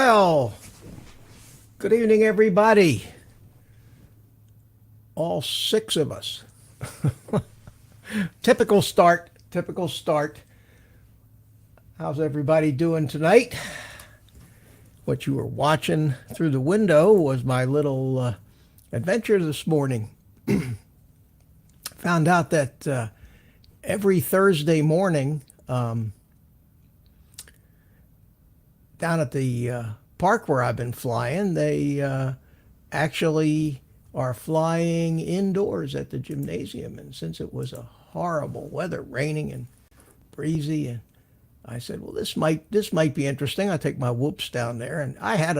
Well, good evening, everybody. All six of us. Typical start. Typical start. How's everybody doing tonight? What you were watching through the window was my little adventure this morning. Found out that every Thursday morning down at the park where I've been flying, they actually are flying indoors at the gymnasium. And since it was a horrible weather, raining and breezy, and I said, well, this might be interesting. I'll take my whoops down there, and I had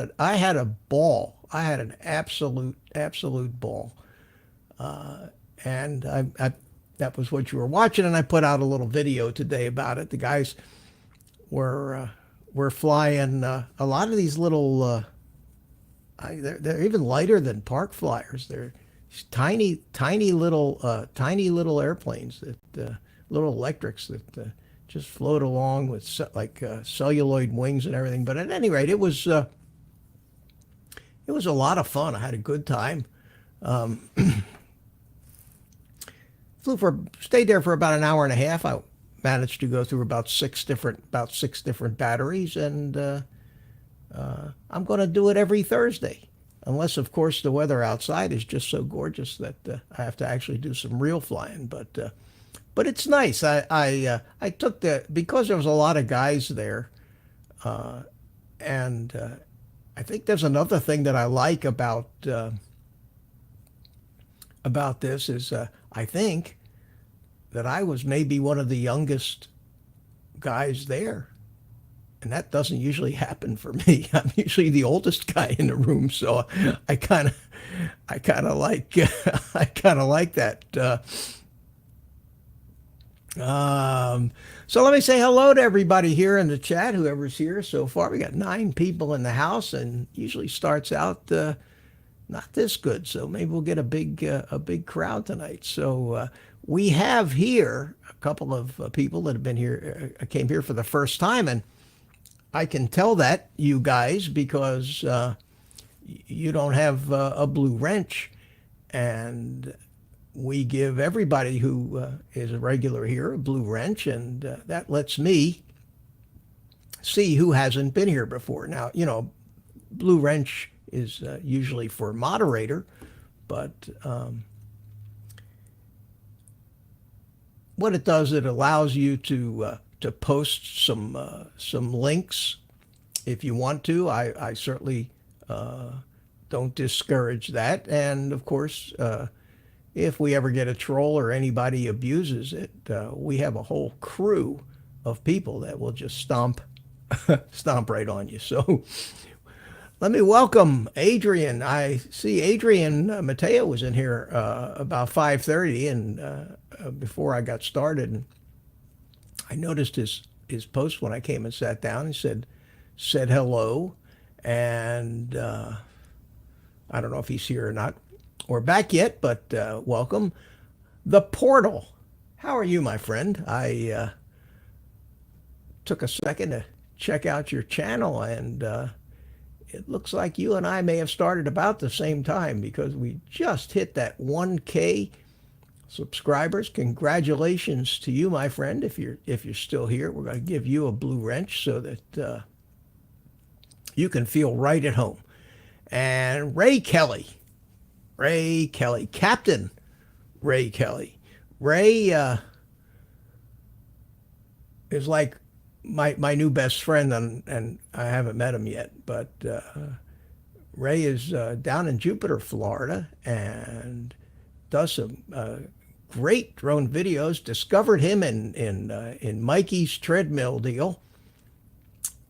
a ball. I had an absolute ball, and I that was what you were watching, and I put out a little video today about it. The guys were flying a lot of these little. They're even lighter than park flyers. They're tiny little airplanes that little electrics that just float along with celluloid wings and everything. But at any rate, it was a lot of fun. I had a good time. Um, Stayed there for about an hour and a half. I managed to go through about six different batteries, and I'm going to do it every Thursday, unless of course the weather outside is just so gorgeous that I have to actually do some real flying. But it's nice. I took because there was a lot of guys there, and I think there's another thing that I like about this is I think that I was maybe one of the youngest guys there. And that doesn't usually happen for me. I'm usually the oldest guy in the room, so I kind of, I kind of like, I kind of like that. So let me say hello to everybody here in the chat. Whoever's here so far, we got 9 people in the house, and usually starts out not this good. So maybe we'll get a big crowd tonight. So we have here a couple of people that have been here, came here for the first time, and I can tell that, you guys, because you don't have a blue wrench, and we give everybody who is a regular here a blue wrench, and that lets me see who hasn't been here before. Now, blue wrench is usually for moderator, but what it does, it allows you to post some links if you want to. I certainly don't discourage that. And of course, if we ever get a troll or anybody abuses it, we have a whole crew of people that will just stomp right on you. So let me welcome Adrian. I see Adrian Mateo was in here about 5:30, and before I got started. And I noticed his post when I came and sat down. He said hello, and I don't know if he's here or not or back yet, but welcome. The Portal. How are you, my friend? I took a second to check out your channel, and it looks like you and I may have started about the same time, because we just hit that 1K subscribers. Congratulations to you, my friend. If you're still here, we're going to give you a blue wrench so that you can feel right at home. And Ray Kelly, Captain Ray Kelly. Ray is like my new best friend, and I haven't met him yet, but Ray is down in Jupiter, Florida, and does some great drone videos. Discovered him in Mikey's treadmill deal,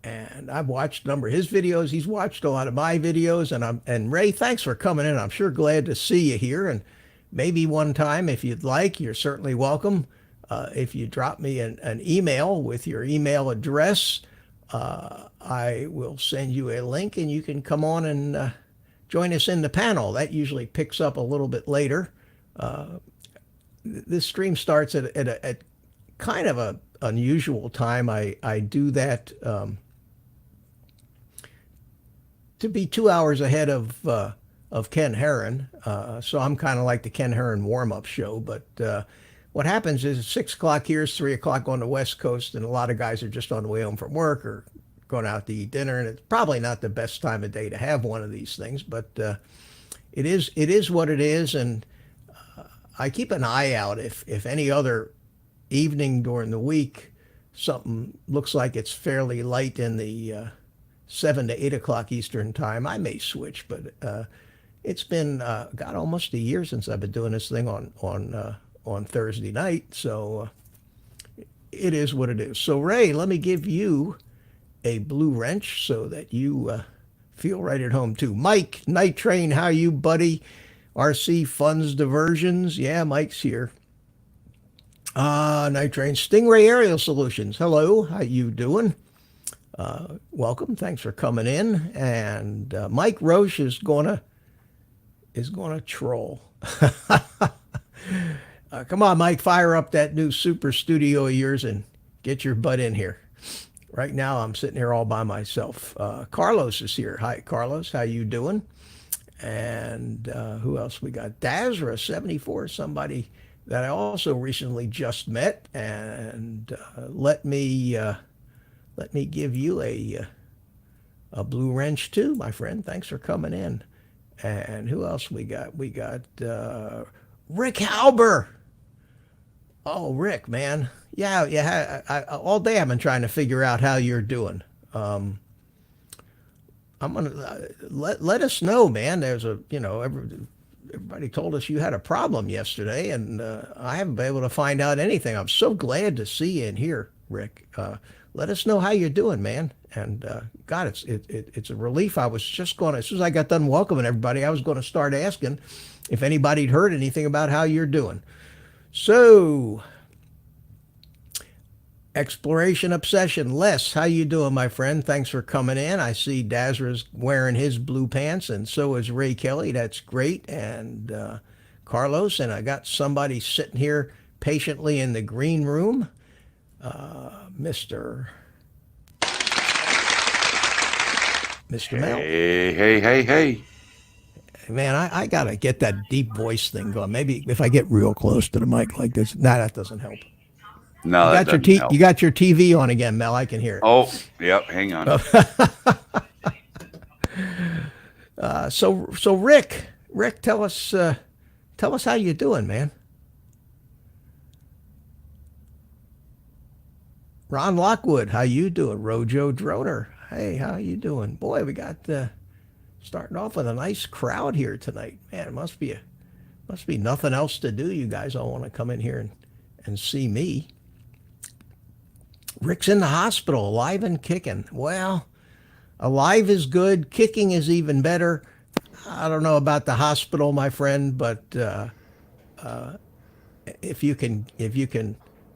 and I've watched a number of his videos. He's watched a lot of my videos, and Ray, thanks for coming in. I'm sure glad to see you here, and maybe one time, if you'd like, you're certainly welcome. If you drop me an email with your email address, I will send you a link, and you can come on and join us in the panel. That usually picks up a little bit later. This stream starts at kind of a unusual time. I do that to be 2 hours ahead of Ken Herron. So I'm kind of like the Ken Herron warm-up show. But what happens is 6 o'clock here is 3 o'clock on the West Coast, and a lot of guys are just on the way home from work or going out to eat dinner, and it's probably not the best time of day to have one of these things, but it is what it is, and I keep an eye out if any other evening during the week something looks like it's fairly light in the 7 to 8 o'clock Eastern time, I may switch, but it's been got almost a year since I've been doing this thing on Thursday night, so it is what it is. So Ray, let me give you a blue wrench so that you feel right at home too. Mike, Night Train, how you, buddy? RC Funds Diversions. Yeah, Mike's here. Night Train, Stingray Aerial Solutions. Hello, how you doing? Welcome. Thanks for coming in. And Mike Roche is gonna troll. Come on, Mike, fire up that new super studio of yours and get your butt in here. Right now, I'm sitting here all by myself. Carlos is here. Hi, Carlos. How you doing? And who else we got? Dazra 74, somebody that I also recently just met. And let me give you a blue wrench too, my friend. Thanks for coming in. And who else we got? We got Rick Halber. Oh, Rick, man. Yeah. All day I've been trying to figure out how you're doing. I'm gonna let us know, man. There's everybody told us you had a problem yesterday, and I haven't been able to find out anything. I'm so glad to see you in here, Rick. Let us know how you're doing, man. And God, it's a relief. I was just going to, as soon as I got done welcoming everybody, I was going to start asking if anybody'd heard anything about how you're doing. So, Exploration Obsession, Les, how you doing, my friend? Thanks for coming in. I see Dazra's wearing his blue pants, and so is Ray Kelly. That's great. And Carlos, and I got somebody sitting here patiently in the green room, Mr. Mel. Hey. Man, I got to get that deep voice thing going. Maybe if I get real close to the mic like this. Nah, that doesn't help. No, that doesn't help. You got your TV on again, Mel. I can hear it. Oh, yep. Hang on. So Rick, tell us how you doing, man. Ron Lockwood, how you doing? Rojo Droner, hey, how you doing? Boy, we got starting off with a nice crowd here tonight. Man, it must be nothing else to do. You guys all want to come in here and see me. Rick's in the hospital, alive and kicking. Well, alive is good. Kicking is even better. I don't know about the hospital, my friend, but if you can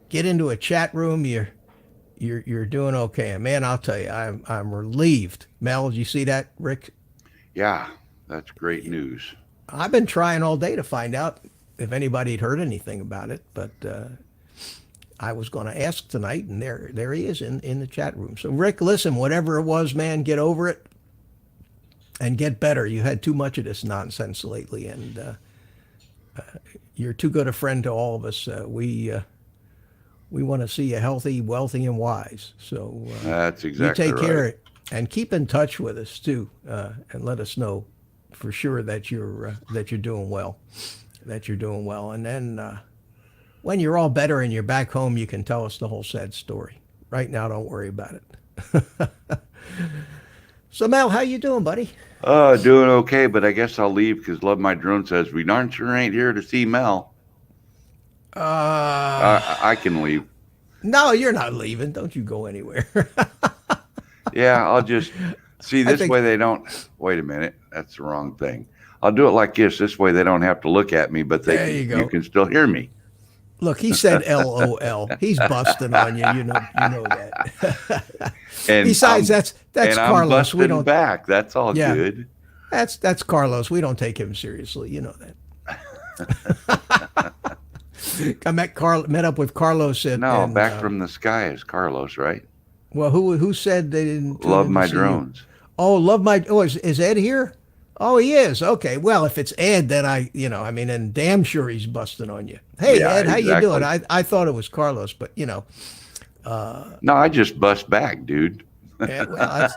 get into a chat room, you're doing okay. And man, I'll tell you, I'm relieved. Mel, did you see that, Rick? Yeah, that's great news. I've been trying all day to find out if anybody had heard anything about it, but I was going to ask tonight, and there he is in the chat room. So, Rick, listen, whatever it was, man, get over it and get better. You had too much of this nonsense lately, and you're too good a friend to all of us. We want to see you healthy, wealthy, and wise. So that's exactly you take right. care of it, and keep in touch with us too, and let us know for sure that you're doing well, And then when you're all better and you're back home, you can tell us the whole sad story. Right now, don't worry about it. So Mel, how you doing, buddy? Doing okay, but I guess I'll leave because Love My Drone says we darn sure ain't here to see Mel. I can leave. No, you're not leaving. Don't you go anywhere. Yeah, I'll just see this way they don't. Wait a minute, that's the wrong thing. I'll do it like this. This way they don't have to look at me, but you can still hear me. Look, he said LOL. He's busting on you. You know that. And besides, that's and Carlos. We don't back. That's all good. That's Carlos. We don't take him seriously. You know that. I met up with Carlos at Back from the Sky is Carlos, right? Well, who said they didn't Love My Drones? Oh, love my. Oh, is Ed here? Oh, he is. Okay. Well, if it's Ed, then I mean, and damn sure he's busting on you. Hey, Yeah, Ed, how you doing? exactly. I thought it was Carlos, but No, I just bust back, dude. yeah, well,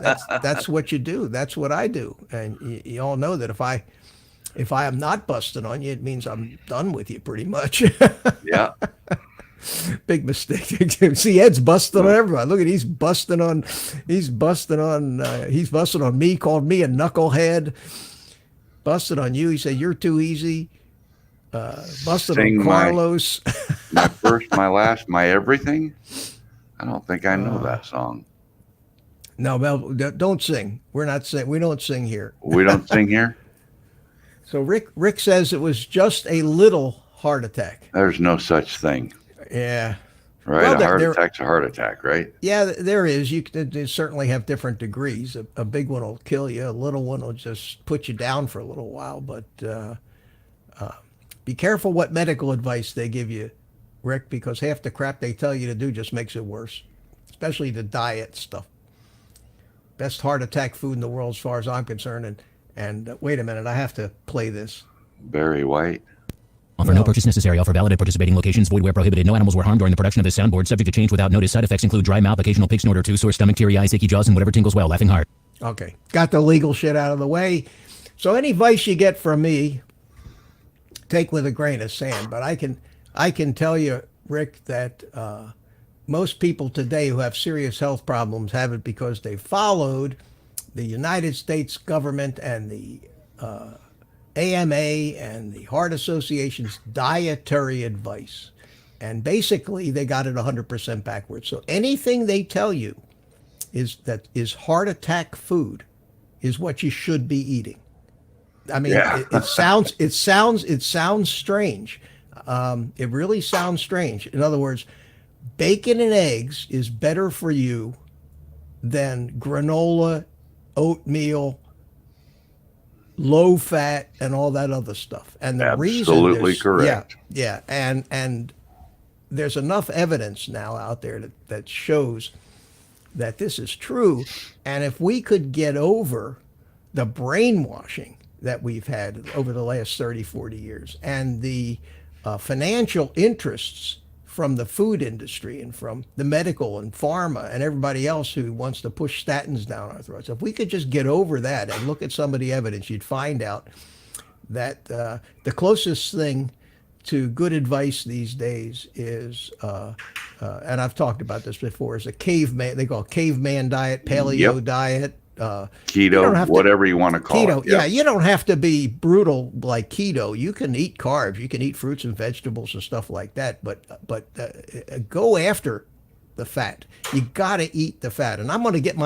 that's what you do. That's what I do, and you all know that if I am not busting on you, it means I'm done with you pretty much. Yeah. Big mistake. See, Ed's busting on everybody. Look at he's busting on me. Called me a knucklehead. Busted on you. He said you're too easy. Busted on Sing Carlos. my first, my last, my everything. I don't think I know that song. No, Mel, don't sing. We're not sing. We don't sing here. We don't sing here. So Rick says it was just a little heart attack. There's no such thing, Yeah. right? Well, A heart attack's a heart attack, right? Yeah, there is. They certainly have different degrees. A big one will kill you. A little one will just put you down for a little while. But be careful what medical advice they give you, Rick, because half the crap they tell you to do just makes it worse, especially the diet stuff. Best heart attack food in the world, as far as I'm concerned. And wait a minute, I have to play this. Barry White. Offer no purchase necessary. Offer valid at participating locations. Void where prohibited. No animals were harmed during the production of this soundboard. Subject to change without notice. Side effects include dry mouth, occasional pig snort or two, sore stomach, teary eyes, achy jaws, and whatever tingles well. Laughing heart. Okay, got the legal shit out of the way. So any advice you get from me, take with a grain of sand. But I can tell you, Rick, that most people today who have serious health problems have it because they followed the United States government and the AMA and the Heart Association's dietary advice. And basically, they got it 100% backwards. So anything they tell you is heart attack food is what you should be eating. I mean, Yeah. it sounds strange. It really sounds strange. In other words, bacon and eggs is better for you than granola, oatmeal, low fat, and all that other stuff. And the reason Absolutely correct. Yeah, and there's enough evidence now out there that shows that this is true. And if we could get over the brainwashing that we've had over the last 30, 40 years and the financial interests from the food industry and from the medical and pharma and everybody else who wants to push statins down our throats, if we could just get over that and look at some of the evidence, you'd find out that the closest thing to good advice these days is, and I've talked about this before, is a caveman. They call it caveman diet, paleo diet, keto, whatever you want to call keto. it. Yeah, you don't have to be brutal like keto. You can eat carbs. You can eat fruits and vegetables and stuff like that. But go after the fat. You got to eat the fat. And I'm going to get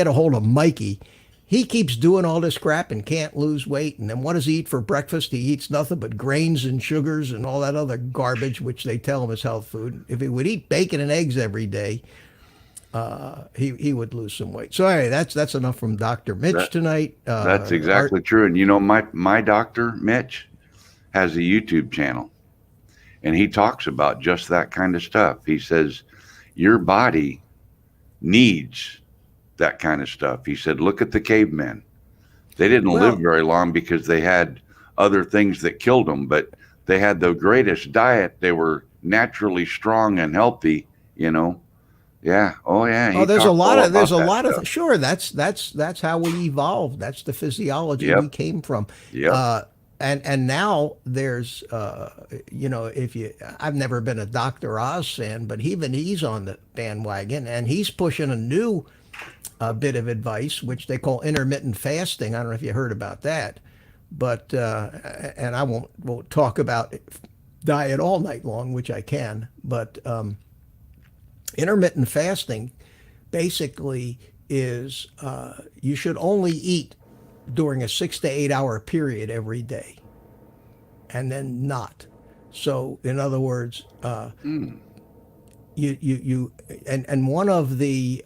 a hold of Mikey. He keeps doing all this crap and can't lose weight. And then what does he eat for breakfast? He eats nothing but grains and sugars and all that other garbage, which they tell him is health food. If he would eat bacon and eggs every day, he would lose some weight. So anyway, that's enough from Dr. Mitch tonight. That's exactly true. And you know, my doctor, Mitch, has a YouTube channel, and he talks about just that kind of stuff. He says, your body needs that kind of stuff. He said, look at the cavemen. They didn't live very long because they had other things that killed them, but they had the greatest diet. They were naturally strong and healthy, you know. Yeah. Oh yeah. Oh, there's a lot of sure. That's how we evolved. That's the physiology we came from. Yeah. And now there's I've never been a Dr. Oz fan, but even he's on the bandwagon and he's pushing a new bit of advice, which they call intermittent fasting. I don't know if you heard about that, but and I won't talk about diet all night long, which I can, but intermittent fasting basically is you should only eat during a 6 to 8 hour period every day, and then not. So, in other words, you one of the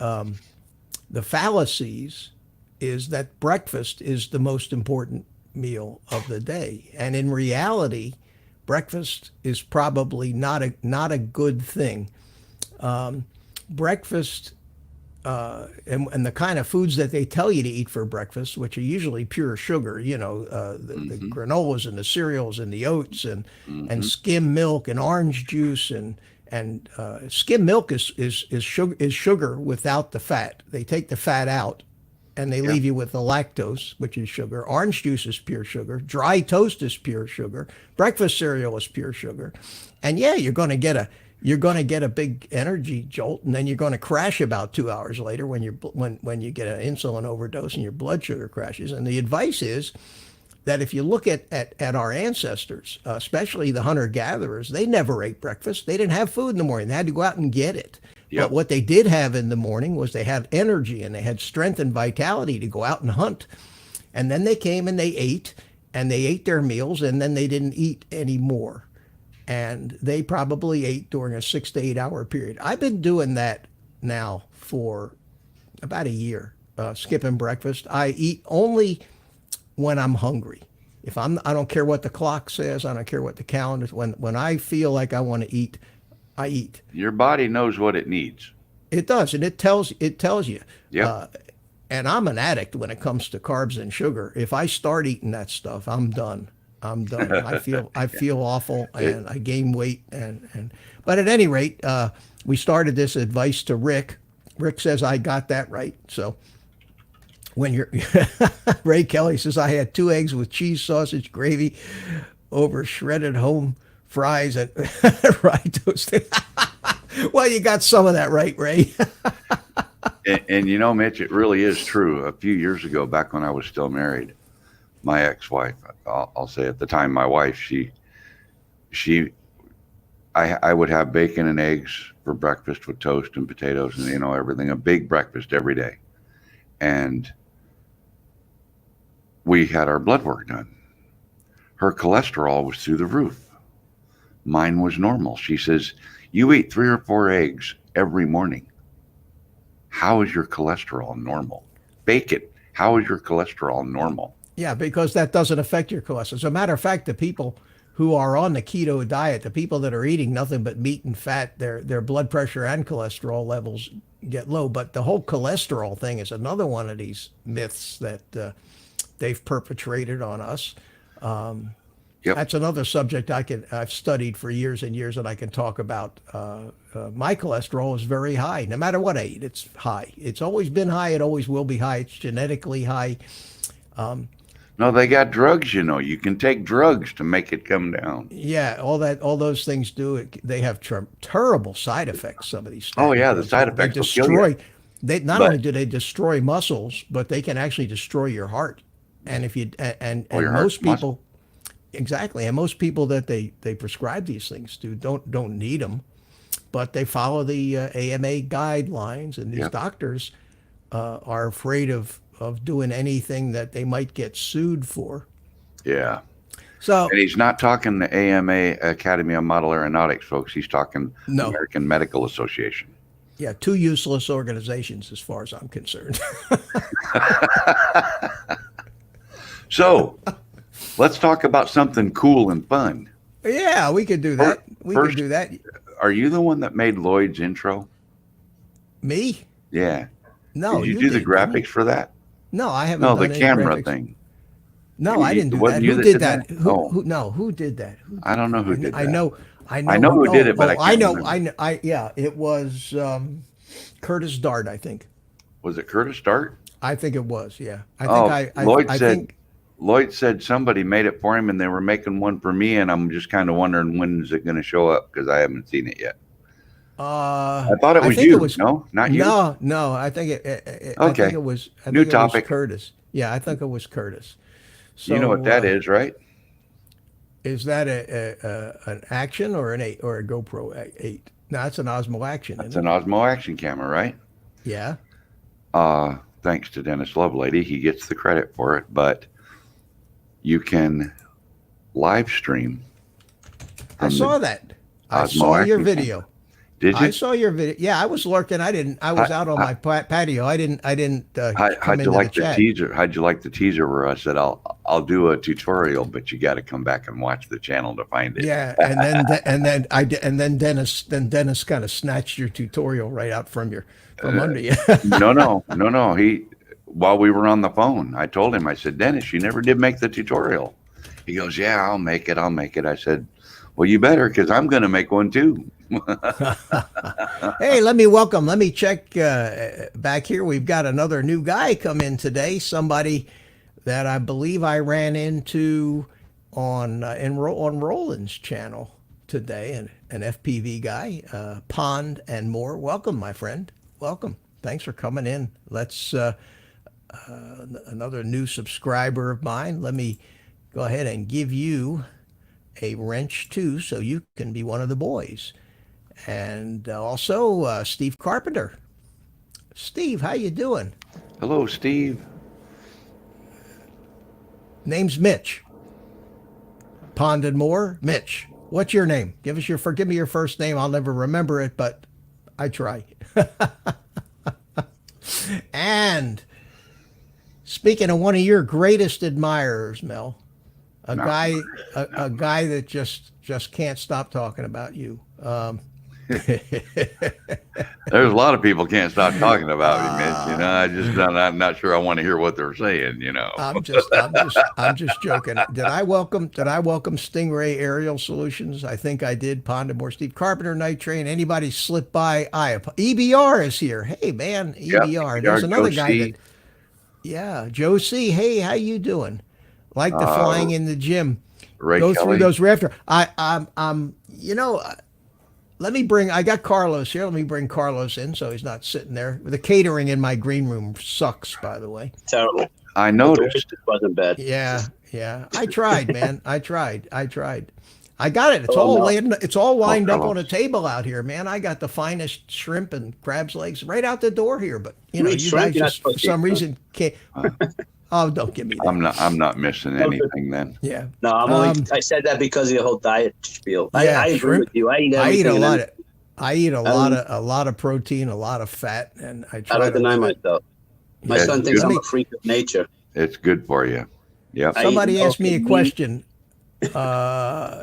fallacies is that breakfast is the most important meal of the day, and in reality, breakfast is probably not a good thing. Breakfast and the kind of foods that they tell you to eat for breakfast, which are usually pure sugar, the granolas and the cereals and the oats and skim milk and orange juice and skim milk is sugar without the fat. They take the fat out and they leave you with the lactose, which is sugar. Orange juice is pure sugar. Dry toast is pure sugar. Breakfast cereal is pure sugar. And yeah, you're going to get a big energy jolt, and then you're going to crash about 2 hours later when you get an insulin overdose and your blood sugar crashes. And the advice is that if you look at our ancestors, especially the hunter-gatherers, they never ate breakfast. They didn't have food in the morning. They had to go out and get it. Yep. But what they did have in the morning was they had energy and they had strength and vitality to go out and hunt. And then they came and they ate their meals, and then they didn't eat anymore. And they probably ate during a 6 to 8 hour period. I've been doing that now for about a year, skipping breakfast. I eat only when I'm hungry. I don't care what the clock says. I don't care what the calendar. When I feel like I want to eat, I eat. Your body knows what it needs. It does, and it tells you. Yeah. And I'm an addict when it comes to carbs and sugar. If I start eating that stuff, I'm done. I feel awful, and I gain weight. But at any rate, we started this advice to Rick. Rick says I got that right. So when you're Ray Kelly says I had 2 eggs with cheese, sausage, gravy over shredded home fries and rye toast. Well, you got some of that right, Ray. And Mitch, it really is true. A few years ago, back when I was still married, my ex-wife, I'll say at the time, my wife, I would have bacon and eggs for breakfast with toast and potatoes and, everything, a big breakfast every day. And we had our blood work done. Her cholesterol was through the roof. Mine was normal. She says, you eat 3 or 4 eggs every morning. How is your cholesterol normal? Bacon, how is your cholesterol normal? Yeah, because that doesn't affect your cholesterol. As a matter of fact, the people who are on the keto diet, the people that are eating nothing but meat and fat, their blood pressure and cholesterol levels get low. But the whole cholesterol thing is another one of these myths that they've perpetrated on us. Yep. That's another subject I've studied for years and years, and I can talk about. My cholesterol is very high. No matter what I eat, it's high. It's always been high. It always will be high. It's genetically high. No, they got drugs, you can take drugs to make it come down. Yeah, all those things do it. They have terrible side effects. Some of these. Oh yeah, the side effects will kill you. They not only do they destroy muscles, but they can actually destroy your heart. And if you and most people, exactly, and most people that they prescribe these things to don't need them, but they follow the AMA guidelines, and these doctors are afraid of doing anything that they might get sued for. Yeah. So, and he's not talking the AMA, Academy of Model Aeronautics, folks. He's talking American Medical Association. Yeah, 2 useless organizations as far as I'm concerned. So, let's talk about something cool and fun. Yeah, we could do that. We could do that. Are you the one that made Lloyd's intro? Me? Yeah. No, did you do the graphics for that? No, I haven't. No, done the any camera graphics. thing. No, I didn't do that. Who did that? Who did that? I don't know who did that. I know who did it, but I can't remember. Yeah, it was Curtis Dart, I think. Was it Curtis Dart? I think it was. Yeah, Lloyd said somebody made it for him, and they were making one for me, and I'm just kind of wondering when is it going to show up because I haven't seen it yet. I thought it was you. No, not you. No. I think it. Okay. I think it was. New topic. It was Curtis. Yeah, I think it was Curtis. So, you know what that is, right? Is that an action or a GoPro 8? No, that's an Osmo Action. That's an Osmo Action camera, right? Yeah. Thanks to Dennis Lovelady, he gets the credit for it, but you can live stream. I saw that. I saw your video. Did I you? saw your video. Yeah, I was lurking. I was out on my patio. I didn't come How'd you into the like the chat. teaser? How'd you like the teaser where I said I'll do a tutorial, but you got to come back and watch the channel to find it. Yeah, and then Dennis kind of snatched your tutorial right out from under you. No. While we were on the phone, I told him, I said, Dennis, you never did make the tutorial. He goes, yeah, I'll make it. I said, well, you better, because I'm going to make one too. Hey, let me check back here. We've got another new guy come in today. Somebody that I believe I ran into on Roland's channel today, an FPV guy, Pond and More. Welcome, my friend. Welcome. Thanks for coming in. Let's another new subscriber of mine. Let me go ahead and give you a wrench too, so you can be one of the boys. And also Steve Carpenter. Steve, how you doing? Hello, Steve. Name's Mitch. Pond and More, Mitch. What's your name? Give me your first name. I'll never remember it, but I try. And speaking of one of your greatest admirers, Mel, a guy that just can't stop talking about you. There's a lot of people can't stop talking about me, Mitch. I'm not sure I want to hear what they're saying. I'm just joking. Did I welcome Stingray Aerial Solutions? I think I did. Pond and More, Steve Carpenter, Night Train. Anybody slip by? EBR is here. Hey man, EBR. Yep, There's another Joe guy C. Yeah, Joe C. Hey, how you doing? Like the flying in the gym. Ray Go Kelly. through those rafter. I got Carlos here. Let me bring Carlos in so he's not sitting there. The catering in my green room sucks, by the way. Terrible. I noticed. It wasn't bad. Yeah. I tried, man. I tried. I got it. Oh, no. It's all lined up Carlos. on a table out here, man. I got the finest shrimp and crab's legs right out the door here. But you eat guys shrimp? You're not just for supposed to eat some shrimp. reason can't. Oh, don't give me that. I'm not missing anything then. Yeah. No, I said that because of the whole diet spiel. Yeah, I agree shrimp. with you. I eat I everything. eat a and lot then of. I eat a lot of protein, a lot of fat, and I I try don't to deny limit. myself. My Yeah, son thinks good. I'm a freak of nature. It's good for you. Yep. I Somebody eat asked me a meat. question.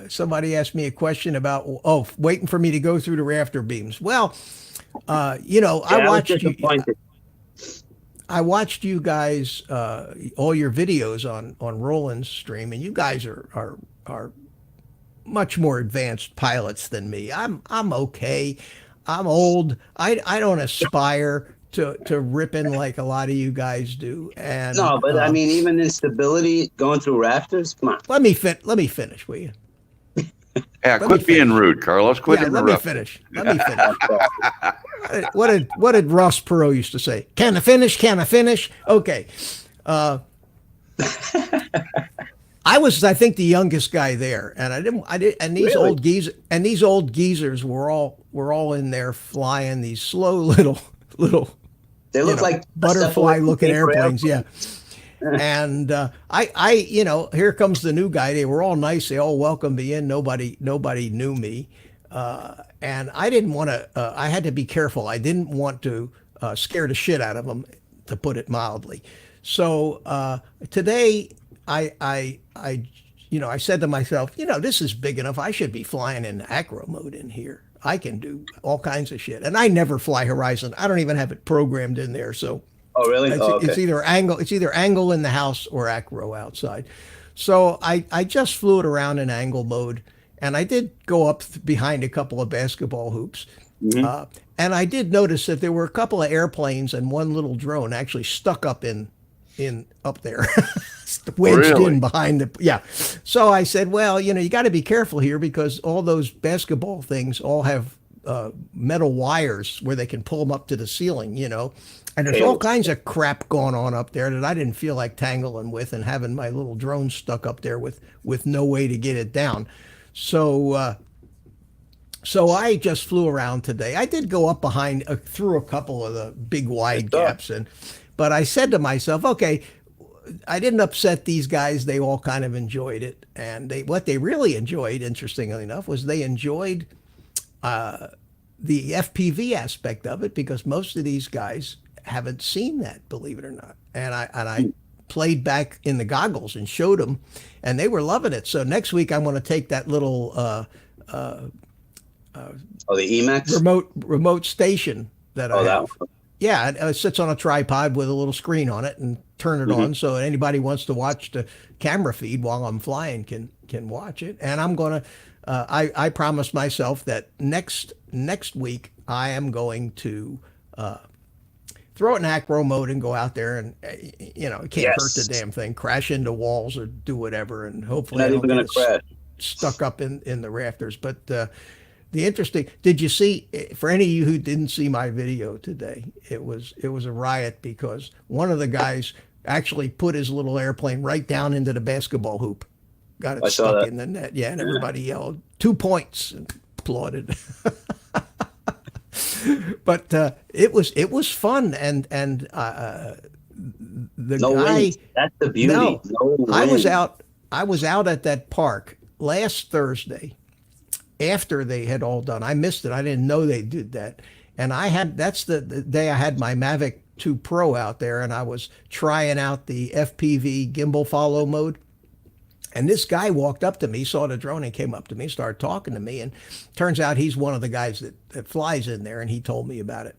Somebody asked me a question about waiting for me to go through the rafter beams. Well, I I was watched you. disappointed. I watched you guys all your videos on Roland's stream, and you guys are much more advanced pilots than me. I'm okay. I'm old. I don't aspire to ripping like a lot of you guys do. And No, but I mean, even instability going through rafters. Come on. let me finish, will you? Yeah, me quit being finish. rude, Carlos. Quit Yeah, let me interrupting. finish. Let me finish. What did Ross Perot used to say? Can I finish? Can I finish? Okay. I think the youngest guy there, and and these Really? old geezers were all in there flying these slow little They look like butterfly looking paper airplanes. Yeah. And here comes the new guy. They were all nice. They all welcomed me in. Nobody knew me. And I didn't want to, I had to be careful. I didn't want to scare the shit out of them, to put it mildly. So today I said to myself, this is big enough. I should be flying in acro mode in here. I can do all kinds of shit. And I never fly Horizon. I don't even have it programmed in there. So Oh, really? it's, Oh, okay. it's either angle in the house or acro outside. So I just flew it around in angle mode, and I did go up behind a couple of basketball hoops. And I did notice that there were a couple of airplanes and one little drone actually stuck up up there, wedged Really? in behind the, yeah. So I said, well, you got to be careful here because all those basketball things all have metal wires where they can pull them up to the ceiling, and there's all kinds of crap going on up there that I didn't feel like tangling with and having my little drone stuck up there with no way to get it down. So I just flew around today. I did go up behind through a couple of the big wide gaps, but I said to myself, okay, I didn't upset these guys. They all kind of enjoyed it, and what they really enjoyed, interestingly enough, was they enjoyed the FPV aspect of it, because most of these guys haven't seen that, believe it or not. And I played back in the goggles and showed them, and they were loving it. So next week I'm going to take that little Oh, the Emacs. remote station that I Oh, that have. one. Yeah, it sits on a tripod with a little screen on it, and turn it on so anybody wants to watch the camera feed while I'm flying can watch it. And I'm gonna I promised myself that next week I am going to throw it in acro mode and go out there and it can't hurt the damn thing, crash into walls or do whatever, and hopefully Not I even don't going get to crash. stuck up in the rafters. But did you see, for any of you who didn't see my video today, it was a riot, because one of the guys actually put his little airplane right down into the basketball hoop, got it I saw stuck that. in the net. Yeah, and everybody yelled 2 points and applauded. But it was fun, and the No guy. wind. That's the beauty. No, No I was wind. out at that park last Thursday after they had all done. I missed it. I didn't know they did that. And that's the day I had my Mavic 2 Pro out there, and I was trying out the FPV gimbal follow mode. And this guy walked up to me, saw the drone, and came up to me, started talking to me. And turns out he's one of the guys that flies in there, and he told me about it.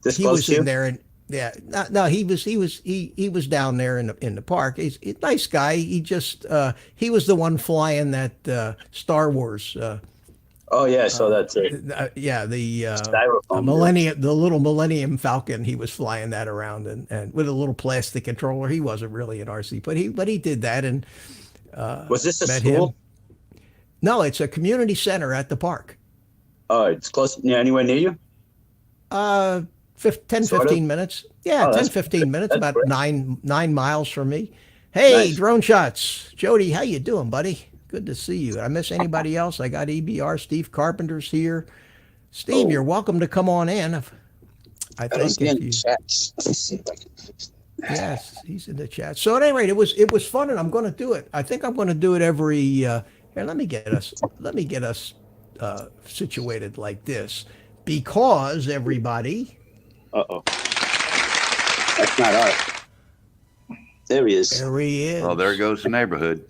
This He close was to you? in there, and yeah, no, he was down there in the park. He's a nice guy. He just he was the one flying that Star Wars. Oh yeah, so that's it. Yeah, the Styrofoam. the little Millennium Falcon. He was flying that around, and with a little plastic controller. He wasn't really an RC, but he did that, and Was this a met school? him. No, it's a community center at the park. Oh, it's close. Yeah, anywhere near you? 10, Sort of? 15 minutes. Yeah, Oh, 10, that's 15 minutes, that's about great. 9 miles from me. Hey, Nice. Drone Shots. Jody, how you doing, buddy? Good to see you. I miss anybody else? I got EBR. Steve Carpenter's here. Steve, Oh. you're welcome to come on in. I don't think see if any you, chats. Let me see if I can fix that. yes, he's in the chat. So at any rate, it was fun, and I'm going to do it. I think I'm going to do it every. Here, let me get us situated like this, because everybody. Uh-oh. That's not art. There he is. There he is. Well, there goes the neighborhood.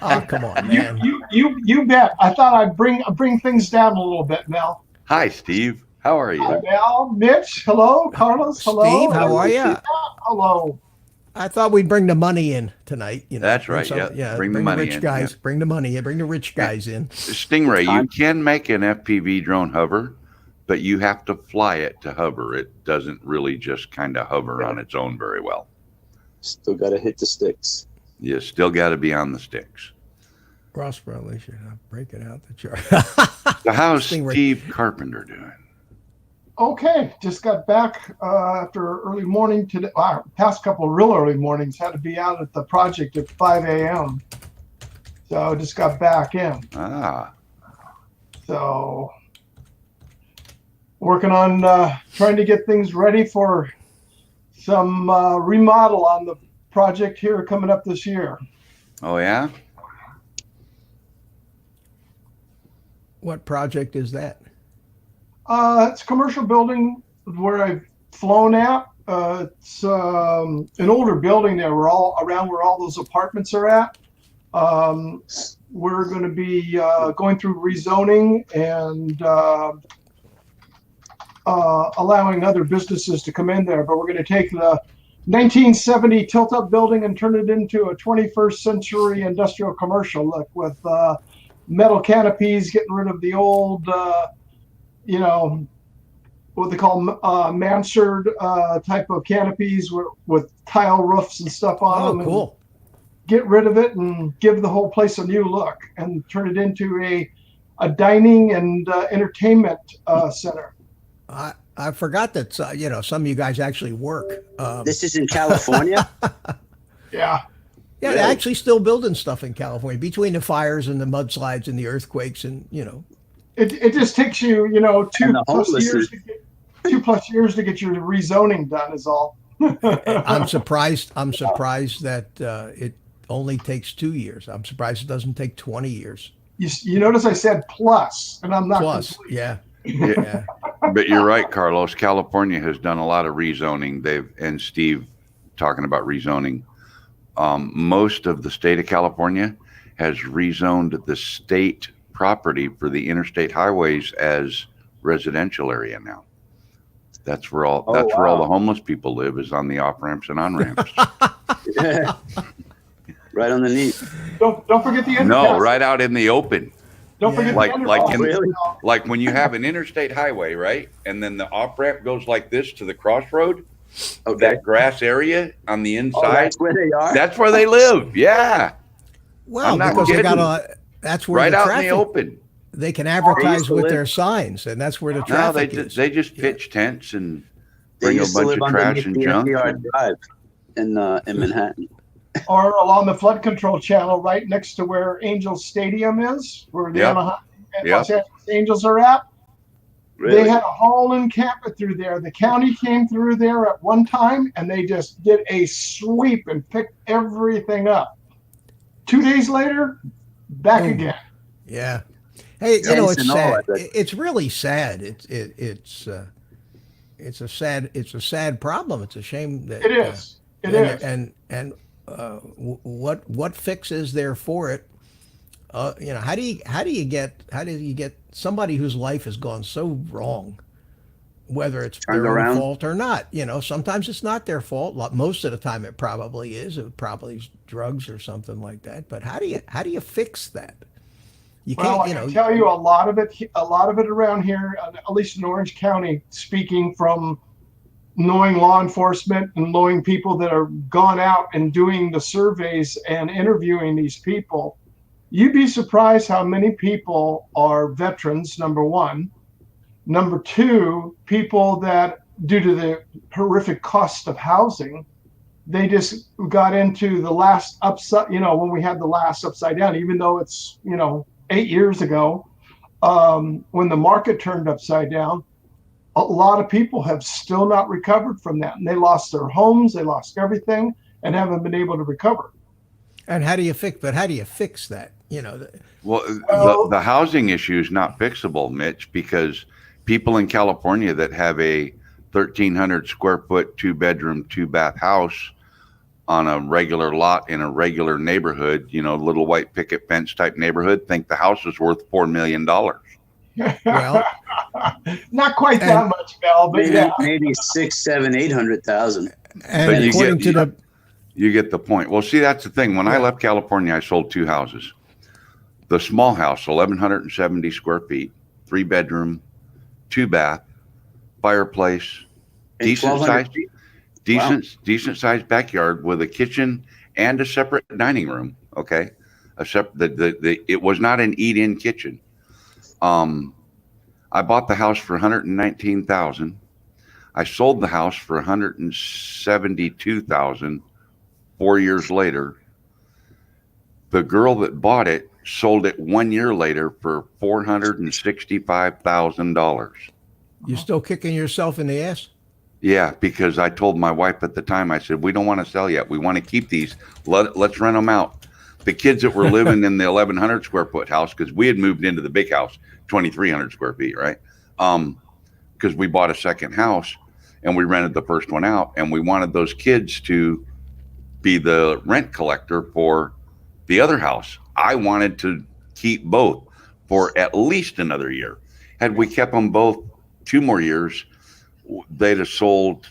Oh, come on, man. You bet. I thought I'd bring things down a little bit, Mel. Hi, Steve. How are Hi, you? Mel, Mitch, hello, Carlos, hello. Steve, how are you? Hello. I thought we'd bring the money in tonight. That's bring right, yeah. Bring the the money rich in, guys. yeah. Bring the money in. Bring the rich guys in. Stingray, you can make an FPV drone hover, but you have to fly it to hover. It doesn't really just kind of hover on its own very well. Still got to hit the sticks. You still got to be on the sticks. Ross probably should break it out the chart. So how's Stingray. Steve Carpenter doing? Okay, just got back after early morning today. Past couple of real early mornings. Had to be out at the project at 5 a.m. So just got back in. Ah, So working on trying to get things ready for some remodel on the project here coming up this year. oh yeah? What project is that? It's a commercial building where I've flown at. It's an older building there. We're all around where all those apartments are at. We're going to be going through rezoning and allowing other businesses to come in there. But we're going to take the 1970 tilt-up building and turn it into a 21st century industrial commercial look with metal canopies, getting rid of the old, what they call mansard type of canopies with tile roofs and stuff on Oh, them. cool. Get rid of it and give the whole place a new look and turn it into a dining and entertainment center. I forgot that some of you guys actually work. This is in California? Yeah. Yeah, they're actually still building stuff in California between the fires and the mudslides and the earthquakes, and It just takes you, And the 2+ years to get your rezoning done is all. I'm surprised that it only takes 2 years. I'm surprised it doesn't take 20 years. You notice I said plus, and I'm not Plus, complete. yeah, Yeah. yeah. But you're right, Carlos. California has done a lot of rezoning. And Steve talking about rezoning. Most of the state of California has rezoned the state property for the interstate highways as residential area now. That's where all the homeless people live, is on the off ramps and on ramps. Right underneath. Don't forget the No, underpass. right out in the open. Don't forget Like- the like underpass. in- Really? Like when you have an interstate highway, right? And then the off ramp goes like this to the crossroad, Okay. that grass area on the Oh, inside. that's where they are. That's where they live. Yeah. Well, I'm not because they got kidding. that's where Right the out traffic. in the open. They can advertise to with live- their signs, and that's where the No, traffic is. they just pitch tents and They bring a used to bunch live of trash underneath and the junk. FDR Drive in Manhattan. Or along the flood control channel, right next to where Angels Stadium is, where the Yep. Anaheim and Yep. Los Angeles Angels are at. Really? They had a whole encampment through there. The county came through there at one time, and they just did a sweep and picked everything up. 2 days later, back Boom. again. Yeah. Hey, Tents it's and all, sad. I bet. It's really sad. It's a sad problem. It's a shame that It is. It is. And what fix is there for it? How do you get somebody whose life has gone so wrong, whether it's Turned their own around? fault or not? Sometimes it's not their fault. Most of the time, it probably is. It probably is drugs or something like that. But how do you fix that? You Well, can't. I can tell you a lot of it around here, at least in Orange County, speaking from knowing law enforcement and knowing people that are gone out and doing the surveys and interviewing these people. You'd be surprised how many people are veterans, number one. Number two, people that, due to the horrific cost of housing, they just got into the last upside, when we had the last upside down, even though it's, 8 years ago, when the market turned upside down, a lot of people have still not recovered from that. And they lost their homes, they lost everything, and haven't been able to recover. And how do you fix that? Well, the housing issue is not fixable, Mitch, because people in California that have a 1,300 square foot, 2-bedroom, 2-bath house on a regular lot in a regular neighborhood, little white picket fence type neighborhood, think the house is worth $4 million. Well, Not quite that much, Mel, but Maybe yeah. maybe 6, 7, 800,000. and But you according get- to the You get the point. Well, see, that's the thing. When I left California, I sold 2 houses. The small house, 1,170 square feet, 3-bedroom, 2-bath, fireplace, And decent 1,200 size, feet? decent sized backyard with a kitchen and a separate dining room. Okay, it was not an eat-in kitchen. I bought the house for $119,000. I sold the house for $172,000. 4 years later, the girl that bought it sold it 1 year later for $465,000. you still kicking yourself in the ass. Yeah, because I told my wife at the time, I said, we don't want to sell yet. We want to keep these. Let's rent them out. The kids that were living in the 1,100 square foot house, because we had moved into the big house, 2,300 square feet, right? Because we bought a second house and we rented the first one out, and we wanted those kids to be the rent collector for the other house. I wanted to keep both for at least another year. Had we kept them both 2 more years, they'd have sold,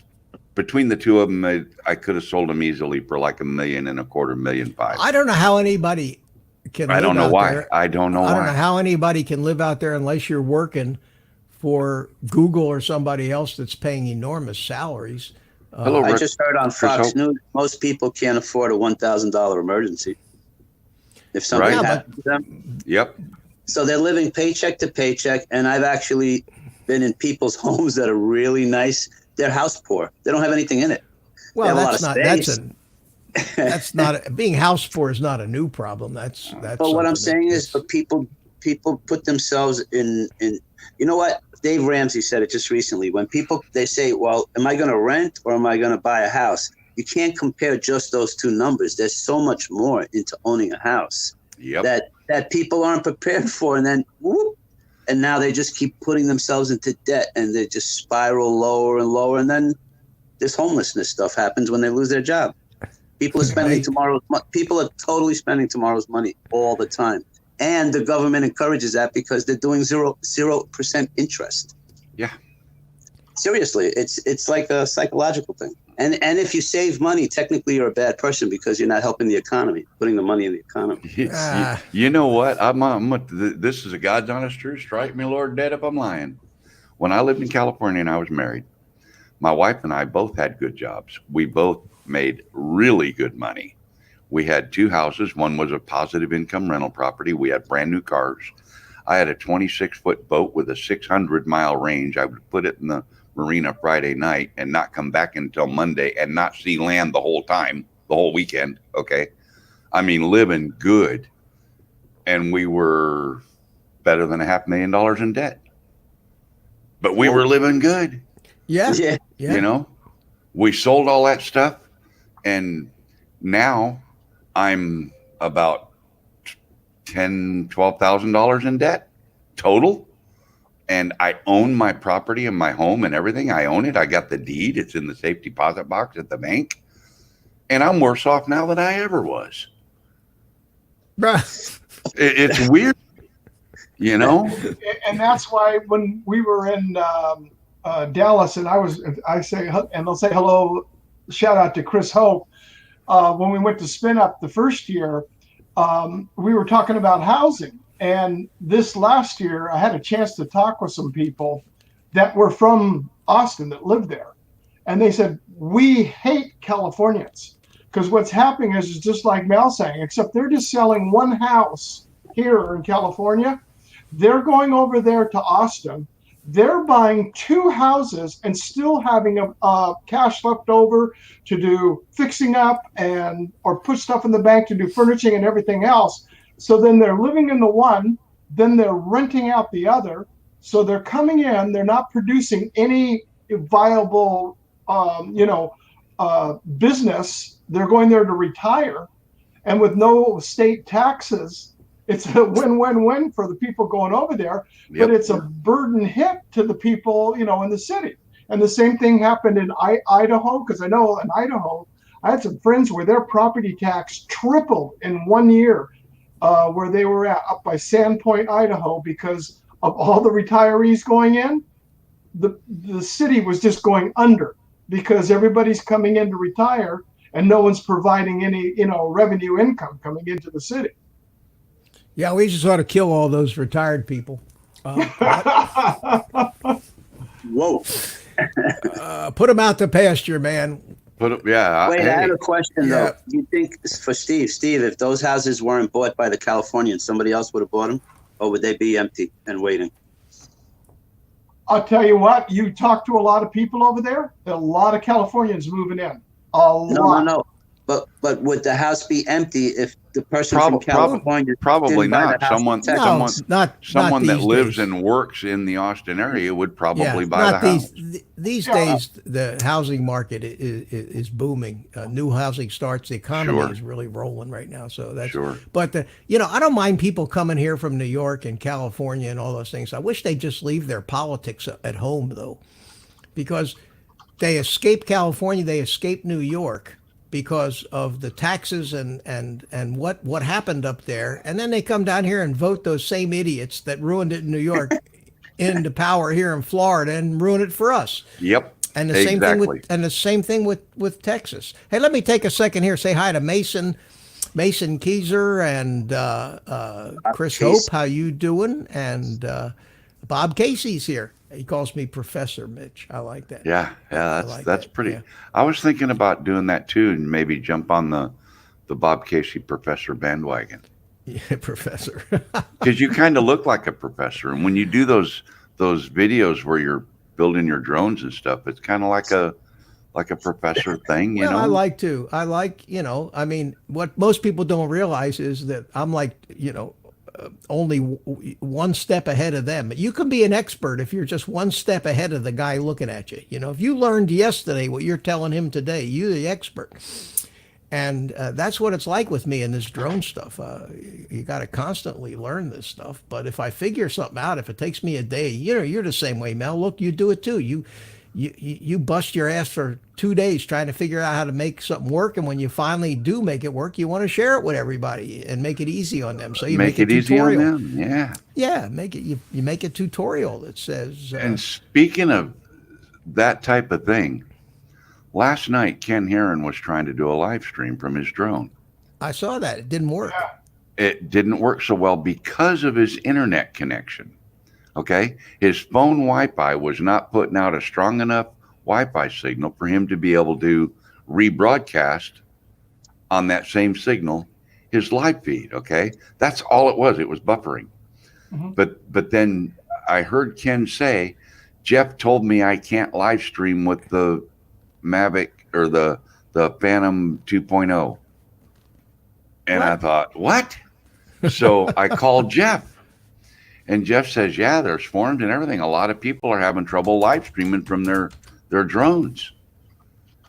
between the two of them, I could have sold them easily for like $1.25 million, $1.5 million. I don't know how anybody can. I don't live know out why. there. I don't know I don't know why. how anybody can live out there unless you're working for Google or somebody else that's paying enormous salaries. Hello, I Rick. just heard on Chris Fox Hope. News, most people can't afford a $1,000 emergency. If something Right. happens to them. Yep. So they're living paycheck to paycheck. And I've actually been in people's homes that are really nice. They're house poor. They don't have anything in it. Well, have a lot that's of not. That's not being house poor is not a new problem. That's. But what I'm something saying that- is, but people put themselves in. You know what? Dave Ramsey said it just recently. When people they say, "Well, am I going to rent or am I going to buy a house?" You can't compare just those two numbers. There's so much more into owning a house. Yep. that people aren't prepared for, and then whoop, and now they just keep putting themselves into debt, and they just spiral lower and lower, and then this homelessness stuff happens when they lose their job. People are spending people are totally spending tomorrow's money all the time, and the government encourages that because they're doing 0% interest. Yeah. Seriously, it's like a psychological thing. And if you save money, technically you're a bad person because you're not helping the economy, putting the money in the economy. You know what? This is a God's honest truth. Strike me, Lord, dead if I'm lying. When I lived in California and I was married, my wife and I both had good jobs. We both made really good money. We had 2 houses. One was a positive income rental property. We had brand new cars. I had a 26-foot boat with a 600-mile range. I would put it in the marina Friday night and not come back until Monday and not see land the whole time, the whole weekend. Okay. I mean, living good. And we were better than $500,000 in debt, but we were living good. Yeah. You know, we sold all that stuff. And now I'm about $12,000 in debt total. And I own my property and my home and everything. I own it. I got the deed. It's in the safe deposit box at the bank. And I'm worse off now than I ever was. It's weird, you know? And that's why when we were in Dallas, and I say, and they'll say hello, shout out to Chris Hope. When we went to Spin Up the first year, we were talking about housing. And this last year, I had a chance to talk with some people that were from Austin that lived there. And they said, we hate Californians because what's happening is just like Mel saying, except they're just selling one house here in California. They're going over there to Austin. They're buying 2 houses and still having a cash left over to do fixing up or put stuff in the bank to do furnishing and everything else. So then they're living in the one, then they're renting out the other. So they're coming in, they're not producing any viable, business. They're going there to retire. And with no state taxes, it's a win-win-win for the people going over there, but it's a burden hit to the people, in the city. And the same thing happened in Idaho, because I know in Idaho, I had some friends where their property tax tripled in 1 year. Where they were up by Sandpoint, Idaho, because of all the retirees going in, the city was just going under because everybody's coming in to retire and no one's providing any, revenue income coming into the city. Yeah, we just ought to kill all those retired people. Whoa. Put them out to pasture, man. Wait, I had a question though. Do you think for Steve, if those houses weren't bought by the Californians, somebody else would have bought them, or would they be empty and waiting? I'll tell you what. You talk to a lot of people over there. There are a lot of Californians moving in. No. But would the house be empty if the person from California probably not? Someone that lives days. And works in the Austin area would probably buy the house. These days, the housing market is booming. New housing starts. The economy is really rolling right now. So that's sure. But I don't mind people coming here from New York and California and all those things. I wish they'd just leave their politics at home though, because they escape California, they escape New York because of the taxes and what happened up there. And then they come down here and vote those same idiots that ruined it in New York into power here in Florida and ruin it for us. Yep. And the same thing with Texas. Hey, let me take a second here. Say hi to Mason Keyser and Chris Hope. How you doing? And Bob Casey's here. He calls me Professor Mitch. I like that. Yeah, that's pretty. Yeah. I was thinking about doing that too, and maybe jump on the Bob Casey Professor bandwagon. Yeah, Professor. Because you kind of look like a professor, and when you do those videos where you're building your drones and stuff, it's kind of like a professor thing, you know. I like, I mean, what most people don't realize is that I'm like, only one step ahead of them. You can be an expert if you're just one step ahead of the guy looking at you. If you learned yesterday what you're telling him today, you're the expert. And that's what it's like with me in this drone stuff. You got to constantly learn this stuff. But if I figure something out, if it takes me a day, you're the same way, Mel. Look, you do it too. You bust your ass for 2 days trying to figure out how to make something work, and when you finally do make it work, you want to share it with everybody and make it easy on them. So you make it a easy on tutorial. them. Yeah. Yeah, you make a tutorial that says. And speaking of that type of thing, last night Ken Heron was trying to do a live stream from his drone. I saw that it didn't work. It didn't work so well because of his internet connection. Okay. His phone Wi-Fi was not putting out a strong enough Wi-Fi signal for him to be able to rebroadcast on that same signal his live feed. Okay. That's all it was. It was buffering. Mhm. But then I heard Ken say, Jeff told me I can't live stream with the Mavic or the Phantom 2.0. And I thought, what? So I called Jeff. And Jeff says, yeah, there's forums and everything. A lot of people are having trouble live streaming from their drones.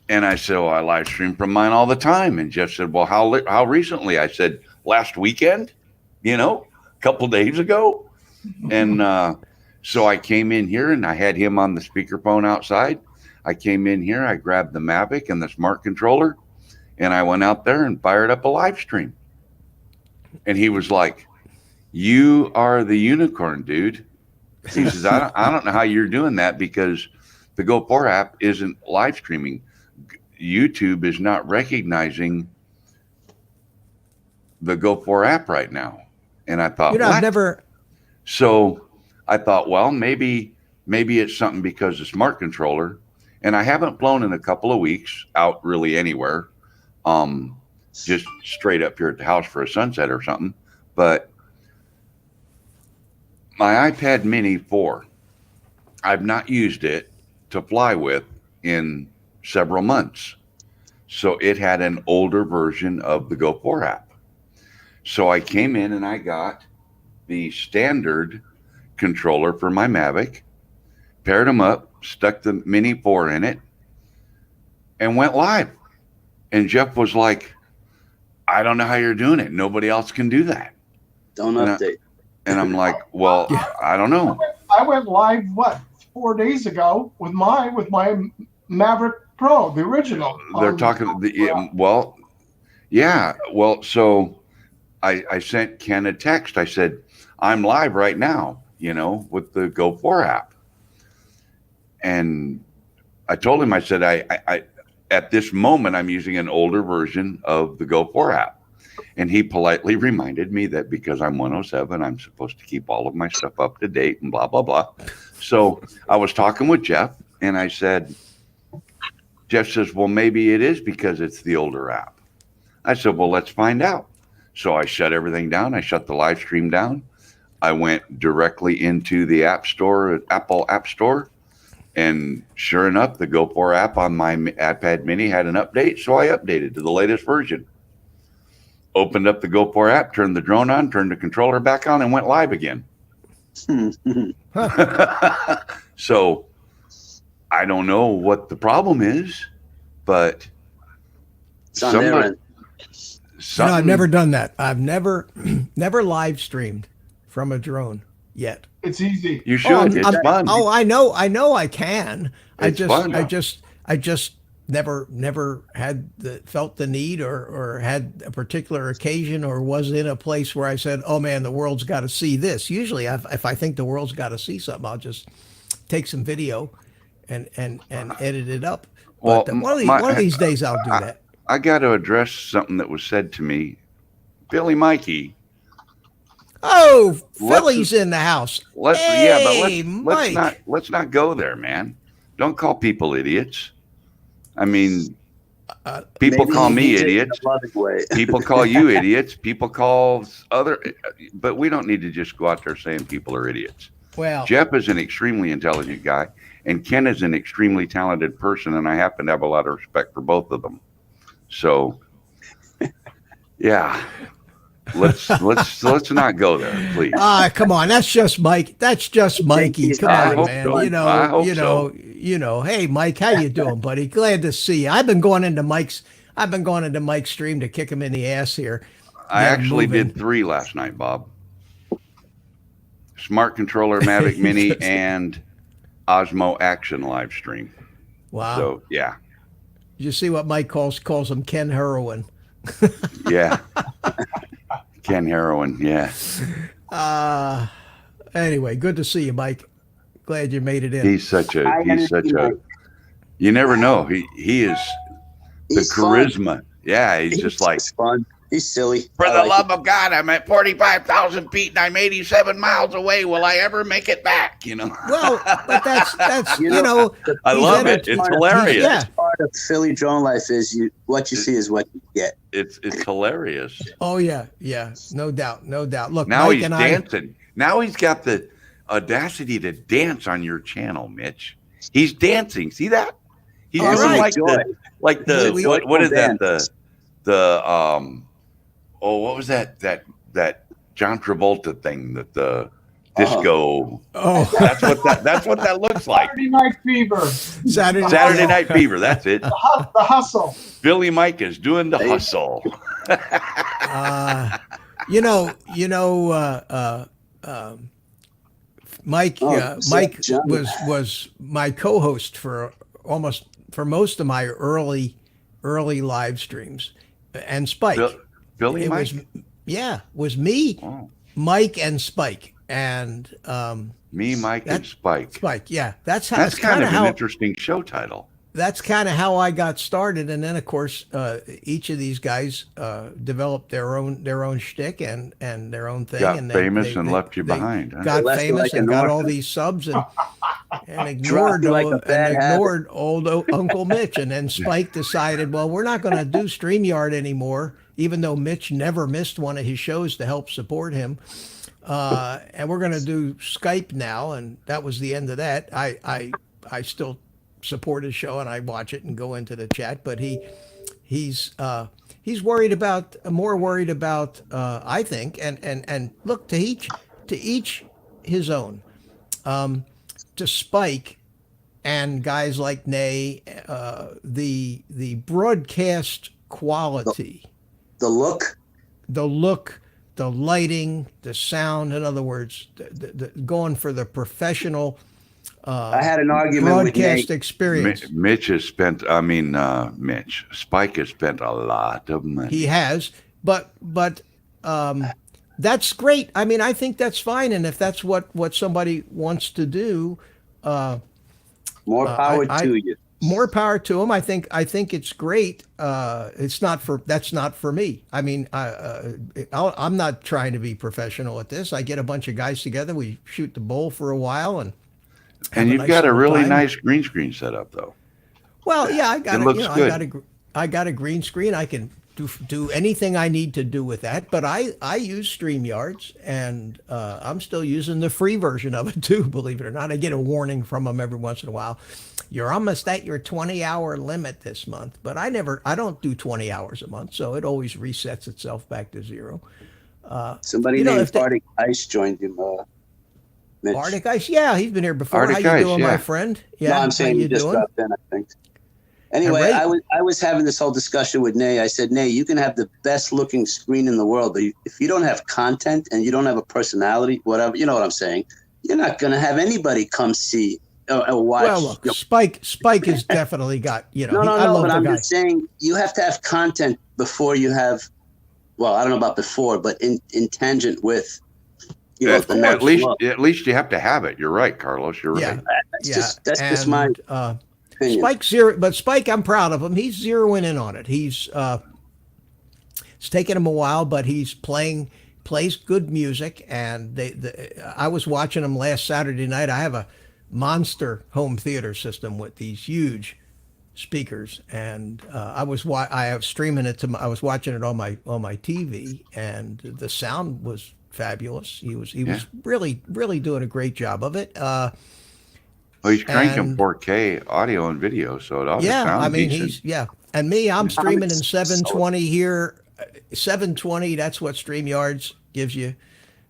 And I said, well, I live stream from mine all the time. And Jeff said, well, how recently? I said, last weekend, a couple days ago. And so I came in here and I had him on the speakerphone outside. I came in here, I grabbed the Mavic and the smart controller, and I went out there and fired up a live stream. And he was like, you are the unicorn, dude. He says, I don't know how you're doing that because the Go4 app isn't live streaming. YouTube is not recognizing the Go4 app right now. And I thought, I've never. So I thought, well, maybe it's something because the smart controller. And I haven't flown in a couple of weeks out really anywhere. Just straight up here at the house for a sunset or something. But my iPad Mini 4, I've not used it to fly with in several months. So it had an older version of the Go4 app. So I came in and I got the standard controller for my Mavic, paired them up, stuck the Mini 4 in it, and went live. And Jeff was like, I don't know how you're doing it. Nobody else can do that. Don't update. And I'm like, well, I don't know. I went live 4 days ago with my Maverick Pro, the original. They're talking well, yeah. Well, so I sent Ken a text. I said, I'm live right now, with the Go4 app. And I told him, I said, I at this moment, I'm using an older version of the Go4 app. And he politely reminded me that because I'm 107, I'm supposed to keep all of my stuff up to date and blah, blah, blah. So I was talking with Jeff and I said, Jeff says, well, maybe it is because it's the older app. I said, well, let's find out. So I shut everything down. I shut the live stream down. I went directly into the App Store, Apple App Store. And sure enough, the Go4 app on my iPad Mini had an update. So I updated to the latest version. Opened up the Go4 app, turned the drone on, turned the controller back on, and went live again. So I don't know what the problem is, but It's on their end. I've never done that. I've never live streamed from a drone yet. It's easy. You should. It's fun. Oh, I know I can. It's fun. I just never had felt the need or had a particular occasion or was in a place where I said, oh man, the world's got to see this. Usually if I think the world's got to see something, I'll just take some video and edit it up. Well, But one of these days I'll do that. I got to address something that was said to me. Billy Mikey. Oh, Philly's in the house. Let's Mike. let's not go there, man. Don't call people idiots. I mean, people Maybe call he me means it in a idiots. loving way. People call you idiots. People call but we don't need to just go out there saying people are idiots. Well, Jeff is an extremely intelligent guy, and Ken is an extremely talented person, and I happen to have a lot of respect for both of them. So, yeah, let's not go there, please. come on, that's just Mike. That's just Mikey. Come I on, hope man. so. I hope so. Hey, Mike, how you doing, buddy? Glad to see you. I've been going into Mike's I've been going into Mike's stream to kick him in the ass here. I Get him actually moving. did 3 last night, Bob. Smart controller, Mavic Mini, and Osmo Action live stream. Wow. So yeah, You see what Mike calls him Ken Heroin. yeah. Ken Heroin, yeah. Anyway, good to see you, Mike. Glad you made it in. He's such a you never know. He is the He's fun. charisma. Yeah, he's just like, He's fun. He's silly. for I the like love of God, I'm at 45,000 feet and I'm 87 miles away. Will I ever make it back? You know. Well, but that's You you know, I he's love enter- it. It's hilarious. Yeah. part of Philly drone life is what you see is what you get. It's hilarious. Oh yeah, no doubt. Look, Now Mike he's and dancing. Now he's got the audacity to dance on your channel, Mitch. He's dancing. See that? He's All doing right. like the We- what is that? dance. What was that John Travolta thing that the disco? Oh, That's what that looks like. Saturday Night Fever, Saturday Night Fever. That's it. the hustle. Billy Mike is doing the hustle. Mike. Oh, Mike John. was my co-host for most of my early live streams, and Spike. Billy It Mike. was me, Oh, Mike, and Spike, and me, Mike, and Spike. Spike. Yeah, that's That's kind of how an interesting show title. that's kind of how I got started. And then, of course, each of these guys developed their own shtick and their own thing. Got and famous and left you behind, huh? Got Left you famous like a and got North. all these subs and ignored Dropped you like a bad old Uncle Mitch. And then Spike decided, well, we're not going to do StreamYard anymore, even though Mitch never missed one of his shows to help support him. And we're going to do Skype now, and that was the end of that. I still support his show and I watch it and go into the chat, but he's more worried about I think, and look, to each his own. To Spike and guys like Nay, the broadcast quality, The look. the look, the lighting, the sound. In other words, the going for the professional I had an argument with broadcast Nate. experience. Mitch has spent. Mitch Spike has spent a lot of money. He has, but that's great. I mean, I think that's fine, and if that's what somebody wants to do, More power I- to you. more power to him. I think it's great. That's not for me. I mean, I'm not trying to be professional at this. I get a bunch of guys together. We shoot the bull for a while, and have you've nice got a little really time. nice green screen set up, though. Well, yeah, I got It it. looks good. I got a green screen. I can do anything I need to do with that. But I use StreamYards, and I'm still using the free version of it too. Believe it or not, I get a warning from them every once in a while. You're almost at your 20-hour limit this month, but I don't do 20 hours a month, so it always resets itself back to zero. Somebody You know, named if they- Arctic Ice joined him. Mitch. Arctic Ice, yeah, he's been here before. Arctic How you Ice, doing, yeah. my friend? Yeah, No, I'm how saying you you just doing? dropped in, I think. Anyway, Ray- I was having this whole discussion with Nay. I said, Nay, you can have the best looking screen in the world, but if you don't have content and you don't have a personality, whatever, you know what I'm saying, you're not going to have anybody come see or watch. Well, look, Spike has definitely got, no, I love but the I'm guy. just saying you have to have content before you have, well, I don't know about before, but in tangent with, the next At least look. you have to have it. You're right, Carlos. You're Yeah. right. That's just my opinion. Spike, I'm proud of him. He's zeroing in on it. It's taken him a while, but he's plays good music. And I was watching him last Saturday night. I have a monster home theater system with these huge speakers, and I was streaming it I was watching it on my TV, and the sound was fabulous. He was really doing a great job of it. Well, he's cranking and- 4K audio and video, so it ought to sound I mean, decent. and me, I'm streaming in so- 720 here. 720, that's what StreamYards gives you,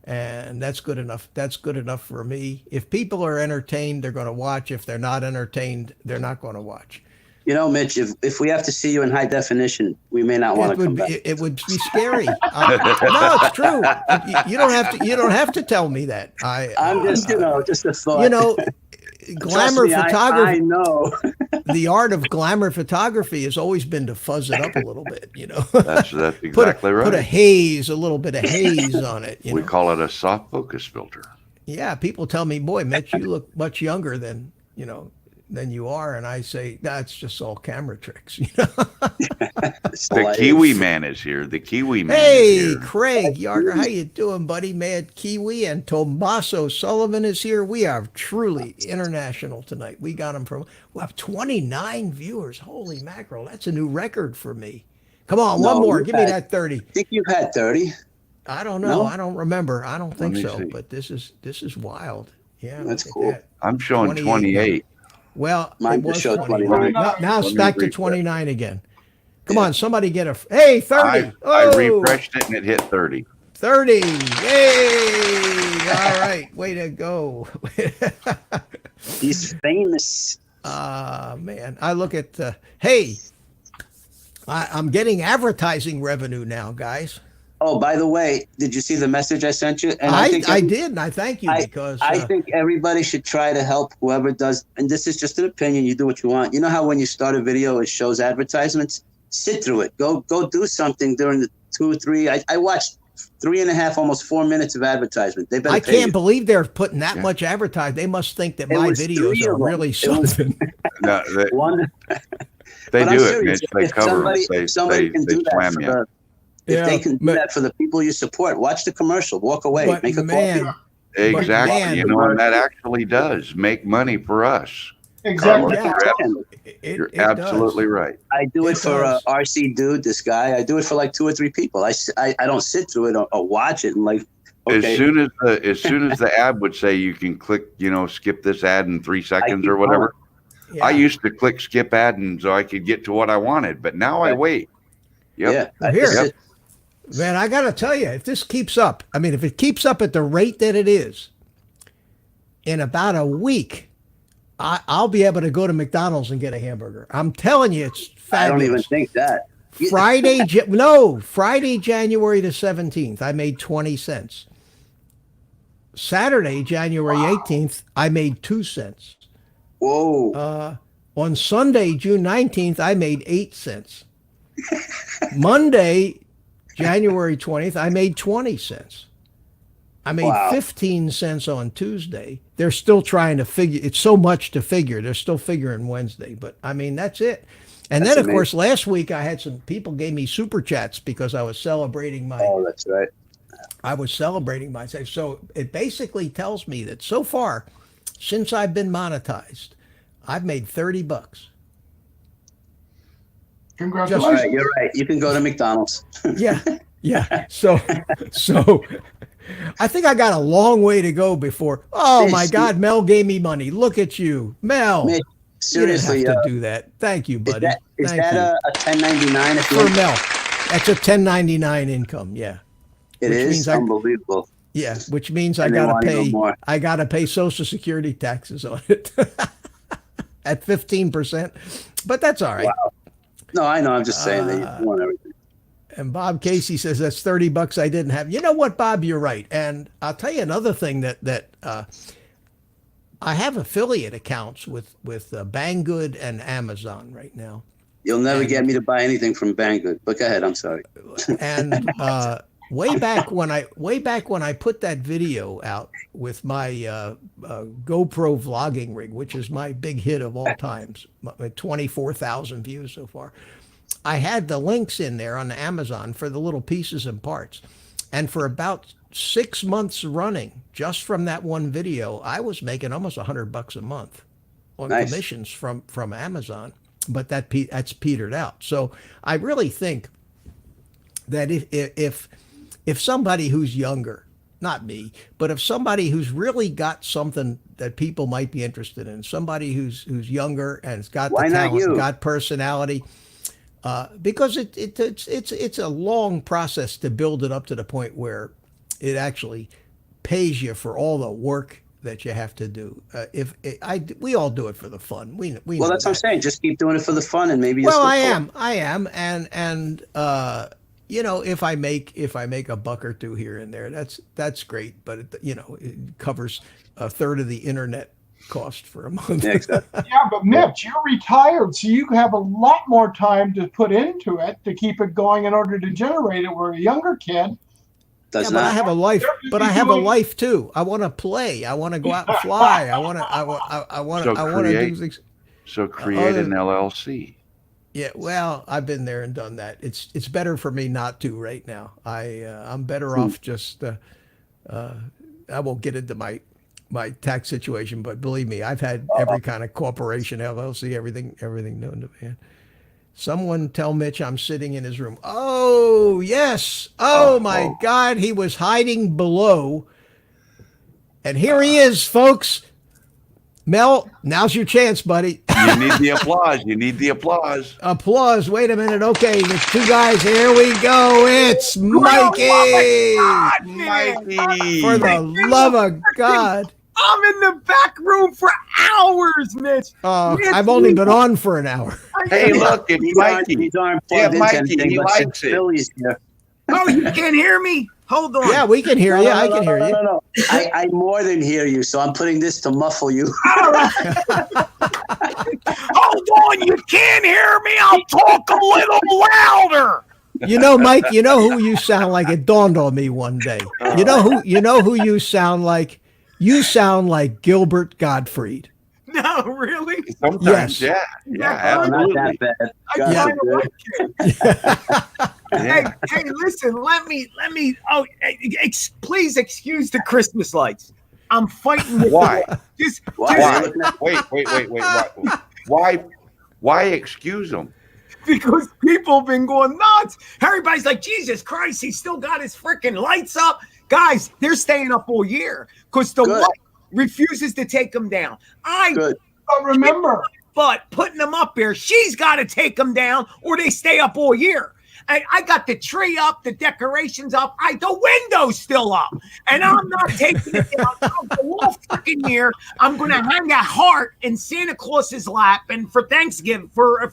and that's good enough. That's good enough for me. If people are entertained, they're going to watch. If they're not entertained, they're not going to watch. You know, Mitch, if we have to see you in high definition, we may not want to come back. It would be scary. No, it's true. You don't have to tell me that. I'm just, just a thought. You know, glamour Trust me, photography. I know. The art of glamour photography has always been to fuzz it up a little bit. That's exactly right. Put a little bit of haze on it. We call it a soft focus filter. Yeah, people tell me, boy, Mitch, you look much younger than you are, and I say that's just all camera tricks. The Kiwi man is here. The Kiwi man Hey, is here. Craig Yarger, how you doing, buddy? Mad Kiwi and Tommaso Sullivan is here. We are truly international tonight. We got him we have 29 viewers. Holy mackerel, that's a new record for me. Come on, one more. Give me that 30. I think you've had 30. I don't know. No? I don't remember. I don't think me so. see. But this is wild. Yeah, That's look at cool. that. I'm showing 28. Well, Mine it was just showed 29. 29. Now Let me back to refresh. 29 again. Come on, somebody get hey, 30. I Oh, refreshed it and it hit 30. 30. Yay! All right, way to go. He's famous. Man, I look at hey, I'm getting advertising revenue now, guys. Oh, by the way, did you see the message I sent you? And I think did, and I thank you I- because I think everybody should try to help whoever does. And this is just an opinion. You do what you want. You know how when you start a video, it shows advertisements? Sit through it. Go do something during the 2 or 3. I watched 3.5, almost 4 minutes of advertisement. They better I pay can't you. believe they're putting that much advertising. They must think that It my was videos 3 are of them. really It was- something. No, One, they but I'm do it, serious. Mitch. They If cover somebody, it. if somebody can they do that slam for you. if they Yeah, can do but- that for the people you support, watch the commercial, walk away, But make a man, coffee. Exactly. man, You know, and that actually does make money for us. Exactly. Yeah. You're It absolutely does. right. I do it It for does. RC Dude, this guy. I do it for like 2 or 3 people. I don't sit through it or watch it and like, okay. As soon as the ad would say you can click, skip this ad in 3 seconds keep or whatever. Yeah. I used to click skip ad and so I could get to what I wanted, but now I wait. Yep. Yeah. Well, here. Yep. Man, I got to tell you, if this keeps up, I mean, if it keeps up at the rate that it is, in about a week, I'll be able to go to McDonald's and get a hamburger. I'm telling you, it's I don't even fabulous. think that. Friday, January the 17th, I made 20 cents. Saturday, January 18th, I made 2 cents. Whoa. On Sunday, June 19th, I made 8 cents. Monday, January 20th, I made 20 cents. I made Wow. 15 cents on Tuesday. They're still trying to figure. It's so much to figure. They're still figuring Wednesday. But, I mean, that's it. And That's then, of amazing. course, last week I had some people gave me super chats because I was celebrating Oh, that's right. myself. So it basically tells me that so far, since I've been monetized, I've made $30. All Congratulations. right, you're right. You can go to McDonald's. Yeah. So I think I got a long way to go before. Oh Mitch, my God, Mel gave me money. Look at you, Mel. Mitch, seriously, you didn't have to do that. Thank you, is buddy. that, is Thank that you. a 1099? If For you Mel? That's a 1099 income. Yeah, it which is means I- unbelievable. yeah. Which means I And they gotta want even pay. more. I gotta pay Social Security taxes on it at 15%. But that's all right. Wow. No, I know. I'm just saying that you want everything. And Bob Casey says that's $30 I didn't have. You know what, Bob? You're right. And I'll tell you another thing that I have affiliate accounts with Banggood and Amazon right now. You'll never get me to buy anything from Banggood. But go ahead. I'm sorry. And way back when I put that video out with my GoPro vlogging rig, which is my big hit of all times, 24,000 views so far. I had the links in there on Amazon for the little pieces and parts. And for about 6 months running, just from that one video, I was making almost $100 a month on Nice. commissions from Amazon. But that's petered out. So I really think that if somebody who's younger, not me, but if somebody who's really got something that people might be interested in, somebody who's younger and has got Why the not talent, you? got personality, because it's a long process to build it up to the point where it actually pays you for all the work that you have to do. We all do it for the fun. We Well, know that's what I'm that. saying. Just keep doing it for the fun, and maybe. You'll Well, still I am, and you know, if I make a buck or two here and there, that's great. But it covers a third of the internet cost for a month. Yeah, exactly. Yeah, but Mitch, you're retired, so you have a lot more time to put into it to keep it going in order to generate it. Where a younger kid, Does Yeah, but I not. have a life. They're But I have a doing- life too. I want to play. I want to go out and fly. I want to. I want So to do create- things. So create Other- an LLC. Yeah, well, I've been there and done that. It's better for me not to right now. I'm better off just. I won't get into my tax situation, but believe me, I've had every kind of corporation, LLC, everything known to man. Someone tell Mitch I'm sitting in his room. Oh yes. Oh my God, he was hiding below, and here he is, folks. Mel, now's your chance, buddy. You need the applause. You need the applause. Applause. Wait a minute. Okay, the two guys. Here we go. It's Mikey. Mikey. For the love of God. I'm in the back room for hours, Mitch. Mitch, I've only been on for an hour. Hey, look, it's These aren't, Mikey. these aren't Yeah, plugged into Mikey, anything. he But likes since it. Billy's here. Oh, you can't hear me? Hold on. Yeah, we can hear you. I can hear you. No. I more than hear you, so I'm putting this to muffle you. Hold on, you can't hear me. I'll talk a little louder. You know, Mike. You know who you sound like. It dawned on me one day. You know who you sound like. You sound like Gilbert Gottfried. No, really? Sometimes, Yes. yeah, Not absolutely. that bad. I God kind of forbid. like it. Yeah. Hey, listen, let me. Oh, please excuse the Christmas lights. I'm fighting with Why? Just, Why? just Wait. Why excuse them? because people have been going nuts. Everybody's like, Jesus Christ, he's still got his freaking lights up. Guys, they're staying up all year because the Good. wife refuses to take them down. Good. but remember, But putting them up there, she's got to take them down or they stay up all year. I got the tree up, the decorations up, the window's still up, and I'm not taking it down. I'll go all freaking year. I'm going to hang a heart in Santa Claus's lap, and for Thanksgiving, for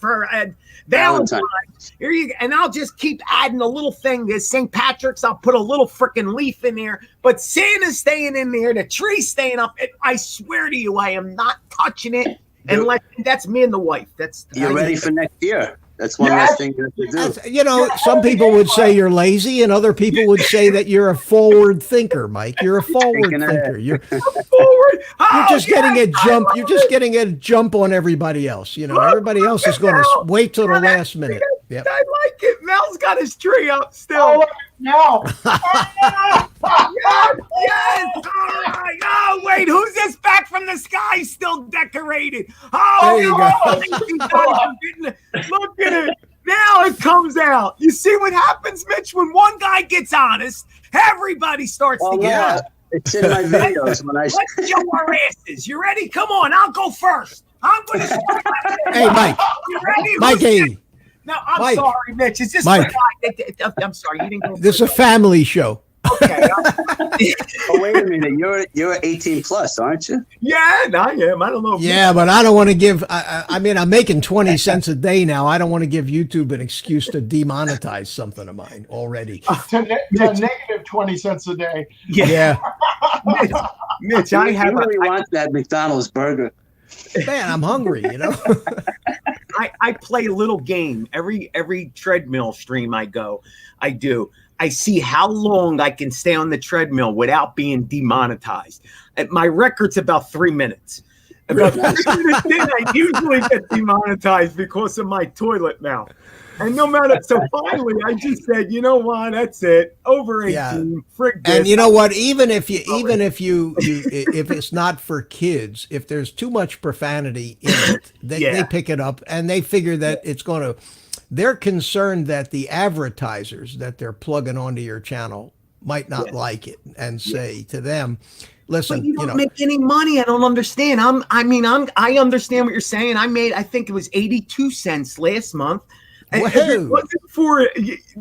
Valentine's, here you go. And I'll just keep adding a little thing. There's St. Patrick's. I'll put a little freaking leaf in there, but Santa's staying in there. The tree's staying up. I swear to you, I am not touching it. Unless that's me and the wife. You're ready for next year. That's one less thing you have to do. That's, you know, some people would say you're lazy, and other people would say that you're a forward thinker, Mike. You're a forward Thinking thinker. ahead. You're forward. just getting a jump. You're just getting a jump on everybody else. You know, everybody else is going to wait till the last minute. Yep. I like it. Mel's got his tree up oh, still. look, no. Yes. Oh, wait. Who's this back from the sky still decorated? Oh, There you go. Look at it. Now it comes out. You see what happens, Mitch? When one guy gets honest, everybody starts Oh, to get yeah. honest. It's in my videos when I. Let's show our asses. You ready? Come on. I'll go first. I'm going to start. Hey, Mike. You ready? Who's Mikey, No, I'm Mike. sorry, Mitch. It's just Mike. I'm sorry. You didn't go. this is a family show. Okay. Oh, wait a minute. You're 18 plus, aren't you? Yeah, I am. I don't know. Yeah, but I don't want to give. I mean, I'm making 20 cents a day now. I don't want to give YouTube an excuse to demonetize something of mine already. to negative 20 cents a day. Yeah, Mitch, You I have. really want that McDonald's burger. man, I'm hungry. You know. I play a little game every treadmill stream I do. I see how long I can stay on the treadmill without being demonetized. My record's about 3 minutes. About 3 minutes in, I usually get demonetized because of my toilet mouth. And no matter, so finally, I just said, you know what? That's it. Over 18. Yeah. Frig this. And you know what? Even if it's not for kids, if there's too much profanity in it, they pick it up and they figure that it's going to. They're concerned that the advertisers that they're plugging onto your channel might not like it and say to them, "Listen, But you don't make any money. I don't understand. I understand what you're saying. I think it was 82 cents last month. And Whoa. if it wasn't for,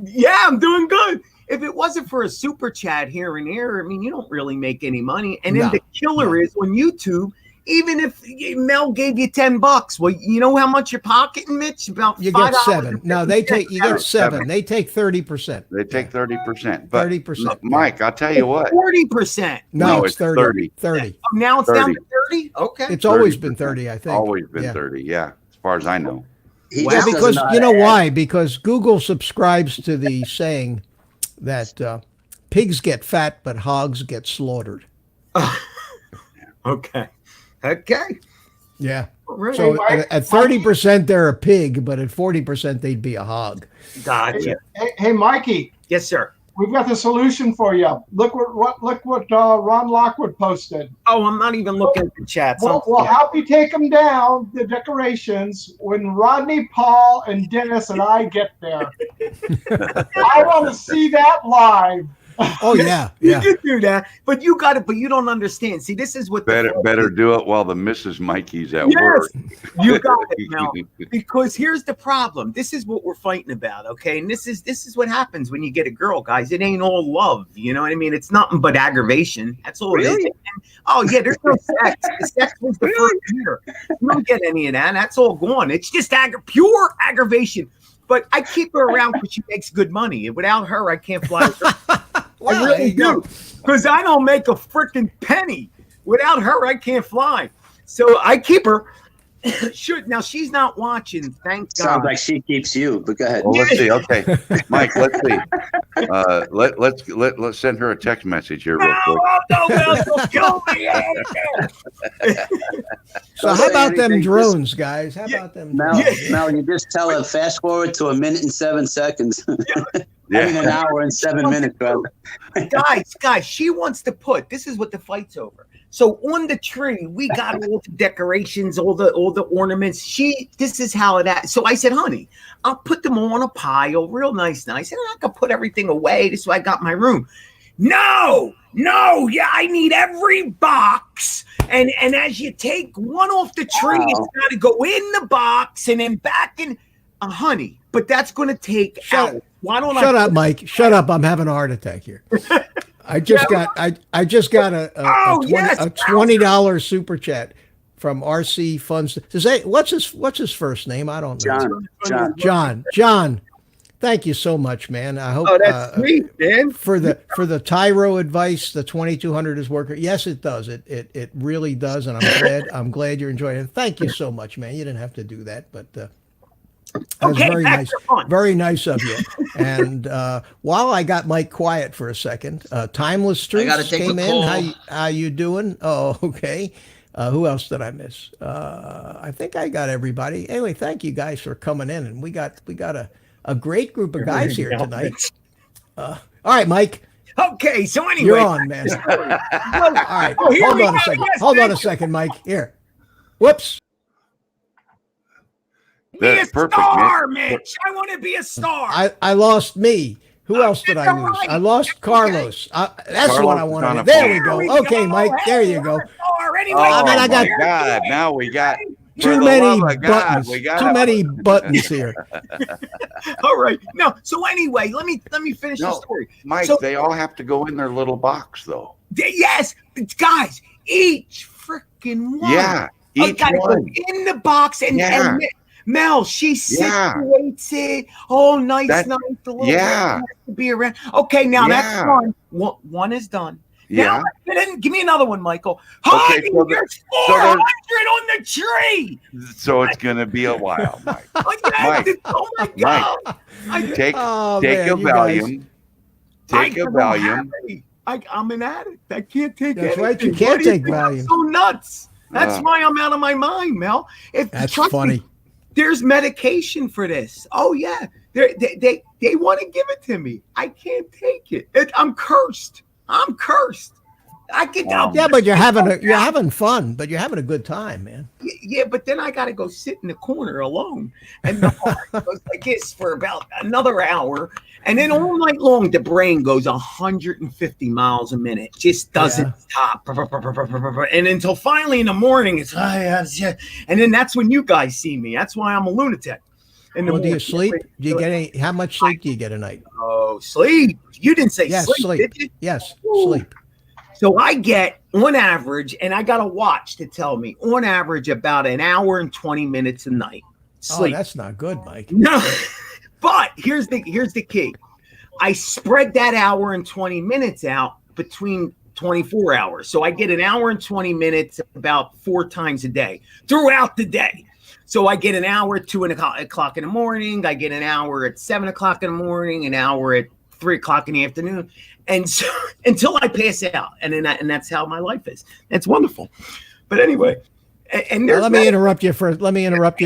yeah, I'm doing good. if it wasn't for a super chat here and there, I mean, you don't really make any money. And then No, the killer is on YouTube. Even if Mel gave you $10, well, you know how much you're pocketing, Mitch? About You $5. get 7. No, you get 7. They take 30%. They take 30%. But 30%. Mike, I'll tell you what. 40%. No, No, it's it's 30. 30. Oh, now it's down 30. to 30? Okay. It's always 30%. been 30, I think. Always been Yeah. 30. Yeah, as far as I know. He Wow. Yeah, just doesn't because know how you to know add. why? Because Google subscribes to the saying that pigs get fat, but hogs get slaughtered. Okay. Okay. Yeah. Right. So Mike, at 30%, they're a pig, but at 40%, they'd be a hog. Gotcha. Hey, Mikey, Yes, sir. we've got the solution for you. Look what Ron Lockwood posted. Oh, I'm not even looking at the chats. We'll help you take them down, the decorations, when Rodney, Paul, and Dennis and I get there. I want to see that live. Oh, yeah. You Yeah. can do that, but you got it. But you don't understand. See, this is what Better do it while the Mrs. Mikey's at Yes, work. you got it, Mel. Because here's the problem. This is what we're fighting about, okay? And this is what happens when you get a girl, guys. It ain't all love. You know what I mean? It's nothing but aggravation. That's all it is. Really? And, oh yeah, there's no sex. The sex was the first year. You don't get any of that. That's all gone. It's just pure aggravation. But I keep her around because she makes good money. Without her, I can't fly. Well, I there really you go. do, because I don't make a freaking penny. Without her, I can't fly. So I keep her. Should now she's not watching. Thank God. Sounds like she keeps you, but go ahead. Well, let's see. Okay, Mike, let's see. Let's send her a text message here real quick. No, Mel, kill me. So Don't how say about them anything, drones, guys? How about them Mel, drones? Mel, you just tell her fast forward to 1 minute and 7 seconds. I mean, an Yeah, hour and 7 minutes, bro. guys, she wants to put. This is what the fight's over. So on the tree, we got all the decorations, all the ornaments. This is how it. So I said, honey, I'll put them all on a pile, real nice. Now I said, I can put everything away. This is why I got my room. No, yeah, I need every box. And as you take one off the tree, Wow. it's got to go in the box and then back in. Honey, but that's going to take Shut- hours. Why don't Shut I? up, Mike. Shut up. I'm having a heart attack here. I just got a Yes, $20 super chat from RC Funds. Does that what's his first name? I don't know. John. Thank you so much, man. I hope Oh, that's sweet, man. for the Tyro advice, the 2200 is working. Yes, it does. It really does, and I'm glad you're enjoying it. Thank you so much, man. You didn't have to do that, but that was Okay, very back nice. to fun. Very nice of you. And while I got Mike quiet for a second, Timeless I gotta Truths take came a in. call. How you doing? Oh, okay. Who else did I miss? I think I got everybody. Anyway, thank you guys for coming in, and we got a great group of guys here tonight. All right, Mike, Okay, so anyway, you're on, man. All right, Oh, here hold we on a go. second. Yes, Hold on thank a you. second, Mike. Here. Whoops. be a That's perfect, star, Mitch. Mitch. I want to be a star. I lost me. Who else did I lose? I lost Carlos. That's Carlos what I is wanted. on a There phone. we go. Okay, Mike. There you go. Star. Anyway, Oh, I my got- God. Now we got for Too the many love of God, buttons. we got Too many buttons here. all right. No. So anyway, let me finish the No. story. Mike, So- they all have to go in their little box, though. Yes, guys, each freaking one. Yeah, I each gotta one. go in the box and, Yeah. and Mel, she Yeah. situates it. Oh, nice. The little yeah. has to be around. Okay, now that's Yeah. done. One is done. Yeah. Now, give me another one, Michael. Okay, Honey, so there's there's- 400 on the tree. So it's gonna be a while, Mike. Like, Mike. oh my God. Take Oh, take man, a you guys. Valium. Take a Valium. I'm an addict. I can't take That's anything. right, you What can't do you take think? I'm Valium. so nuts. That's Uh. why I'm out of my mind, Mel. That's trust me, funny. there's medication for this. Oh yeah, they want to give it to me. I can't take it. I'm cursed. I'm cursed. I can. Yeah, but you're having fun, but you're having a good time, man. Yeah, but then I got to go sit in the corner alone, and the heart goes like this for about another hour, and then all night long the brain goes 150 miles a minute, just doesn't stop, and until finally in the morning it's and then that's when you guys see me. That's why I'm a lunatic. In the Well, do you morning. sleep? Do you get any? How much sleep do you get a night? Oh, Oh, sleep. You didn't say Yes, sleep, sleep. did you? Yes, Ooh. sleep. So I get on average, and I got a watch to tell me on average about an hour and 20 minutes a night. Oh, Sleep. that's not good, Mike. No, but here's the key. I spread that hour and 20 minutes out between 24 hours. So I get an hour and 20 minutes about 4 times a day throughout the day. So I get an hour at 2:00 in the morning. I get an hour at 7:00 in the morning, an hour at 3:00 in the afternoon. And so until I pass out. And that's how my life is. It's wonderful. But anyway, and Well, there's let me interrupt you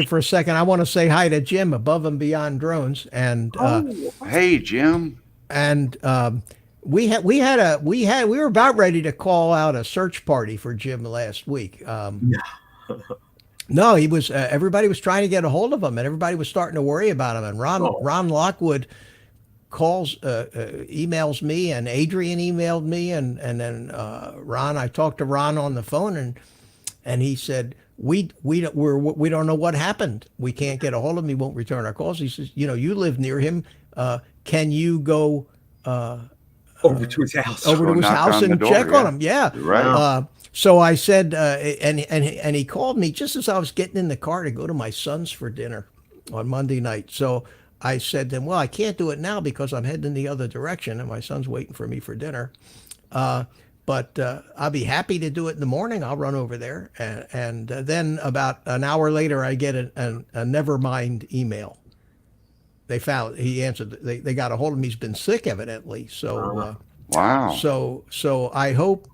for a second. I want to say hi to Jim Above and Beyond Drones, and Hey, Jim. we were about ready to call out a search party for Jim last week. No, he was. Everybody was trying to get a hold of him, and everybody was starting to worry about him. And Ron Lockwood emails me, and Adrian emailed me, and then Ron. I talked to Ron on the phone, and he said we don't know what happened. We can't get a hold of him. He won't return our calls. He says, you live near him. Can you go over to his house? over to Go his knock house on the and door, check yeah. on him? Yeah. Right. So I said, and he called me just as I was getting in the car to go to my son's for dinner on Monday night. So I said to him, well, I can't do it now because I'm heading the other direction and my son's waiting for me for dinner. But I'll be happy to do it in the morning. I'll run over there. And then about an hour later, I get a never mind email. He answered, they got a hold of him. He's been sick evidently. So, Wow. so I hope,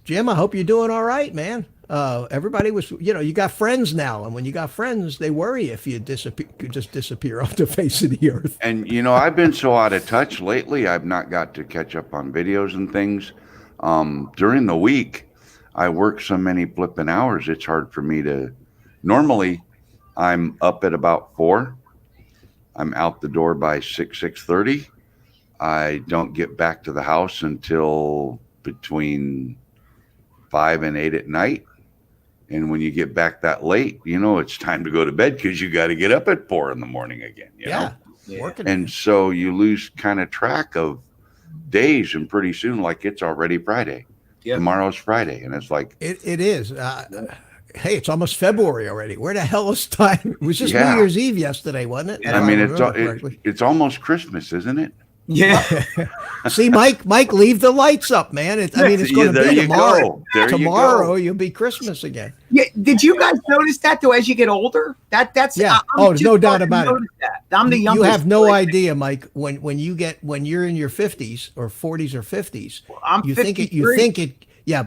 Jim, I hope you're doing all right, man. Everybody was, you got friends now. And when you got friends, they worry if you could just disappear off the face of the earth. And I've been so out of touch lately. I've not got to catch up on videos and things. During the week, I work so many flipping hours. It's hard for me to. Normally, I'm up at about 4. I'm out the door by 6:30. I don't get back to the house until between 5 and 8 at night. And when you get back that late, it's time to go to bed because you got to get up at 4 in the morning again. You know? Working. And so you lose kind of track of days, and pretty soon, like, it's already Friday. Yep. Tomorrow's Friday, and it's like It is. Hey, it's almost February already. Where the hell is time? It was just Yeah. New Year's Eve yesterday, wasn't it? I mean, If remember correctly. it's almost Christmas, isn't it? Yeah. See, Mike, leave the lights up, man. It's going to there be you tomorrow. go. There you Tomorrow, go. you'll be Christmas again. Yeah. Did you guys notice that though? As you get older, that's Yeah. I'm There's just no doubt starting to about it. notice that. I'm the You youngest. have no boy. idea, Mike, when you're in your 50s or 40s or 50s. I'm you think 53.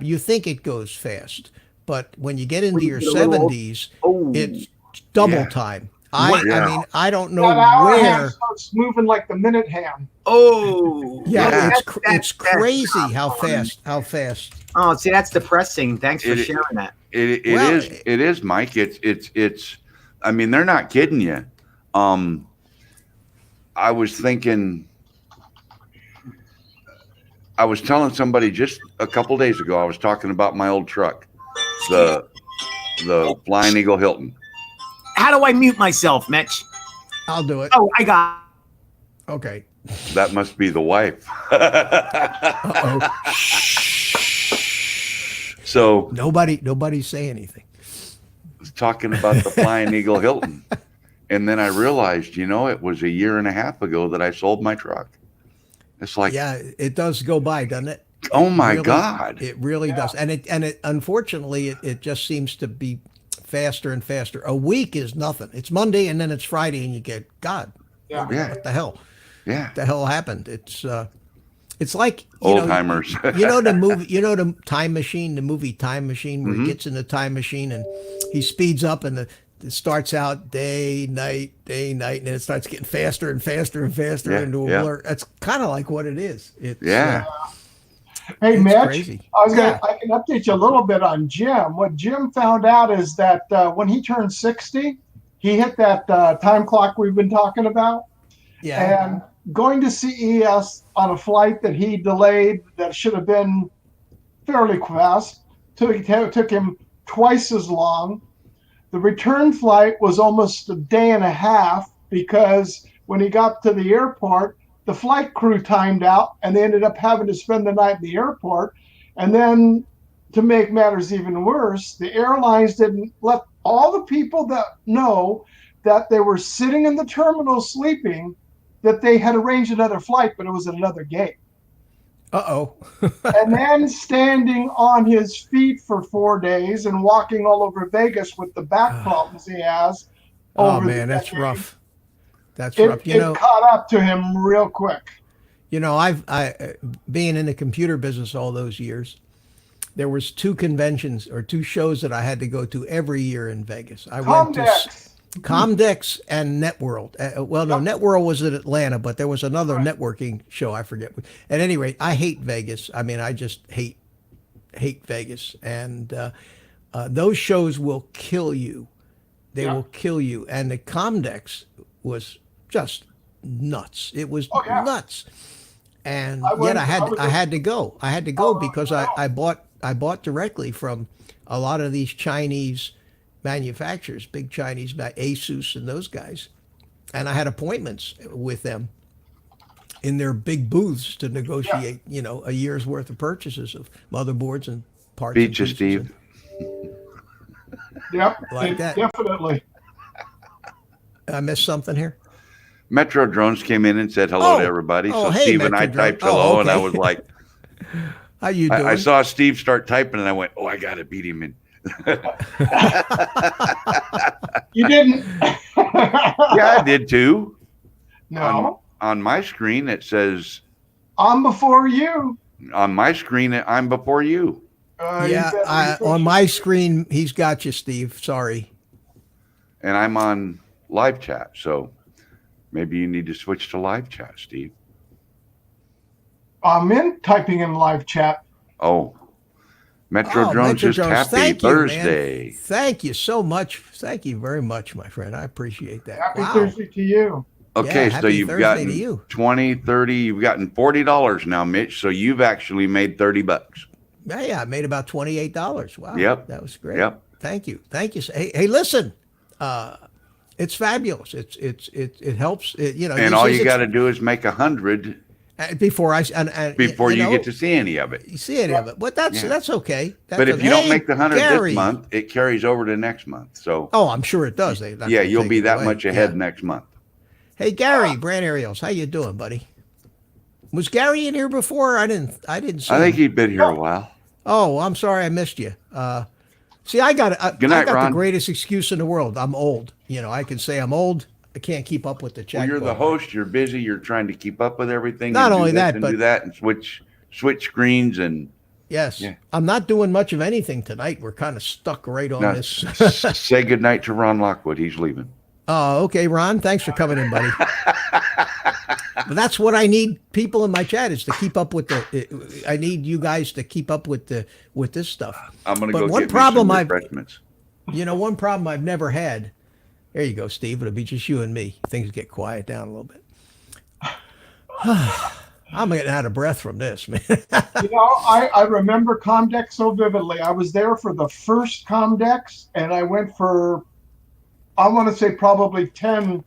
you think it goes fast, but when you get into When you your get a little old- 70s, Oh. it's double Yeah. time. What- I yeah. mean, I don't know That hour hand where. starts moving like the minute hand. Oh. Yeah, Yeah. it's crazy how fast. Oh, see, that's depressing. Thanks for It- sharing that. It Well, is, Mike. It's. I mean, they're not kidding you. I was thinking. I was telling somebody just a couple days ago. I was talking about my old truck, the Flying Eagle Hilton. How do I mute myself, Mitch? I'll do it. Oh, I got. Okay. That must be the wife. Uh-oh. So Nobody say anything. I was talking about the Flying Eagle Hilton, and then I realized, it was a year and a half ago that I sold my truck. It's like, Yeah, it does go by, doesn't it? oh my Really- God. It really does. And it unfortunately it just seems to be faster and faster. A week is nothing. It's Monday and then it's Friday and you get, God, Yeah. Yeah. what the hell? Yeah. What the hell happened? It's like Old timers. the movie, the Time Machine, the movie Time Machine, where he gets in the time machine and he speeds up and it starts out day, night, and then it starts getting faster and faster and faster Yeah, into a yeah. blur. That's kind of like what it is. It's, Yeah. Hey, It's Mitch, crazy. I can update you a little bit on Jim. What Jim found out is that when he turned 60, he hit that time clock we've been talking about. yeah. And going to CES on a flight that he delayed that should have been fairly fast took him twice as long. The return flight was almost a day and a half because when he got to the airport, the flight crew timed out, and they ended up having to spend the night in the airport. And then, to make matters even worse, the airlines didn't let all the people that know that they were sitting in the terminal sleeping, that they had arranged another flight, but it was at another gate. Uh-oh. And then standing on his feet for 4 days and walking all over Vegas with the back problems he has. Oh, over man, the that's decade. rough. That's rough. It caught up to him real quick. I being in the computer business all those years, there was 2 conventions or 2 shows that I had to go to every year in Vegas. I went to Comdex. Comdex and Networld. Networld was in Atlanta, but there was another networking show. I forget. At any rate, I hate Vegas. I mean, I just hate Vegas. And those shows will kill you. They will kill you. And the Comdex was just nuts. It was nuts. And yet I had to go. I had to go because I bought directly from a lot of these Chinese manufacturers, big Chinese, Asus and those guys. And I had appointments with them in their big booths to negotiate, a year's worth of purchases of motherboards and parts. Beat you, and Steve. Yep, Like that. definitely. I missed something here. Metro Drones came in and said hello to everybody. Oh, So hey, Steve and I Metro Drone. typed hello, Oh, and I okay. was like, How you doing? I saw Steve start typing, and I went, "Oh, I got to beat him in." You didn't. Yeah, I did too. No. On my screen, it says, I'm before you. on my screen, I'm before you. You better refresh on it. my screen, he's got you, Steve. Sorry. And I'm on live chat. So maybe you need to switch to live chat, Steve. I'm typing in live chat. Oh, Metro Drones Metro just Drones, happy thank you, man. Thursday. Thank you so much. Thank you very much, my friend. I appreciate that. Happy Wow. Thursday to you. Okay, Yeah, so happy you've Thursday gotten to you. 20, 30, you've gotten $40 now, Mitch. So you've actually made $30. Yeah, I made about $28. Wow. Yep. That was great. Yep. Thank you. Hey, listen. It's fabulous. It helps. And all you got to do is make 100 before before you get to see any of it. you see any of it. But that's okay. But if you don't make the 100 Gary. this month, it carries over to next month. So Oh, I'm sure it does. They're not yeah, gonna you'll take be it that away. much ahead Yeah. next month. Hey, Gary, Brand Aerials, how you doing, buddy? Was Gary in here before? I didn't see I think him. he'd been here a while. Oh, I'm sorry, I missed you. See, I got Good night, I got Ron. the greatest excuse in the world. I'm old. I can say I'm old. I can't keep up with the chat. Well, you're the board. host. You're busy. You're trying to keep up with everything. Not and do only this that, and but- do that and switch screens and Yes. Yeah. I'm not doing much of anything tonight. We're kind of stuck right on now, this. say goodnight to Ron Lockwood. He's leaving. Oh, okay, Ron. Thanks for coming in, buddy. But that's what I need people in my chat is to keep up with I need you guys to keep up with this stuff. I'm gonna But go one get problem me some I've- refreshments. One problem I've never had. There you go, Steve. It'll be just you and me. Things get quiet down a little bit. I'm getting out of breath from this, man. I remember Comdex so vividly. I was there for the first Comdex, and I went for, I want to say probably 10.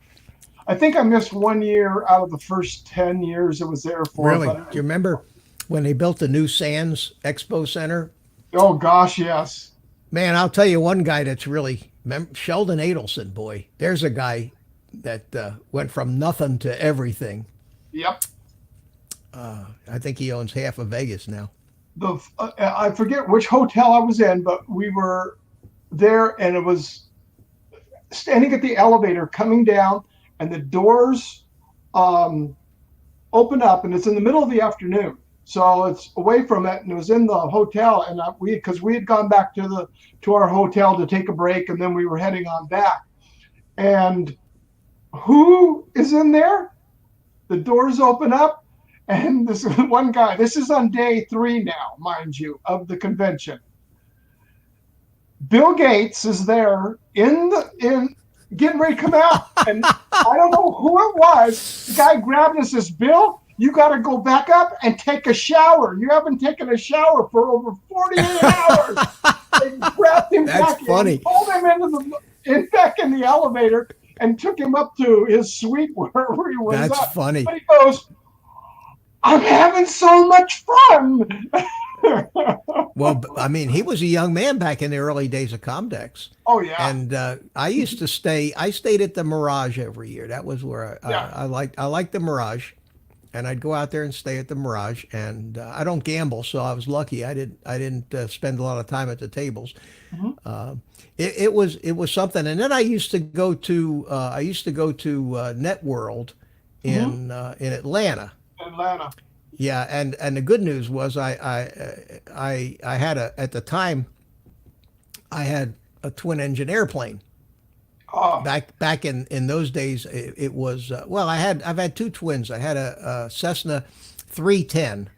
I think I missed 1 year out of the first 10 years I was there for. Really? but- Do you remember when they built the new Sands Expo Center? Oh, gosh, yes. Man, I'll tell you one guy that's really Sheldon Adelson. Boy, there's a guy that went from nothing to everything. Yep. I think he owns half of Vegas now. I forget which hotel I was in, but we were there, and it was standing at the elevator coming down, and the doors open up, and it's in the middle of the afternoon, so it's away from it, and it was in the hotel, and because we had gone back to our hotel to take a break, and then we were heading on back, and who is in there? The doors open up. And this one guy, this is on day 3 now, mind you, of the convention. Bill Gates is there in getting ready to come out. And I don't know who it was. The guy grabbed and says, Bill, you got to go back up and take a shower. You haven't taken a shower for over 48 hours. They grabbed him That's back funny. in, pulled him back in the elevator and took him up to his suite wherever he was That's up. funny. But he goes, I'm having so much fun. Well, I mean, he was a young man back in the early days of Comdex. Oh yeah. And I used to stay. I stayed at the Mirage every year. That was where Yeah. I liked the Mirage, and I'd go out there and stay at the Mirage. And I don't gamble, so I was lucky. I didn't spend a lot of time at the tables. It was something. And then I used to go to Networld in Atlanta. Atlanta. Yeah, and the good news was I had at the time I had a twin engine airplane. Oh, Back in those days it was I've had two twins. I had a Cessna 310,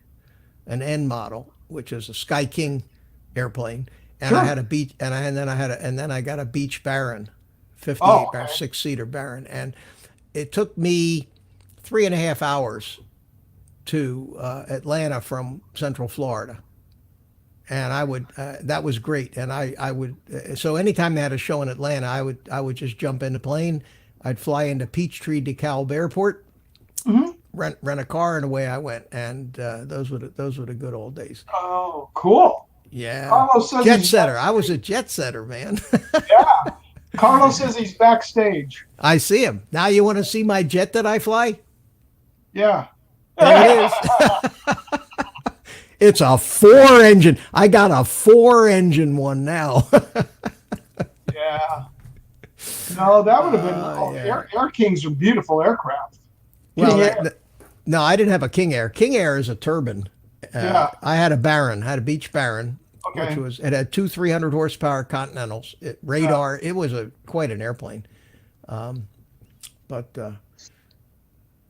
an N model, which is a Sky King airplane, and Sure. I had a beach and then I got a Beech Baron, 58 Oh, bar okay. 6-seater Baron, and it took me 3.5 hours to Atlanta from Central Florida. And I would that was great. And I would so anytime they had a show in Atlanta, I would just jump in the plane. I'd fly into Peachtree DeKalb Airport, rent a car, and away I went. And those were the good old days. oh, cool. Yeah, Carlos says jet he's setter. I was a jet setter, man. Yeah. Carlos says he's backstage. I see him now. You want to see my jet that I fly? Yeah. There it is. It's a 4-engine. I got a 4-engine one now. Yeah. No, that would have been. yeah. Air Kings are beautiful aircraft. Well, Yeah. no, I didn't have a King Air. King Air is a turbine. Yeah. I had a Baron, had a Beech Baron, Okay. which had two 300 horsepower Continentals, radar. It was quite an airplane. But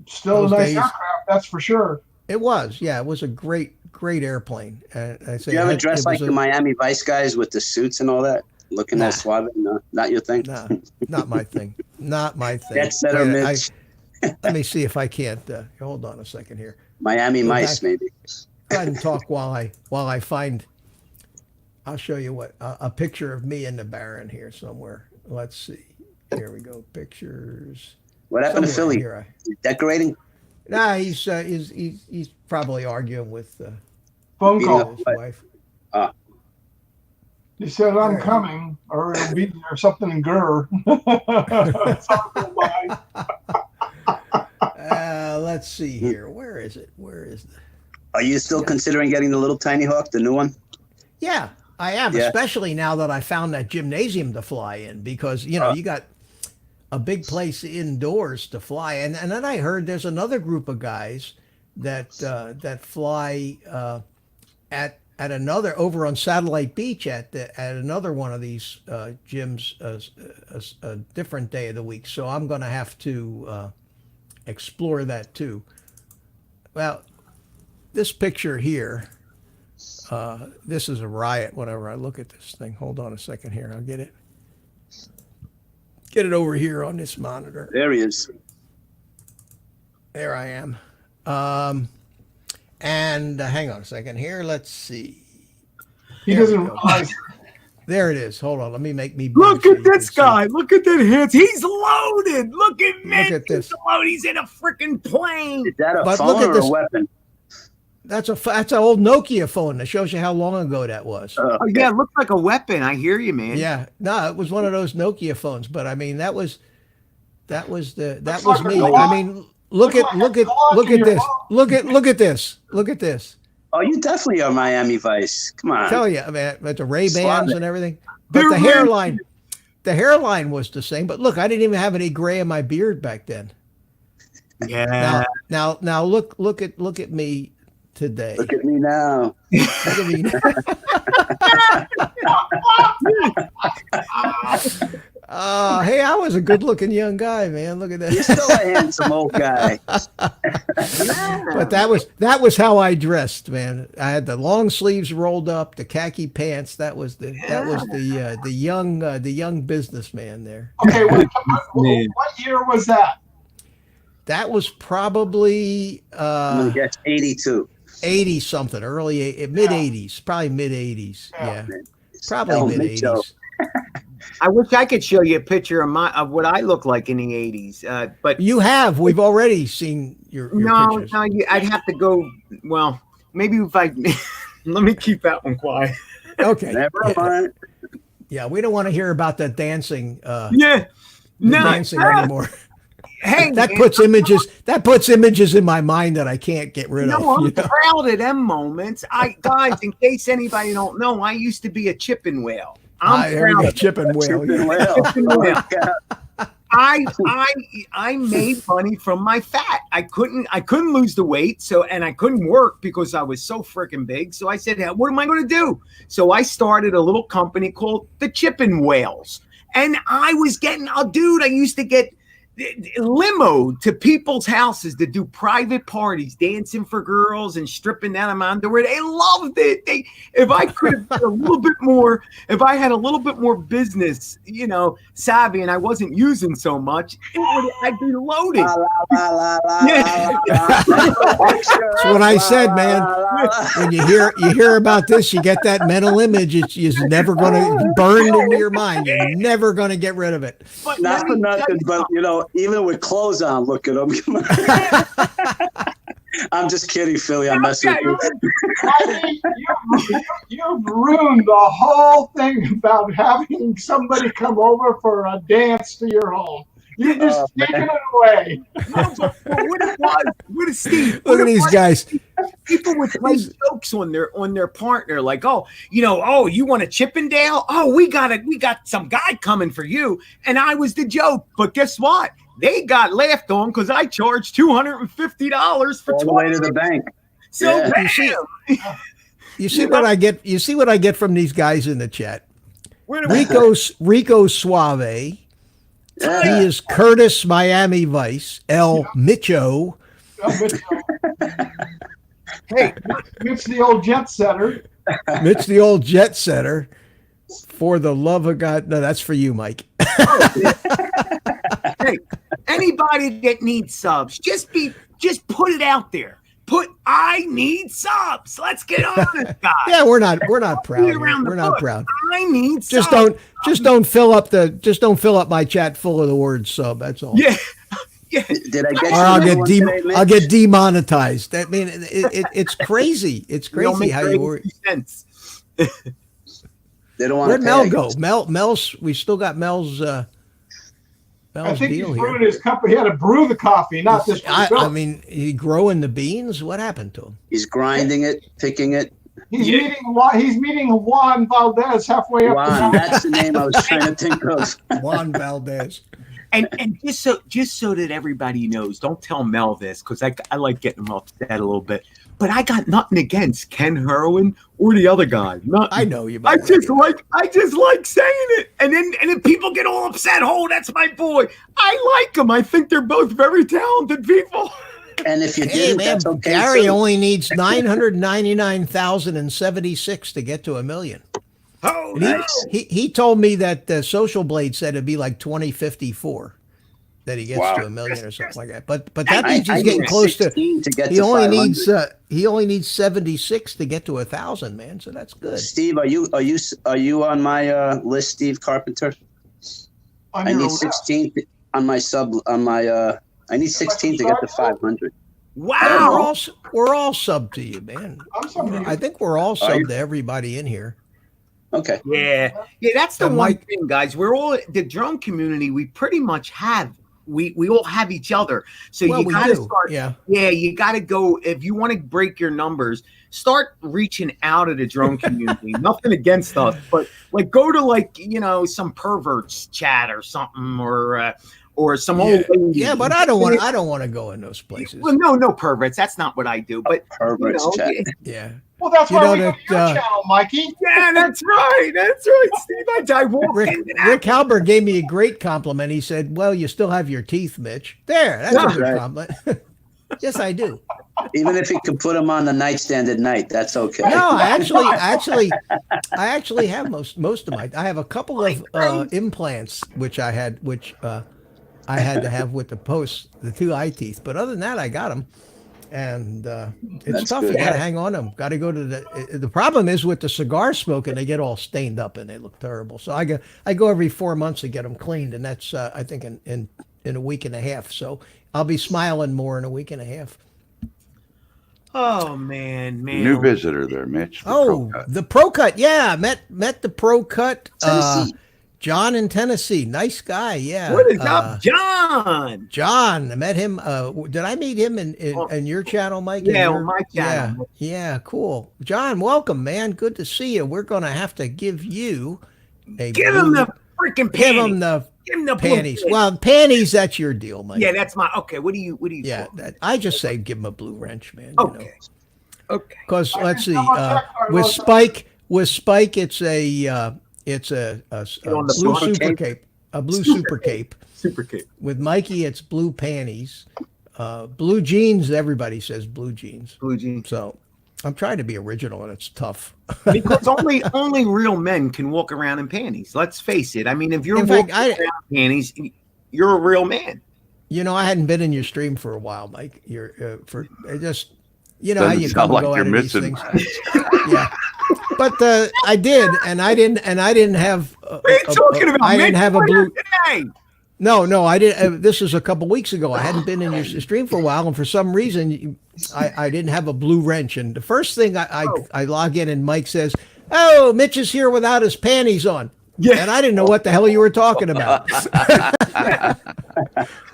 Still a those nice days- aircraft, that's for sure. it was, yeah, it was a great airplane. And I say Do you ever it dress was like the Miami Vice guys with the suits and all that? Looking Nah. at suave? No, not your thing? Nah, not my thing. Not my thing. Jet setter, Wait, Mitch. let me see if I can't. Hold on a second here. Miami Go Mice, back. maybe. Go ahead and talk while I find. I'll show you what a picture of me in the Baron here somewhere. Let's see. Here we go. Pictures. What happened to Somewhere Philly? here. Decorating? Nah, he's probably arguing with Phone Beating call. up- his What? wife. He said, I'm There. coming, or it'll be or something in Gur. Something by. Let's see here. Where is it? Where is the? Are you still considering getting the little tiny hawk, the new one? Yeah, I am, Yeah. especially now that I found that gymnasium to fly in, because you got a big place indoors to fly, and then I heard there's another group of guys that fly at another over on Satellite Beach at another one of these gyms a different day of the week. So I'm going to have to explore that too. Well, this picture here. This is a riot whenever I look at this thing. Hold on a second here. I'll get it. Get it over here on this monitor. There he is. There I am. And hang on a second here. Let's see. He There we doesn't go. realize. There it is. Hold on. Let me make me. Look big so at you this can see. guy. Look at that hands. He's loaded. Look at me. at this. He's loaded. He's in a freaking plane. Is that a But phone look at or this- a weapon? That's an old Nokia phone that shows you how long ago that was. Oh, yeah, it looks like a weapon. I hear you, man. Yeah. No, it was one of those Nokia phones. But I mean, that was Looks was like a me. Glock. I mean, look Looks at like a Glock look in at your this. phone. Look at this. Look at this. Oh, you definitely are Miami Vice. Come on. Tell you, I mean, with the Ray Slap Bans it. and everything. But They're the hairline was the same. But look, I didn't even have any gray in my beard back then. Yeah. Now look at me today. Look at me now. Look at me. Hey, I was a good-looking young guy, man. Look at You're that. still a handsome old guy. But that was how I dressed, man. I had the long sleeves rolled up, the khaki pants. That was the young businessman there. Okay, what Man. year was that? That was probably I'm going to guess 82. 80 something, mid 80s, probably mid 80s. Yeah. Yeah, probably Hell, mid Mitchell. 80s. I wish I could show you a picture of what I look like in the '80s, but You have. We've already seen your no, pictures. I'd have to go. Well, maybe if I let me keep that one quiet. Okay. Never mind. Yeah, we don't want to hear about the dancing. Yeah, The no, dancing anymore. hey, That man, puts images. That puts images in my mind that I can't get rid of. No, I'm you know? proud of them moments. Guys, in case anybody don't know, I used to be a chipping whale. There we I'm go, proud of chip and whale. Yeah. Well, Chipping oh my whale. God. I made money from my fat. I couldn't lose the weight, and I couldn't work because I was so freaking big. So I said, what am I going to do? So I started a little company called the Chipping Whales, and I was getting I used to get limo to people's houses to do private parties, dancing for girls and stripping down in my underwear. They loved it. If I could have been a little bit more, if I had a little bit more business, savvy, and I wasn't using so much, I'd be loaded. That's what I said, man. When you hear about this, you get that mental image. It's never going to burn into your mind. You're never going to get rid of it. But Not let for me tell nothing, you but something. even with clothes on, look at them. I'm just kidding, Philly. I'm messing with you. I mean, you've ruined the whole thing about having somebody come over for a dance to your home. You're just taking it away. No, but what it was, what is Steve? Look at these guys. People would play jokes on their partner, like, you want a Chippendale? Oh, we got some guy coming for you. And I was the joke. But guess what? They got laughed on because I charged $250 for All the 20 way to the bank. So Yeah. bam. You see what I get? You see what I get from these guys in the chat? Wait a minute. Rico Suave. Yeah. He is Curtis Miami Vice. El Micho. Hey, It's the old jet setter. Mitch, the old jet setter. For the love of God. No, that's for you, Mike. hey, anybody that needs subs, just put it out there. I need subs. Let's get on it, guys. Yeah, we're not proud. Beat around the We're not bush. proud. I need Just subs. don't fill up my chat full of the word sub. That's all. Yeah. Yeah. Did I get Or you I'll another get one today, Mitch? I'll get demonetized. I mean, it's crazy. It's We don't crazy make how you work. 32 cents. They don't want Where'd to Mel pay. go? Mel's. We still got Mel's. I Mel's think he's deal brewing here. his company. He had to brew the coffee, not this. I mean, he growing the beans. What happened to him? He's grinding it, picking it. He's meeting Juan Valdez halfway up. Juan, that's the name I was trying to think of. Juan Valdez. And just so that everybody knows, don't tell Mel this because I like getting him upset a little bit. But I got nothing against Ken Herwin or the other guy. Nothing. I know you. I just like saying it, and then people get all upset. Oh, that's my boy. I like him. I think they're both very talented people. And if you Hey didn't, man, that's okay. Gary too. only needs 999,076 to get to a million. Oh, And he told me that Social Blade said it'd be like 2054 that he gets Wow. to a million or something like that. But that means I he's getting need close to. 16 to get He to only 500. needs 76 to get to 1,000, man. So that's good. Steve, are you on my list, Steve Carpenter? On I your need list. 16 on my I need 16 to get to 500. wow. We're all sub to you, man. I'm sorry. I think we're all Are sub you? to everybody in here. Okay. Yeah. That's the So one Mike- thing, guys. We're all the drone community. We pretty much have. We all have each other. So Well, you we got to do. start. Yeah. Yeah, you got to go if you want to break your numbers. Start reaching out of the drone community. Nothing against us, but like go to some perverts chat or something, or some old lady. Yeah, but I don't want to go in those places. Well, no perverts. That's not what I do. But Perverts chat. Yeah. Well, that's You why know we go to your that, channel, Mikey. yeah, that's right. That's right, Steve. I walked Rick, into that. Rick Halbert gave me a great compliment. He said, "Well, you still have your teeth, Mitch." There, that's a good Right. compliment. Yes, I do. Even if you could put them on the nightstand at night, that's okay. No, I actually have most of my. I have a couple of implants which I had to have with the two eye teeth. But other than that, I got them, and it's That's tough. good. You got to hang on to them. Got to go to the problem is with the cigar smoking, they get all stained up and they look terrible. So I go every 4 months to get them cleaned, and that's I think in a week and a half. So I'll be smiling more in a week and a half. Oh man. New visitor there, Mitch. the Oh, Pro Cut. the Pro Cut. Yeah, met the Pro Cut. Tennessee. John in Tennessee. Nice guy. Yeah. What is up, John? John, I met him. Did I meet him in your channel, Mike? Yeah, In on my channel. Yeah, cool. John, welcome, man. Good to see you. We're gonna have to give you a Give him the freaking give panties. him the Give him the panties. blue- Well, panties. That's your deal, Mike. yeah, that's my okay. What do you? Yeah. call it? I just say give him a blue wrench, man. You know. Okay. Okay. Because let's see, double check, Carlos. with Spike, it's a on the blue blue super cape? cape, a blue super cape. Super kick. With Mikey, it's blue panties, blue jeans. Everybody says blue jeans. Blue jeans. So I'm trying to be original, and it's tough. Because only real men can walk around in panties. Let's face it. I mean, if you're In fact, walking around in panties, you're a real man. You know, I hadn't been in your stream for a while, Mike. You're for I just. You know how Doesn't you sound come and like go you're out of these missing things. Yeah, but I did, and I didn't have. What are you talking about? I didn't man? have a blue. Today. No, I didn't. This is a couple weeks ago. I hadn't been in your stream for a while, and for some reason, I didn't have a blue wrench. And the first thing I log in, and Mike says, "Oh, Mitch is here without his panties on." Yeah. And I didn't know what the hell you were talking about.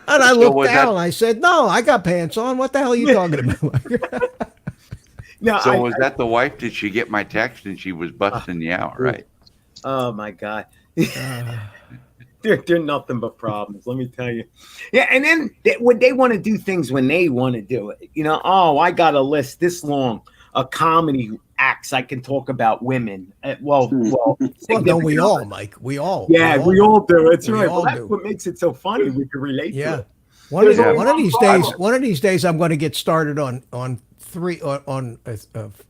And I looked was down, that- and I said, "No, I got pants on. What the hell are you talking about?" No, So was that the wife? Did she get my text and she was busting you out, right? Oh my god. They're nothing but problems, let me tell you. Yeah, and then when they want to do things when they want to do it, you know, oh, I got a list this long of comedy acts I can talk about women. Well, don't we all, Mike? We all. Yeah, we all do. It's We right. all Well, that's do. what makes it so funny. We can relate to Yeah. it. One of Yeah. these days, I'm going to get started on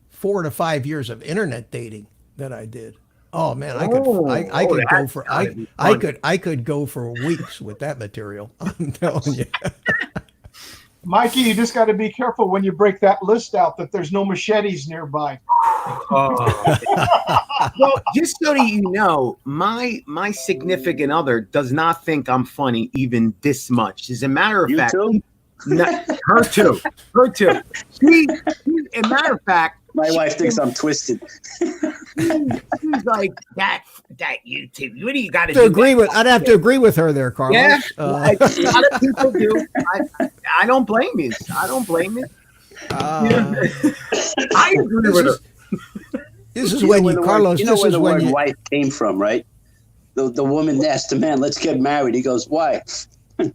4 to 5 years of internet dating that I did. Oh man, I could go that's for gotta be I fun. could go for weeks with that material. I'm telling you. Mikey, you just got to be careful when you break that list out that there's no machetes nearby. Well, just so that you know, my significant other does not think I'm funny even this much. As a matter of You fact, too? her too. She, as a matter of fact, My wife thinks I'm twisted. she's like that YouTube. What do you got to To agree with, I'd have to agree with her there, Carlos. Yeah, a lot of people do. I don't blame you. I don't blame you. I agree with her. This is when where you, the Carlos. word, you know This where is the when word you. wife came from, right? The woman asked the man, "Let's get married." He goes, "Why?" Oh,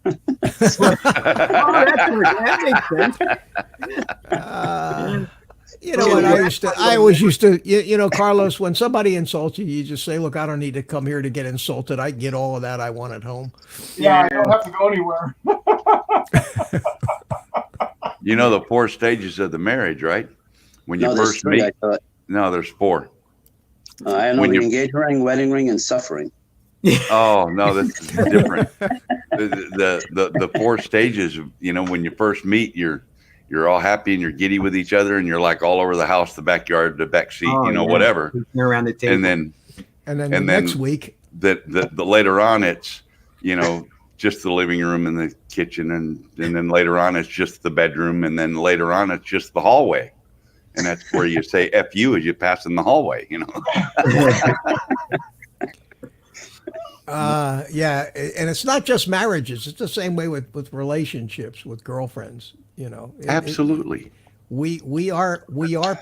that makes sense. You know what I always used to, you know, Carlos, when somebody insults you, you just say, look, I don't need to come here to get insulted. I can get all of that I want at home. Yeah, I don't have to go anywhere. You know the 4 stages of the marriage, right? When you No, there's first 3, I meet. thought. No, there's 4. I know When the you- engagement ring, wedding ring, and suffering. Oh no, this is different. The 4 stages. You know, when you first meet, you're all happy and you're giddy with each other, and you're like all over the house, the backyard, the back seat, Oh, you know, yeah. whatever. Around the table. And then And then And the then- next week, the later on, it's, you know, just the living room and the kitchen, and then later on it's just the bedroom, and then later on it's just the hallway, and that's where you say "F you" as you pass in the hallway. You know. yeah, and it's not just marriages. It's the same way with relationships, with girlfriends. You know, Absolutely. we are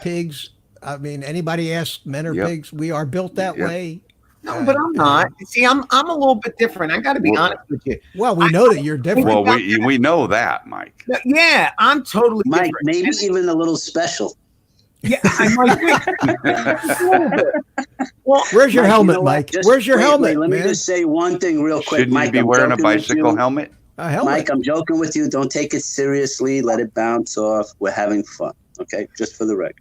pigs. I mean, anybody asks, men are Yep. pigs. We are built that Yep. way. No, but I'm not. See, I'm a little bit different. I got to be Well- honest with you. Well, we know that you're different. Well, we know that, Mike. Yeah, I'm totally Mike, different. maybe And- even a little special. yeah, I might be. A little bit. Well, Where's your Mike, you helmet, know what? Mike? Just Where's your wait, helmet, Let me man? just say one thing real quick. Shouldn't Mike, you be I'm wearing a joking with bicycle you. helmet? A helmet. Mike, I'm joking with you. Don't take it seriously. Let it bounce off. We're having fun. Okay, just for the record.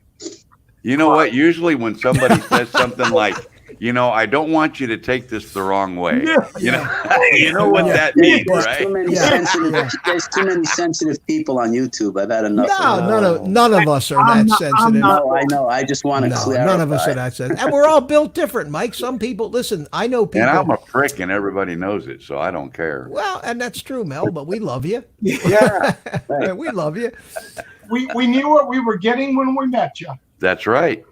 You know what? Usually when somebody says something like, I don't want you to take this the wrong way. Yeah. You know what Yeah. that means, There's right? too many Yeah. sensitive. There's too many sensitive people on YouTube. I've had enough. No, none of us are I'm that not- sensitive. I'm not- No, I know. I just want to No, clarify. none of us are that sensitive. And we're all built different, Mike. Some people, listen, I know people. And I'm a prick, and everybody knows it, so I don't care. Well, and that's true, Mel, but we love you. Yeah. We love you. We knew what we were getting when we met you. That's right.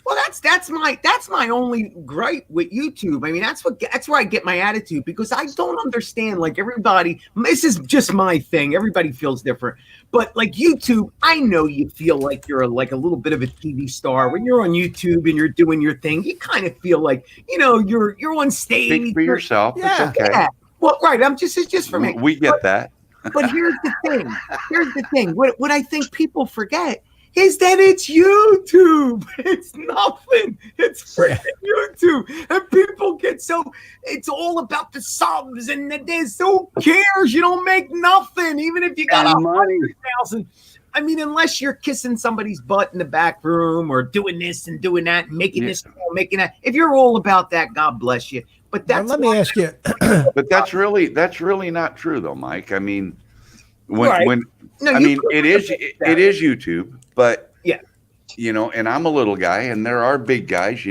Well, that's my only gripe with YouTube. I mean, that's where I get my attitude, because I don't understand. Like, everybody, this is just my thing. Everybody feels different, but like YouTube, I know you feel like you're like a little bit of a TV star when you're on YouTube and you're doing your thing. You kind of feel like you're on stage. Speak for yourself. Yeah. It's okay. Yeah. Well, right. It's just for me. We get that. But here's the thing. Here's the thing. What I think people forget is that it's YouTube. It's nothing. It's freaking YouTube. And people get it's all about the subs and this. Who cares? You don't make nothing, even if you got And money. 100,000. I mean, unless you're kissing somebody's butt in the back room or doing this and doing that and making this and making that. If you're all about that, God bless you. But Now, that's let me ask you. But that's really not true, though, Mike. I mean, Right. No, you could it is YouTube, but Yeah. and I'm a little guy, and there are big guys,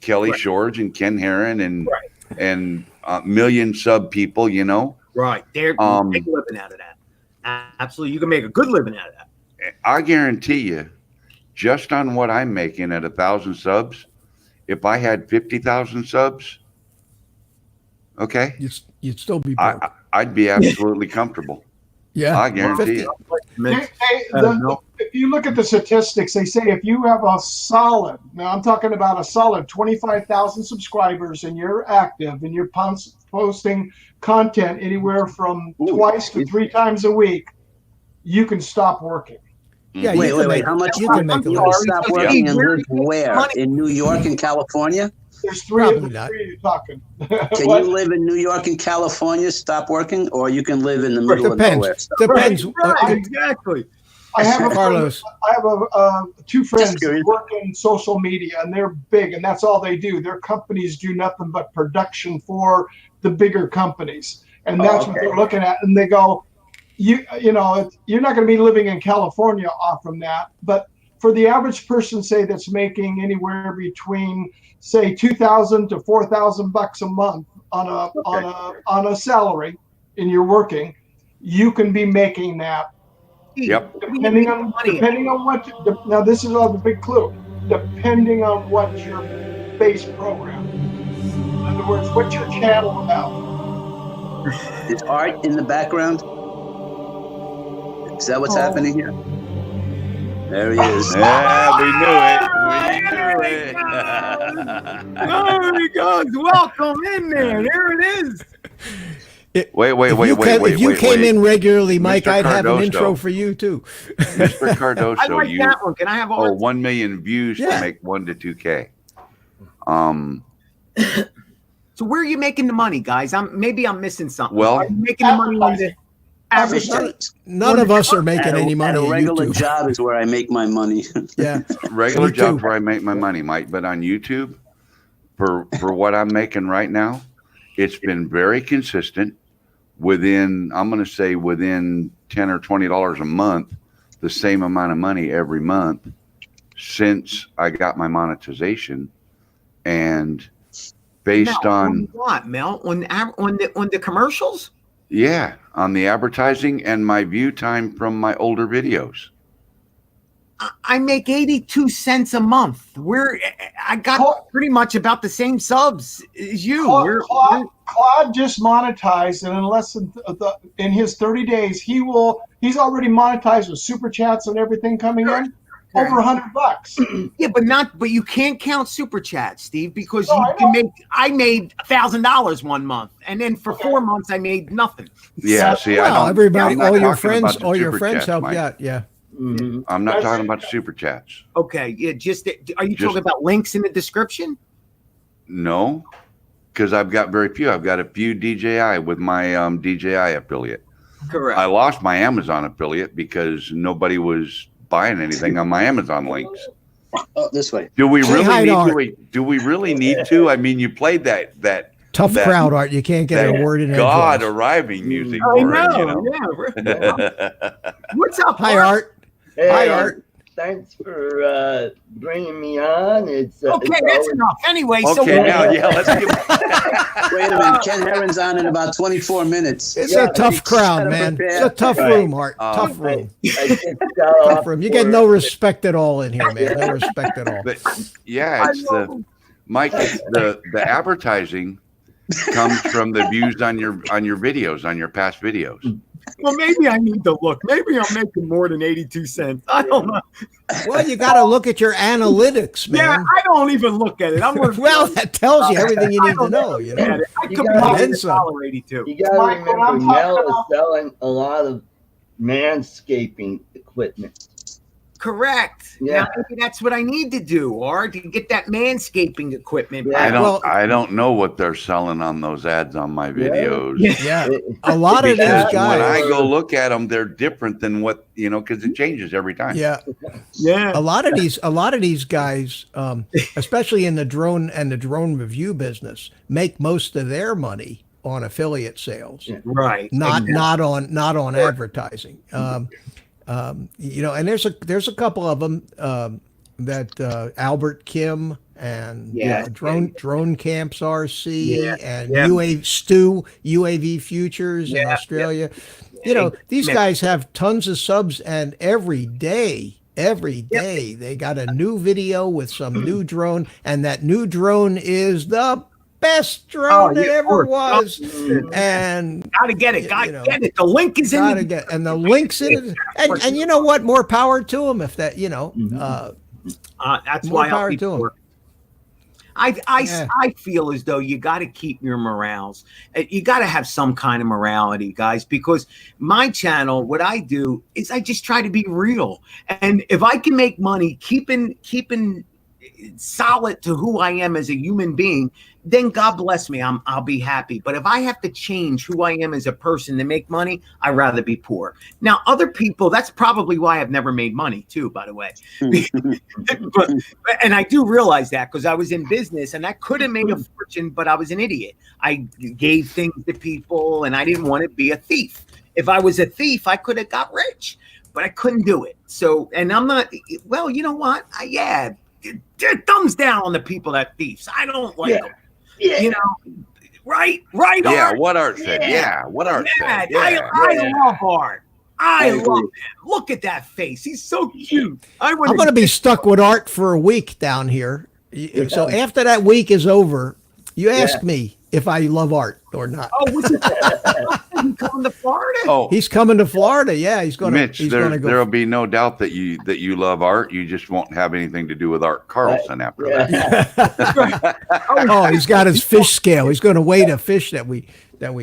Kelly Right. Shorge and Ken Herron and Right. and million sub people, right. They're make a living out of that. Absolutely. You can make a good living out of that. I guarantee you, just on what I'm making at 1,000 subs, if I had 50,000 subs, okay, You'd still be broke. I'd be absolutely comfortable. Yeah. I guarantee it. If you look at the statistics, they say if you have a solid, now I'm talking about a solid 25,000 subscribers and you're active and you're posting content anywhere from twice to 3 times a week, you can stop working. Yeah, you Wait, can wait, make- How much you time can make a you living. stop working and live where? In New York and California? There's three of Probably the not. three you're talking. Can you live in New York and California, stop working, or you can live in the middle of nowhere? Depends. Depends. Right, exactly. I have Carlos. two friends Just curious. who work in social media, and they're big, and that's all they do. Their companies do nothing but production for the bigger companies, and that's what they're looking at. And they go, you're not going to be living in California off from that, but for the average person, say that's making anywhere between say $2,000 to $4,000 a month on a salary, and you're working, you can be making that. Yep. Depending on what. Now this is the big clue. Depending on what your base program. In other words, what's your channel about? Is art in the background? Is that what's happening here? There he is. Yeah, we knew it. There he goes. Welcome in there. There it is. Wait. If you came in regularly, Mike, Mr. I'd have an Cardoso. intro for you too. Mr. Cardoso, I like that one. Can I have all 1 million views Yeah. to make 1 to 2K. So where are you making the money, guys? Maybe I'm missing something. Well- Are you making the money on the average? None of us are making At a- any money At a on regular YouTube. job is where I make my money. Yeah. Regular Me too. jobs where I make my money, Mike, but on YouTube, for what I'm making right now, it's been very consistent. Within 10 or $20 a month, the same amount of money every month since I got my monetization, and based Mel, on what, Mel? On the commercials? on the advertising and my view time from my older videos. I make 82 cents a month. I got pretty much about the same subs as you. Claude just monetized, and in less than in his 30 days, he's already monetized with super chats and everything coming in. Over $100. Yeah, but you can't count super chats, Steve, because No, I made $1,000 1 month, and then for 4 months I made nothing. Yeah, see, I Well, don't. everybody, I'm not all your talking about friends, the super chats, help Mike. you out. Yeah. I'm not talking about the super chats. Okay, yeah, are you Just- talking about links in the description? No, because I've got very few. I've got a few DJI with my DJI affiliate. Correct. I lost my Amazon affiliate because nobody was buying anything on my Amazon links. Oh, this way. Do we Say really hi to need Art. to? Do we really need to? I mean, you played that Tough that- crowd, Art. You can't get that a word in God edgewise. arriving music I for it, you know. know? Yeah. What's up, Hi, Art? Art. Hey, Hi, Art. Thanks for bringing me on. It's Okay, it's that's always- enough. Anyway, so Okay, now yeah, let's give. Wait a minute. Ken Herron's on in about 24 minutes. It's Yeah, a tough crowd, gotta man. prepare. It's a tough Right. room, Art. Tough room. I just got Tough off room. You get work. no respect at all in here, man. No respect at all. But yeah, it's the Mike. It's the advertising comes from the views on your videos, on your past videos. well, maybe I need to look. Maybe I'm making more than 82 cents. I don't know. Well, you got to look at your analytics, Yeah, man. I don't even look at it. I'm gonna Well, that tells you everything you I need to don't know. You look at know. it. I You could gotta- be And some. $1.82. You gotta Mike, when I'm remember, talking Mel is about- selling a lot of manscaping equipment. Correct. Yeah. Now, maybe that's what I need to do, or to get that manscaping equipment. Yeah. I don't. Well- I don't know what they're selling on those ads on my videos. Yeah. A lot of these Because when I guys. go look at them, they're different than what because it changes every time. Yeah. Yeah. A lot of these guys, especially in the drone review business, make most of their money on affiliate sales, Right. not on advertising. And there's a couple of them that Albert Kim and Yeah. Drone Camps RC Yeah. and Yeah. UAV Futures in Yeah. Australia. These Yeah. guys have tons of subs, and every day they got a new video with some new drone, and that new drone is the best drone that yeah, of ever course. was. And Gotta get it. Gotta You know. get it. The link is in gotta the get, and the links in it, and you know what? More power to them if that, that's More why power I'll be to 'em. poor. Yeah. I feel as though you got to keep your morals. You got to have some kind of morality, guys, because my channel, what I do is I just try to be real. And if I can make money keeping solid to who I am as a human being, then God bless me. I'll be happy. But if I have to change who I am as a person to make money, I'd rather be poor. Now, other people, that's probably why I've never made money too, by the way. And I do realize that because I was in business and I could have made a fortune, but I was an idiot. I gave things to people and I didn't want to be a thief. If I was a thief, I could have got rich, but I couldn't do it. So, and I'm not, well, you know what? Thumbs down on the people that thieves. I don't like them. Yeah. You know, right? Yeah, Art? what Art said. Yeah, what Art said. Yeah. I love Art. I agree. love him. Look at that face. He's so cute. I'm going to be stuck with Art for a week down here. So after that week is over, you ask me if I love Art or not. Oh, what's it? You coming to Florida? Oh, He's coming to Florida. Yeah, he's going to. Mitch, He's going to there'll go. be no doubt that you love Art. You just won't have anything to do with Art Carlson after that. Oh, he's got his fish scale. He's going to weigh the fish that we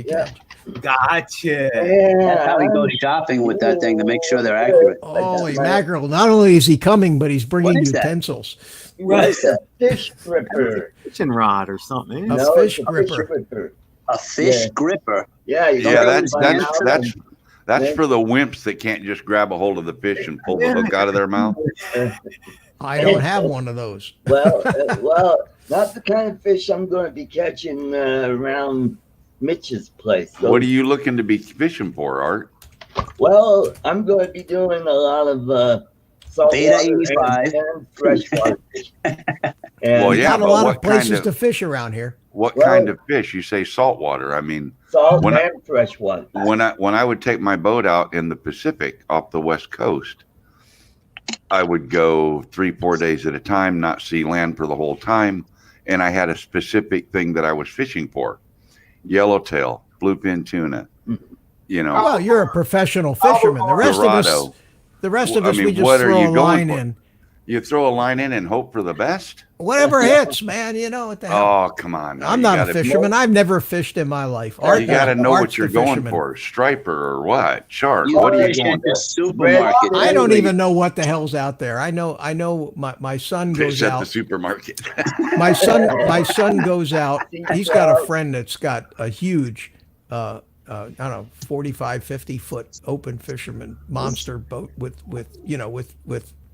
catch. Gotcha. That's how we go shopping with that thing to make sure they're accurate. Holy mackerel! Not only is he coming, but he's bringing What is that? utensils. Right. It's a fish gripper. Fishing rod or something. A No, fish it's a gripper. gripper. A fish Yeah. gripper. Yeah, you Yeah, don't that's buy out that's for the wimps that can't just grab a hold of the fish and pull the hook out of their mouth. I don't have one of those. well, not the kind of fish I'm going to be catching around Mitch's place. What are you looking to be fishing for, Art? Well, I'm going to be doing a lot of saltwater Beta 85. and freshwater fishing. Well, And yeah, Not a but lot what of places kind of- to fish around here. What Well- kind of fish? You say saltwater. I mean, salt when I- and freshwater. when I would take my boat out in the Pacific off the West Coast, I would go 3-4 days at a time, not see land for the whole time, and I had a specific thing that I was fishing for: yellowtail, bluefin tuna. You know, Well, you're a professional fisherman. The rest of us, Dorado. the rest of I us, we mean, just what are throw you a going line for? in. You throw a line in and hope for the best. Whatever hits, man. You know what the hell. Oh, come on! now. I'm You not a gotta- fisherman. I've never fished in my life. You got to know Art's what you're the going fisherman. for: striper or what? Shark? You What are you fish going at the for? supermarket. I don't even know what the hell's out there. I know my son goes Fish at the out. supermarket. My son goes out. He's got a friend that's got a huge, I don't know, 45, 50 foot open fisherman monster boat with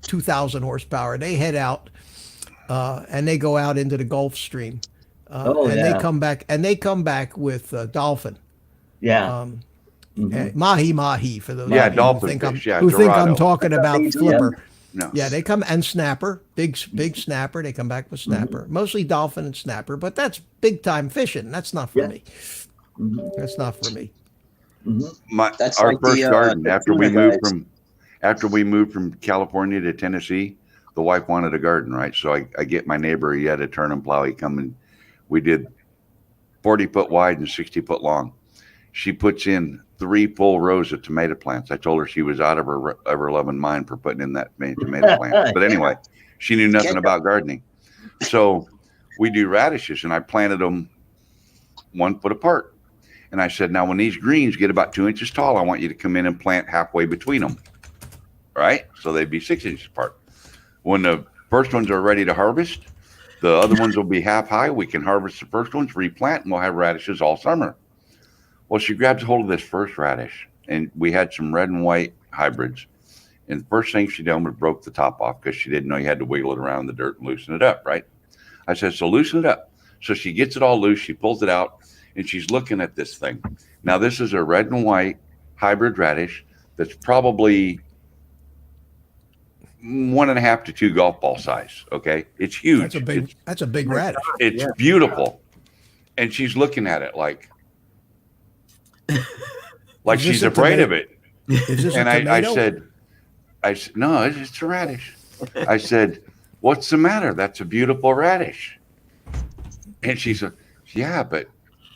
2,000 horsepower. They head out and they go out into the Gulf Stream. And they come back with dolphin. Yeah. Mahi mahi for those Yeah, of you dolphin fish, who think I'm Dorado. talking about flipper. No. Yeah, they come and snapper, big snapper. They come back with snapper, mostly dolphin and snapper. But that's big time fishing. That's not for me. That's not for me. That's Our like first the, garden the after we tuna moved guys. from California to Tennessee, the wife wanted a garden, right? So I get my neighbor. He had a turn plow. He come and we did 40-foot wide and 60-foot long. She puts in 3 full rows of tomato plants. I told her she was out of her loving mind for putting in that many tomato plants. But anyway, she knew nothing about gardening. So we do radishes, and I planted them 1 foot apart. And I said, now when these greens get about 2 inches tall, I want you to come in and plant halfway between them. Right? So they'd be 6 inches apart. When the first ones are ready to harvest, the other ones will be half high. We can harvest the first ones, replant, and we'll have radishes all summer. Well, she grabs hold of this first radish, and we had some red and white hybrids. And the first thing she done was broke the top off because she didn't know you had to wiggle it around in the dirt and loosen it up, right? I said, so loosen it up. So she gets it all loose. She pulls it out, and she's looking at this thing. Now, this is a red and white hybrid radish that's probably 1.5 to 2 golf ball size. Okay, it's huge. That's a big radish. It's beautiful, and she's looking at it like Is she's this a afraid of tomato? it. Is this And a I tomato? said, no, it's a radish. I said, what's the matter? That's a beautiful radish. And she said, yeah, but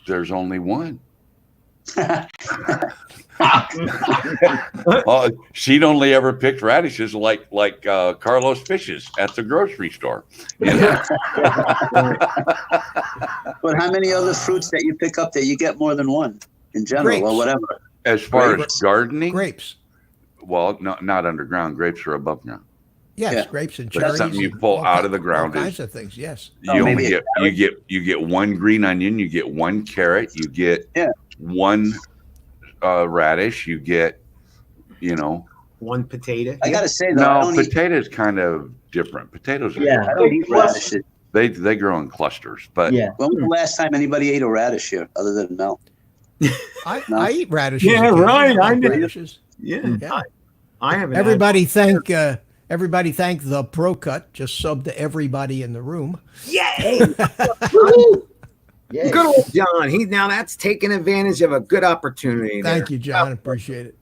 there's only one. Oh, she'd only ever picked radishes like Carlos fishes at the grocery store. You know? But how many other fruits that you pick up that you get more than one in general Grapes. or whatever? As far as gardening, Grapes. well, no, not underground. Grapes are above ground. Yes, Yeah. grapes and But cherries. something you and pull all out of the all ground kinds is of things. Yes. you only maybe you get 1 green onion, you get 1 carrot, you get 1 radish, you get, One potato. I gotta say though, I no, don't eat, potatoes kind of different. Potatoes are Yeah. I don't eat radishes. they grow in clusters, but Yeah. When was the last time anybody ate a radish here, other than Mel? I eat radishes. Yeah, occasionally. right, I like know. radishes. Yeah. Yeah. I haven't. Everybody thank the Pro Cut. Just sub to everybody in the room. Yay! Yeah. Good old John. Now that's taking advantage of a good opportunity. Thank you, John. Appreciate it.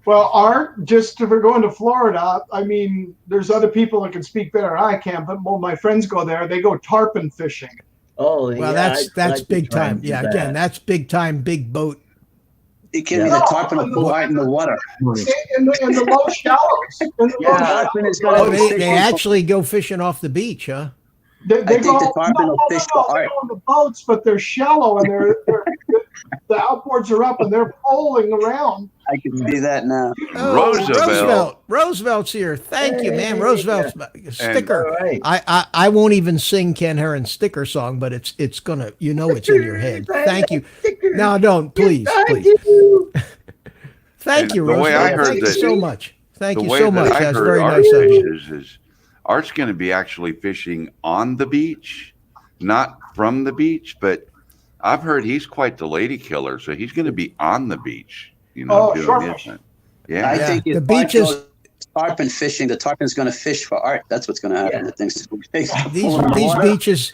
Well, Art, just if we're going to Florida, I mean, there's other people that can speak better than I can, but well, my friends go there. They go tarpon fishing. Oh, Well, yeah, that's I'd like to big try time. and do Yeah, that. again, that's big time, big boat. You kidding me? Yeah. The tarpon will go out in the water. In the low shallows. In the Yeah. low Tarpon is shallows. gonna Oh, be they fishing. actually go fishing off the beach, huh? They think go, the tarpon will fish for They art. go on the boats, but they're shallow and the outboards are up and they're poling around. I can see that now. Roosevelt. Roosevelt's here. Thank you, man. Hey, Roosevelt's sticker. All right. I won't even sing Ken Heron's sticker song, but it's gonna, it's in your head. Thank you. No, don't, please. Thank you, And the way I Roosevelt. heard Thank you that- so much. Thank the you way so that much. I That's heard very Art nice of you. fishes is Art's going to be actually fishing on the beach, not from the beach, but I've heard he's quite the lady killer, so he's going to be on the beach, Oh, doing sure. his thing. I Yeah. think the if beach Art is- goes tarpon fishing, the tarpon's going to fish for art. That's what's going to happen. Yeah. The thing's These beaches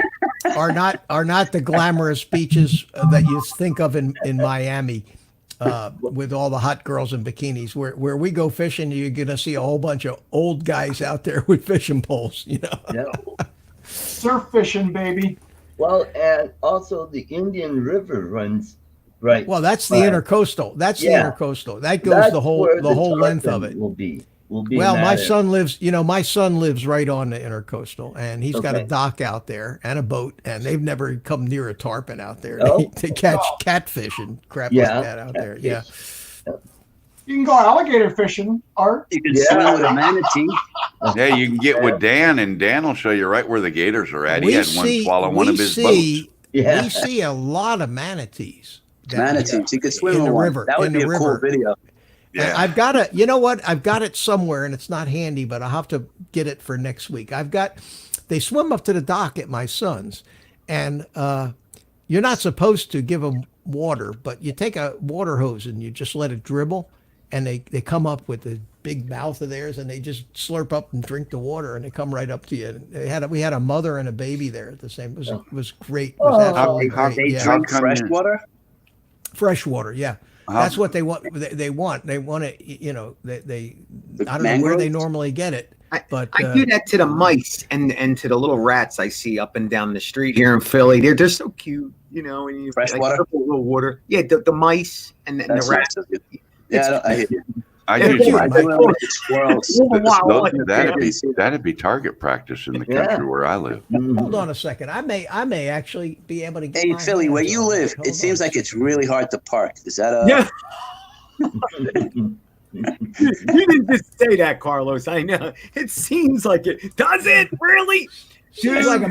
are not the glamorous beaches that you think of in Miami. With all the hot girls in bikinis, where we go fishing, you're gonna see a whole bunch of old guys out there with fishing poles. Yeah. Surf fishing, baby. Well, and also the Indian River runs right. Well, that's the Right. intercoastal. That's Yeah. the intercoastal. That goes That's the whole where length of tarpon it. Will be Well, in my that son lives right on the intercoastal, and he's got a Okay. dock out there and a boat, and they've never come near a tarpon out there. Oh. They catch catfish and crap Yeah, like that out there. Yeah. You can go alligator fishing, Art. You can Yeah. swim with a manatee. Yeah, you can get with Dan, and Dan will show you right where the gators are at. He had one swallow one of his boats. Yeah. We see a lot of manatees. down Manatees. here You could swim in with the one. river. That would in be the a cool river. video. Yeah. I've got it. You know what? I've got it somewhere, and it's not handy, but I'll have to get it for next week. They swim up to the dock at my son's, and you're not supposed to give them water, but you take a water hose and you just let it dribble, and they come up with a big mouth of theirs, and they just slurp up and drink the water, and they come right up to you. We had a mother and a baby there at the same. It was great. It was absolutely great. They Yeah. drink come fresh here? water. Fresh water, yeah. How- That's what they want. They want it. You know, they I don't know where mangroves? they normally get it, but I do that to the mice and to the little rats I see up and down the street here in Philly. They're so cute, you know. And you Fresh water? put a little water. Yeah, the mice and the That's rats. nice of you. Yeah, I hear you. I They're usually cute, I Mike. do it with the squirrels. that'd be target practice in the country where I live. hold on a second. I may actually be able to get. Hey, my Philly, where hands you on live, Hold it on seems a like it's second. really hard to park. Is that a? Yeah. You didn't just say that, Carlos. I know. It seems like it. Does it really? Seems like it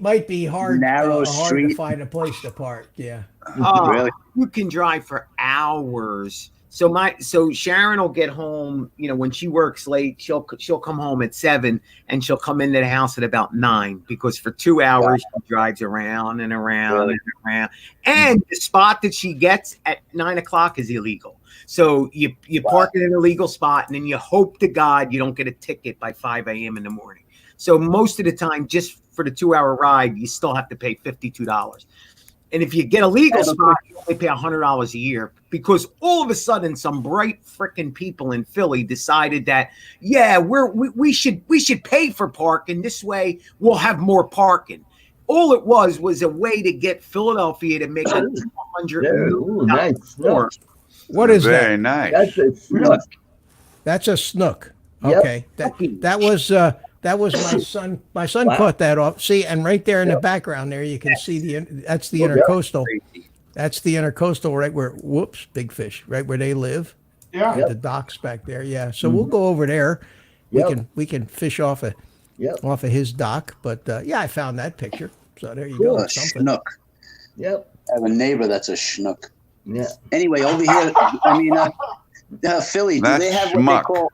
might be hard. Narrow hard to street. find a place to park. Yeah. Really? You can drive for hours. So Sharon will get home, you know, when she works late, she'll come home at 7 and she'll come into the house at about 9 because for 2 hours she drives around and around Really? and around. And the spot that she gets at 9 o'clock is illegal. So you park in an illegal spot and then you hope to God you don't get a ticket by 5 a.m. in the morning. So most of the time, just for the 2-hour ride, you still have to pay $52. And if you get a legal spot, you only pay $100 a year because all of a sudden some bright freaking people in Philly decided that, yeah, we should pay for parking. This way we'll have more parking. All it was a way to get Philadelphia to make $100 Ooh, nice. more. What is Very that? nice. That's a snook. That's a snook. Yep. Okay. That was my son. My son Wow. caught that off. See, and right there in the background there, you can see that's the intercoastal. That's the intercoastal, right where. Whoops, big fish, right where they live. Yeah. At the docks back there. Yeah. So we'll go over there. Yep. We can fish off of Yep. his dock. But yeah, I found that picture. So there you Cool. go. A Something. schnook. Yep. I have a neighbor that's a schnook. Yeah. Anyway, over here, I mean, Philly, do That's they have what schmuck. they call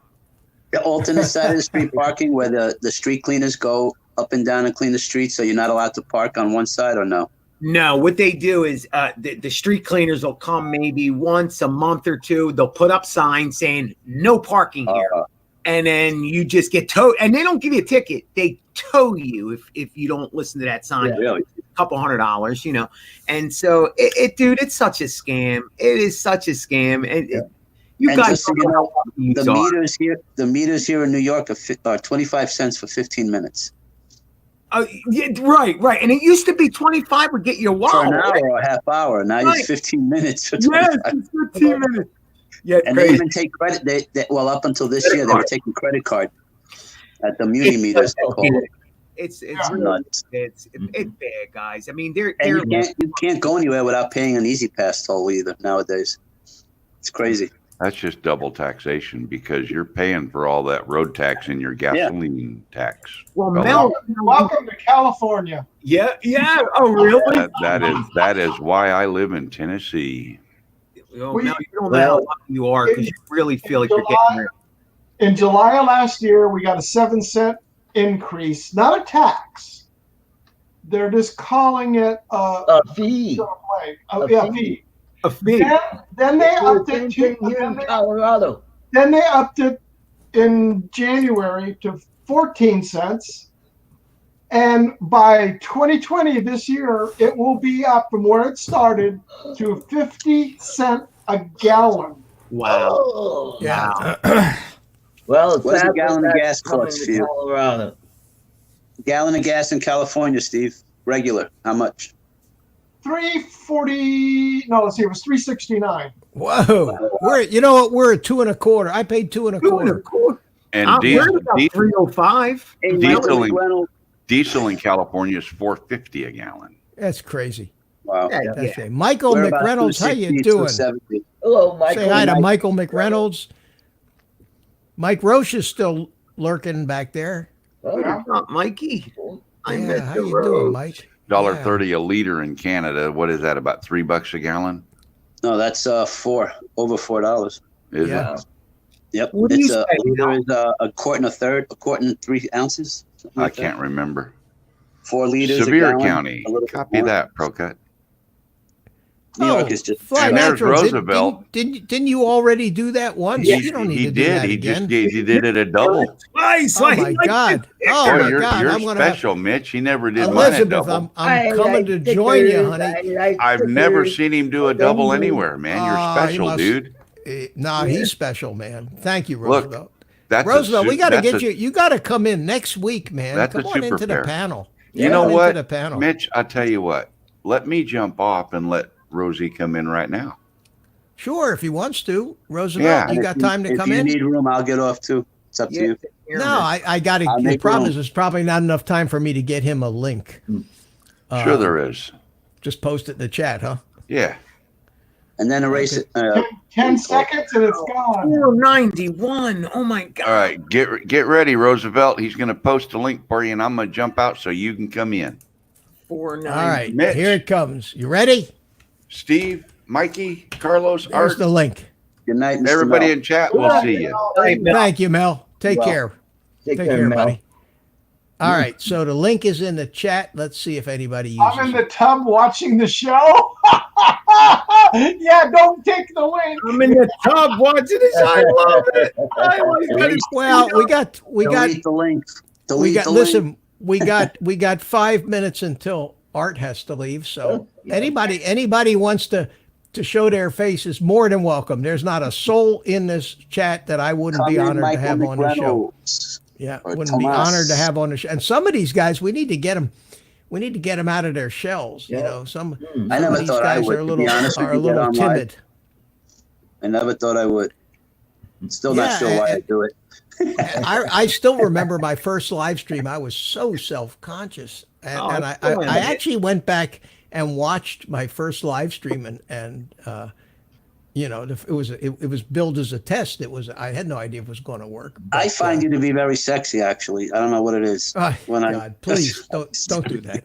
the alternate side of the street parking where the street cleaners go up and down and clean the streets so you're not allowed to park on one side or no? No, what they do is the street cleaners will come maybe once a month or two. They'll put up signs saying no parking here. And then you just get towed. And they don't give you a ticket. They tow you if you don't listen to that sign. Yeah. Really? Couple $100, you know. And so dude, it's such a scam. It is such a scam. And you And guys just so you don't know, know what these the are. meters here in New York are 25 cents for 15 minutes. Yeah, right. And it used to be 25 would get you a For while. an hour or a half hour. Now Right. it's 15 minutes for Yes, 25. it's 15 minutes. Yeah, And they crazy. even take credit. Well, up until this year, they were taking credit card at the muni meters. They call it. It's It's really nuts. it's bad, guys. I mean, they're And you can't go anywhere without paying an Easy Pass toll either nowadays. It's crazy. That's just double taxation because you're paying for all that road tax and your gasoline tax. well, Well, Mel. Welcome to California. Yeah. Oh, really? That is why I live in Tennessee. Well, We- Mel, you don't know how lucky you are because you really feel like you're getting rich. In July of last year, we got a 7-cent increase, not a tax. They're just calling it A fee. a fee. A fee. Then they The upped same it thing here in Colorado. Then they upped it in January to 14 cents. And by 2020, this year, it will be up from where it started to 50 cents a gallon. Wow. Oh. Yeah. Well, it's What's a sadly gallon of that's gas coming cost to for you? Colorado. Gallon of gas in California, Steve. Regular. How much? 340. No, let's see. It was 369. Whoa. You know what? We're at 2 1/4. I paid 2 1/4. And We're diesel, at about 305. Hey, Diesel Michael and- McReynolds. diesel in California is $4.50 a gallon. That's crazy. Wow. Yeah, That's it. Michael We're about McReynolds, how 260, you doing? 270. Hello, Michael. Say hi to Michael McReynolds. Mike Roche is still lurking back there. Oh, Mikey. I Yeah, met how the you road. doing, Mike? $1.30 a liter in Canada. What is that? About $3 a gallon? No, that's over $4. Is Yeah. it? Yep. What do It's you a say, liter Mel? is a quart and a third, a quart and 3 ounces. Something I like that. can't remember. 4 liters. Sevier a gallon, County. A little bit Copy more. that, Procut. New York is just. Fly And there's Natural. Roosevelt. Didn't you already do that once? He, You don't need he to do did. that He again. he did it a double. Twice. Oh Like, my God! Oh Boy, my you're God! you're I'm gonna special, Mitch. He never did mine a Elizabeth. double. I'm coming to join you, honey. I've never seen him do a double anywhere, man. You're Ah, he special, must- dude. Nah, he's special, man. Thank you, Look, Roosevelt. That's Roosevelt, a, we got to that's get a- you. You got to come in next week, man. That's Come a on super into the pair. panel. You Come know on what, Into the panel. Mitch? I tell you what. Let me jump off and let Rosie come in right now. Sure, if he wants to, Roosevelt. Yeah. You And got if time to if come you in? need room, I'll get off too. It's up to you. No, I got to. I'll The make problem room. is, there's probably not enough time for me to get him a link. Sure, there is. Just post it in the chat, huh? Yeah. And then erase it. 10 seconds and it's gone. 491. Oh my God. All right. Get ready, Roosevelt. He's going to post a link for you, and I'm going to jump out so you can come in. 490. All right, Mitch. here it comes. You ready? Steve, Mikey, Carlos, There's Art, the link. Good night, Mr. everybody Mel. in chat. We'll see you. Thank you, Mel. Take Well, care. Take Take care, care, Mel. buddy. All right, so the link is in the chat. Let's see if anybody uses I'm in it. the tub watching the show. Yeah, don't take the link. I'm in the tub watching this. I love it. I always got it. Well, we got Delete the link. Delete we got the link. listen, we got 5 minutes until Art has to leave. So anybody wants to show their face is more than welcome. There's not a soul in this chat that I wouldn't be Come in, honored to Michael have on the show. McReynolds. Yeah, or wouldn't be Tomas. honored to have on the show. And some of these guys, we need to get them. We need to get them out of their shells. You Yeah. know, some I of never these thought I guys would, are a to little be honest with you, get on live. timid. I never thought I would. Still not Yeah, sure why I do it. I still remember my first live stream. I was so self-conscious, and, Oh, and I go ahead. actually went back and watched my first live stream, and you know, it was billed as a test. I had no idea if it was going to work. I find you to be very sexy, actually. I don't know what it is. when I- God, please don't do that.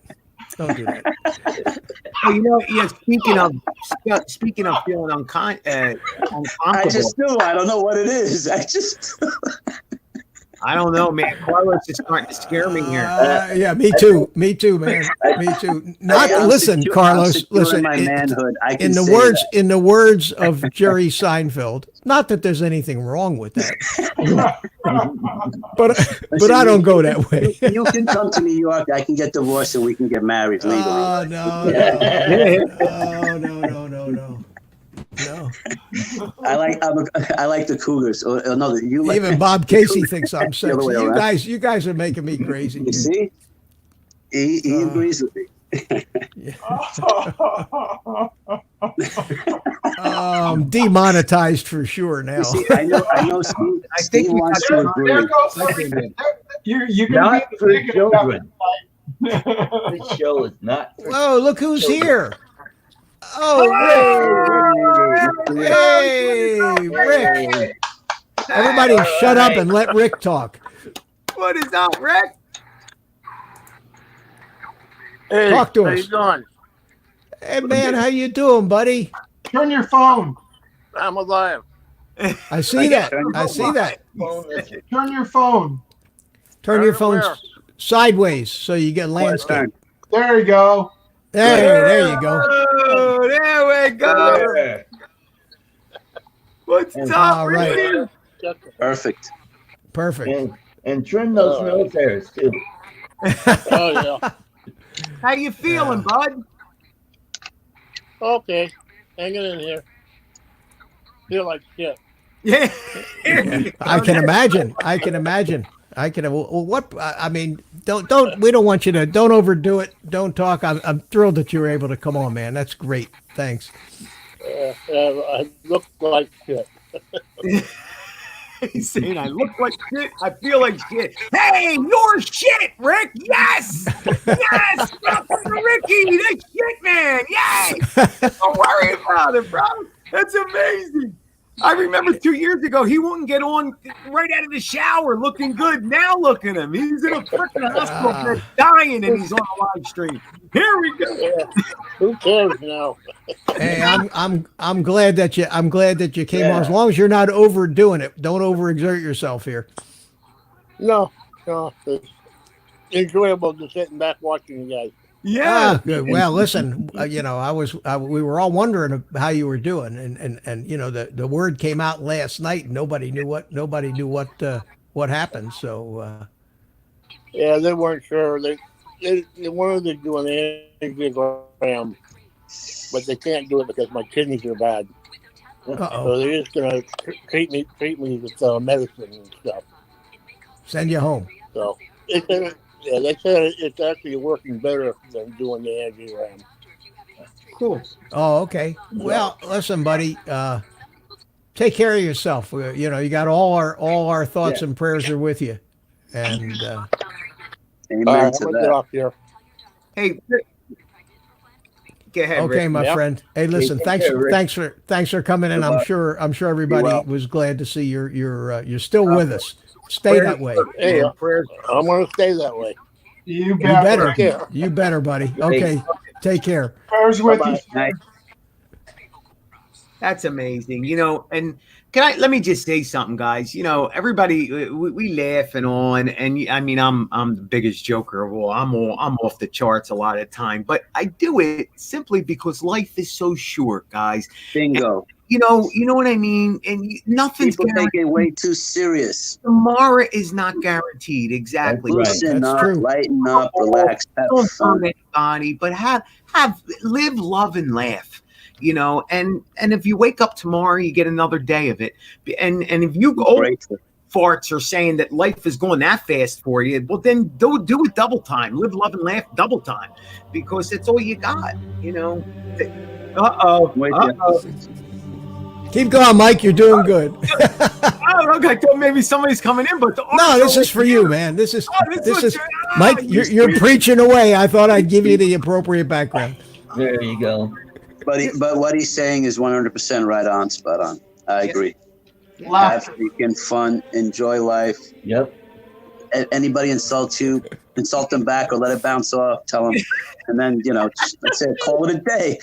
Don't do that. Oh, you know, yeah. Speaking of feeling uncomfortable, I just do. I don't know what it is. I don't know, man. Carlos is starting to scare me here. Yeah, me too. Me too, man. Me too. Not I'm listen, secure- Carlos. I'm secure Listen. in my manhood. I can In the say words that. in the words of Jerry Seinfeld, not that there's anything wrong with that, but I don't go that way. You can come to New York. I can get divorced and we can get married legally. Oh no, no. I like the Cougars. Or no, you like Even Bob Casey thinks I'm The other sexy. way around. You guys are making me crazy. You see, he agrees with me. Demonetized for sure now. You see, I know. Steve, I think Steve we wants got to it. agree. There goes something. You can Not be for thinking about children. it. This show is not for Whoa, look who's here. Oh, Rick. Hey, Rick. Everybody shut up and let Rick talk. What is up, Rick? Hey, Talk to how us. you doing? Hey, man, how you doing, buddy? Turn your phone. I'm alive. I see that. I see that. phone. Turn your phone. Turn your Turn phone where? sideways so you get landscape. There you go. There you go. Oh, there we go. What's up, All right. Ricky? Perfect. Perfect. And trim those nose hairs too. Oh yeah. How you feeling, bud? Okay. Hanging in here. Feel like shit. Yeah. I can imagine. Well, what? I mean, don't. We don't want you to. Don't overdo it. Don't talk. I'm thrilled that you were able to come on, man. That's great. Thanks. I look like shit. He's saying, I look like shit. I feel like shit. Hey, you're shit, Rick. Yes. Yes. Welcome to Ricky, the shit man. Yay. Don't worry about it, bro. That's amazing. I remember 2 years ago, he wouldn't get on right out of the shower looking good. Now look at him. He's in a freaking hospital bed dying and he's on a live stream. Here we go. Yeah. Who cares now? Hey, I'm glad that you came Yeah. on. As long as you're not overdoing it, don't overexert yourself here. No. It's enjoyable just sitting back watching you guys. Yeah. Good. Well, listen, we were all wondering how you were doing, and the word came out last night. And nobody knew what happened. So Yeah, they weren't sure. They wanted to do an angiogram, but they can't do it because my kidneys are bad. uh-oh. So they're just gonna treat me with medicine and stuff. Send you home. So they said it's actually working better than doing the angiogram. Cool. Oh, okay. Well, listen, buddy. Take care of yourself. You got all our thoughts and prayers are with you. And Amen All right, to I'm gonna get that. off here. Hey, go ahead. okay, Rick. my Yep. friend. Hey, listen. take Thanks. care, Rick. Thanks for coming in. I'm sure everybody well. was glad to see you're still with us. Stay that way. Hey, I'm gonna stay that way. You You bet. better. Rick. Yeah. You better, buddy. Okay. Take care. Prayers with you. Bye-bye. Night. That's amazing. And let me just say something, guys. Everybody, we laugh and all, and I mean, I'm the biggest joker of all. I'm off the charts a lot of the time, but I do it simply because life is so short, guys. Bingo. You know what I mean? And nothing's People take guaranteed. it way too serious. Tomorrow is not guaranteed. Exactly. Right. Loosen That's up, true. lighten up, relax, have Don't fun. hurt anybody, but live, love, and laugh. And if you wake up tomorrow, you get another day of it. And if you go Grateful. farts are saying that life is going that fast for you, well then do it double time. Live, love, and laugh double time, because that's all you got. Wait, Keep going, Mike. You're doing good. I thought maybe somebody's coming in, but No, this is for you, man. This is this is is- Mike. You're preaching away. I thought I'd give you the appropriate background. There you go. But what he's saying is 100% right on, spot on. I agree. Have Laughter. freaking fun, enjoy life. Yep. Anybody insults you, insult them back or let it bounce off. Tell them, and then just, let's say call it a day.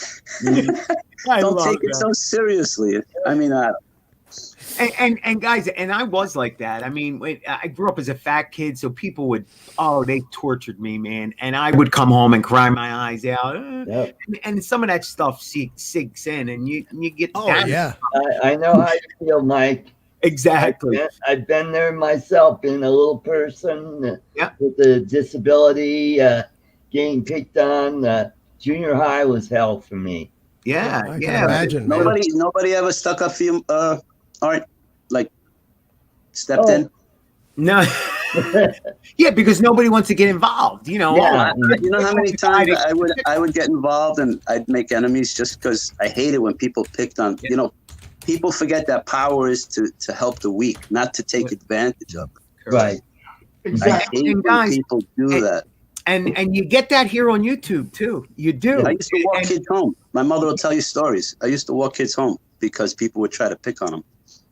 I Don't love take it that. so seriously. I mean, And guys, and I was like that. I mean, I grew up as a fat kid, so people they tortured me, man. And I would come home and cry my eyes out. Yep. And some of that stuff sinks in, and you get Oh down. yeah. I know how you feel, Mike. Exactly. I've been there myself, being a little person Yeah. with a disability, getting picked on. Junior high was hell for me. Yeah, I can yeah. imagine, man. nobody ever stuck up for you. Aren't like stepped Oh. in. No. Yeah, because nobody wants to get involved. Yeah. You know how many times I would get involved and I'd make enemies just because I hate it when people picked on. People forget that power is to help the weak, not to take advantage of. Right. I Exactly. hate And when guys- people do that. And you get that here on YouTube too. You do. I used to walk And- kids home. My mother will tell you stories. I used to walk kids home because people would try to pick on them.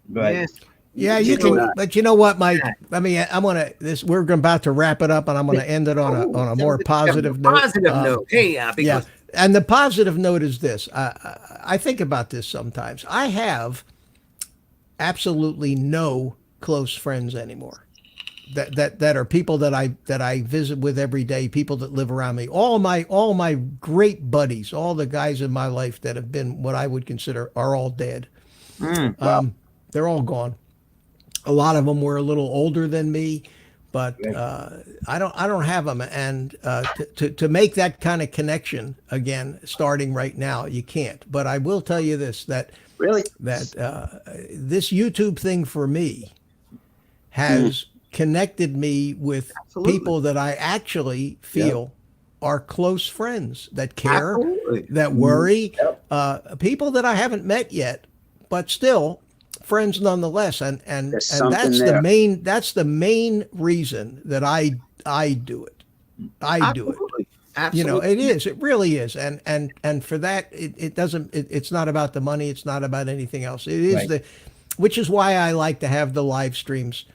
Right. Yeah, You you know can, that. but you know what, Mike? I mean, we're about to wrap it up, and I'm gonna end it on a more positive note. Positive note. Hey, Yeah, because and the positive note is this. I think about this sometimes. I have absolutely no close friends anymore. That are people that I visit with every day, people that live around me. All my great buddies, all the guys in my life that have been what I would consider are all dead. They're all gone. A lot of them were a little older than me, but I don't have them. And to make that kind of connection again, starting right now, you can't. But I will tell you this: that Really? this YouTube thing for me has connected me with Absolutely. people that I actually feel are close friends that care, Absolutely. that worry, people that I haven't met yet, but still friends nonetheless. And There's that's something there. the main reason that I do it. I do it. Absolutely. Absolutely. it is. It really is. And for that, it doesn't. It's not about the money. It's not about anything else. It is Right. which is why I like to have the live streams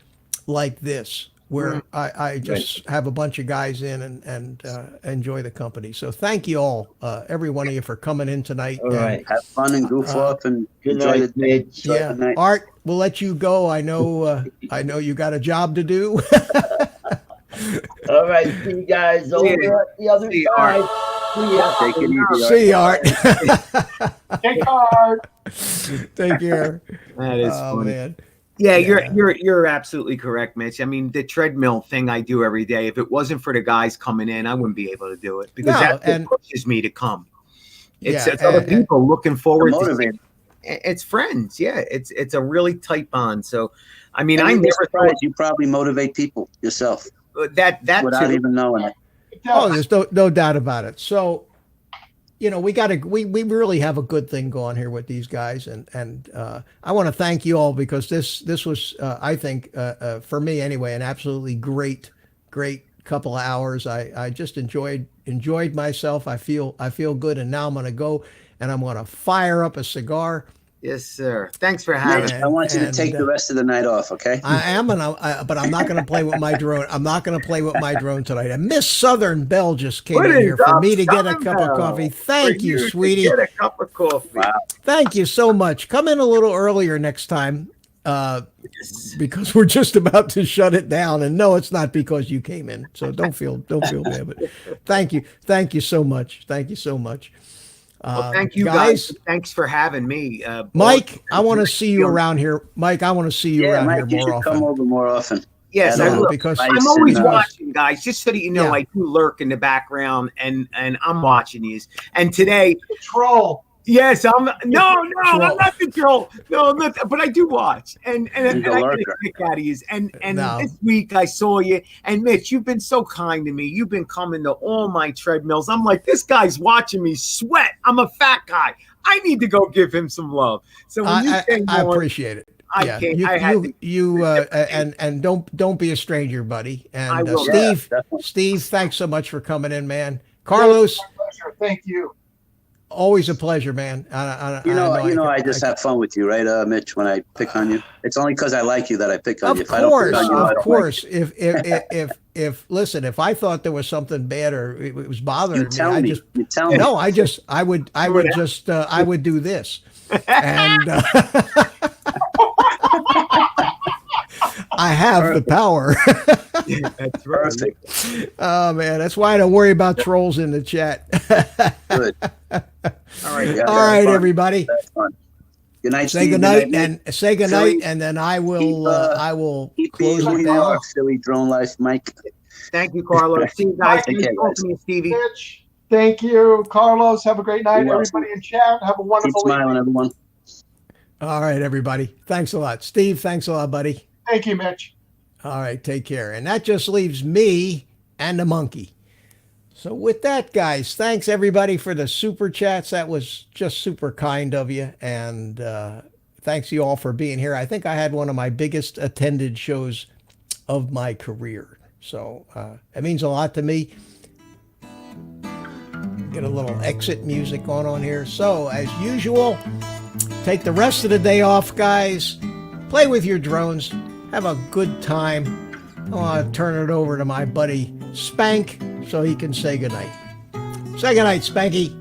like this, where I just have a bunch of guys in and enjoy the company. So thank you all, every one of you, for coming in tonight. All And, right. Have fun and goof off and Good enjoy night, the day. Mitch. Enjoy Yeah, the night. Art, we'll let you go. I know you got a job to do. All right. See you guys over at the other See you, side. See ya. Take it easy. See you, Art. Take care. Take care. That is Oh funny. man. Yeah, Yeah. you're absolutely correct, Mitch. I mean, the treadmill thing I do every day. If it wasn't for the guys coming in, I wouldn't be able to do it because No, that's and- what pushes me to come. It's, Yeah, it's other and- people looking forward to Motivated. it's friends. Yeah, it's a really tight bond. So, I mean, And I you'd be never surprised, you probably motivate people yourself thought that without too. even knowing it. Oh, there's no doubt about it. So, we really have a good thing going here with these guys, and I want to thank you all because this was I think for me anyway an absolutely great couple of hours. I just enjoyed myself. I feel good, and now I'm going to go and I'm going to fire up a cigar. Yes, sir. Thanks for having Mitch, me. I want you to and, take the rest of the night off, okay? I am, but I'm not going to play with my drone. I'm not going to play with my drone tonight. And Miss Southern Belle just came What in is here for up, me to get a Southern cup Belle? of coffee. For Thank you, to sweetie. Get a cup of coffee. Wow. Thank you so much. Come in a little earlier next time, because we're just about to shut it down. And no, it's not because you came in. So don't feel bad. But thank you so much. Thank you so much. Well, thank you guys. Thanks for having me, Mike, I want to see you around here. Mike, I want to see you Yeah, around Mike, here you more should often. come over more often. Yes, I I know, will. because I'm always and, watching, guys. Just so that you know, Yeah. I do lurk in the background, and I'm watching these. And today, Troll. yes, I'm no, Troll. I'm not the troll. No, I'm not. But I do watch, and He's a I get a lurker. kick out of you. And No. this week I saw you, and Mitch, you've been so kind to me. You've been coming to all my treadmills. I'm like, this guy's watching me sweat. I'm a fat guy. I need to go give him some love. So when you came I on, appreciate it. I Yeah, can't- you, I had to- you and don't be a stranger, buddy. I And will. Yeah, Steve, definitely. Steve, thanks so much for coming in, man. Carlos, Pleasure. Thank you. always a pleasure, man. I just have fun with you, right, Mitch? When I pick on you, it's only because I like you that I pick on Of you. If I don't course, pick on you, I of don't like course. If listen, if I thought there was something bad or it was bothering you. me, Tell I me. just You tell me. no, I would do this, and I have the power. That's right. Perfect. Oh man, that's why I don't worry about trolls in the chat. Good. All right. Yeah, All right, that's fun. everybody. That's fun. Good night, Say Steve. good Good night and say good night, Philly, and then I will keep close being who it you down. are, silly drone life, Mike. Thank you, Carlos. See you guys. Take Thanks care, for guys. talking to me, Stevie. Mitch, thank you. Carlos, have a great night. You're welcome. Everybody in chat, have a Keep wonderful smiling, evening. everyone. All right, everybody. Thanks a lot, Steve. Thanks a lot, buddy. Thank you, Mitch. All right, take care. And that just leaves me and the monkey. So with that, guys, thanks everybody for the super chats. That was just super kind of you. And thanks you all for being here. I think I had one of my biggest attended shows of my career. So it means a lot to me. Get a little exit music on here. So as usual, take the rest of the day off, guys. Play with your drones. Have a good time. I want to turn it over to my buddy Spank so he can say goodnight. Say goodnight, Spanky.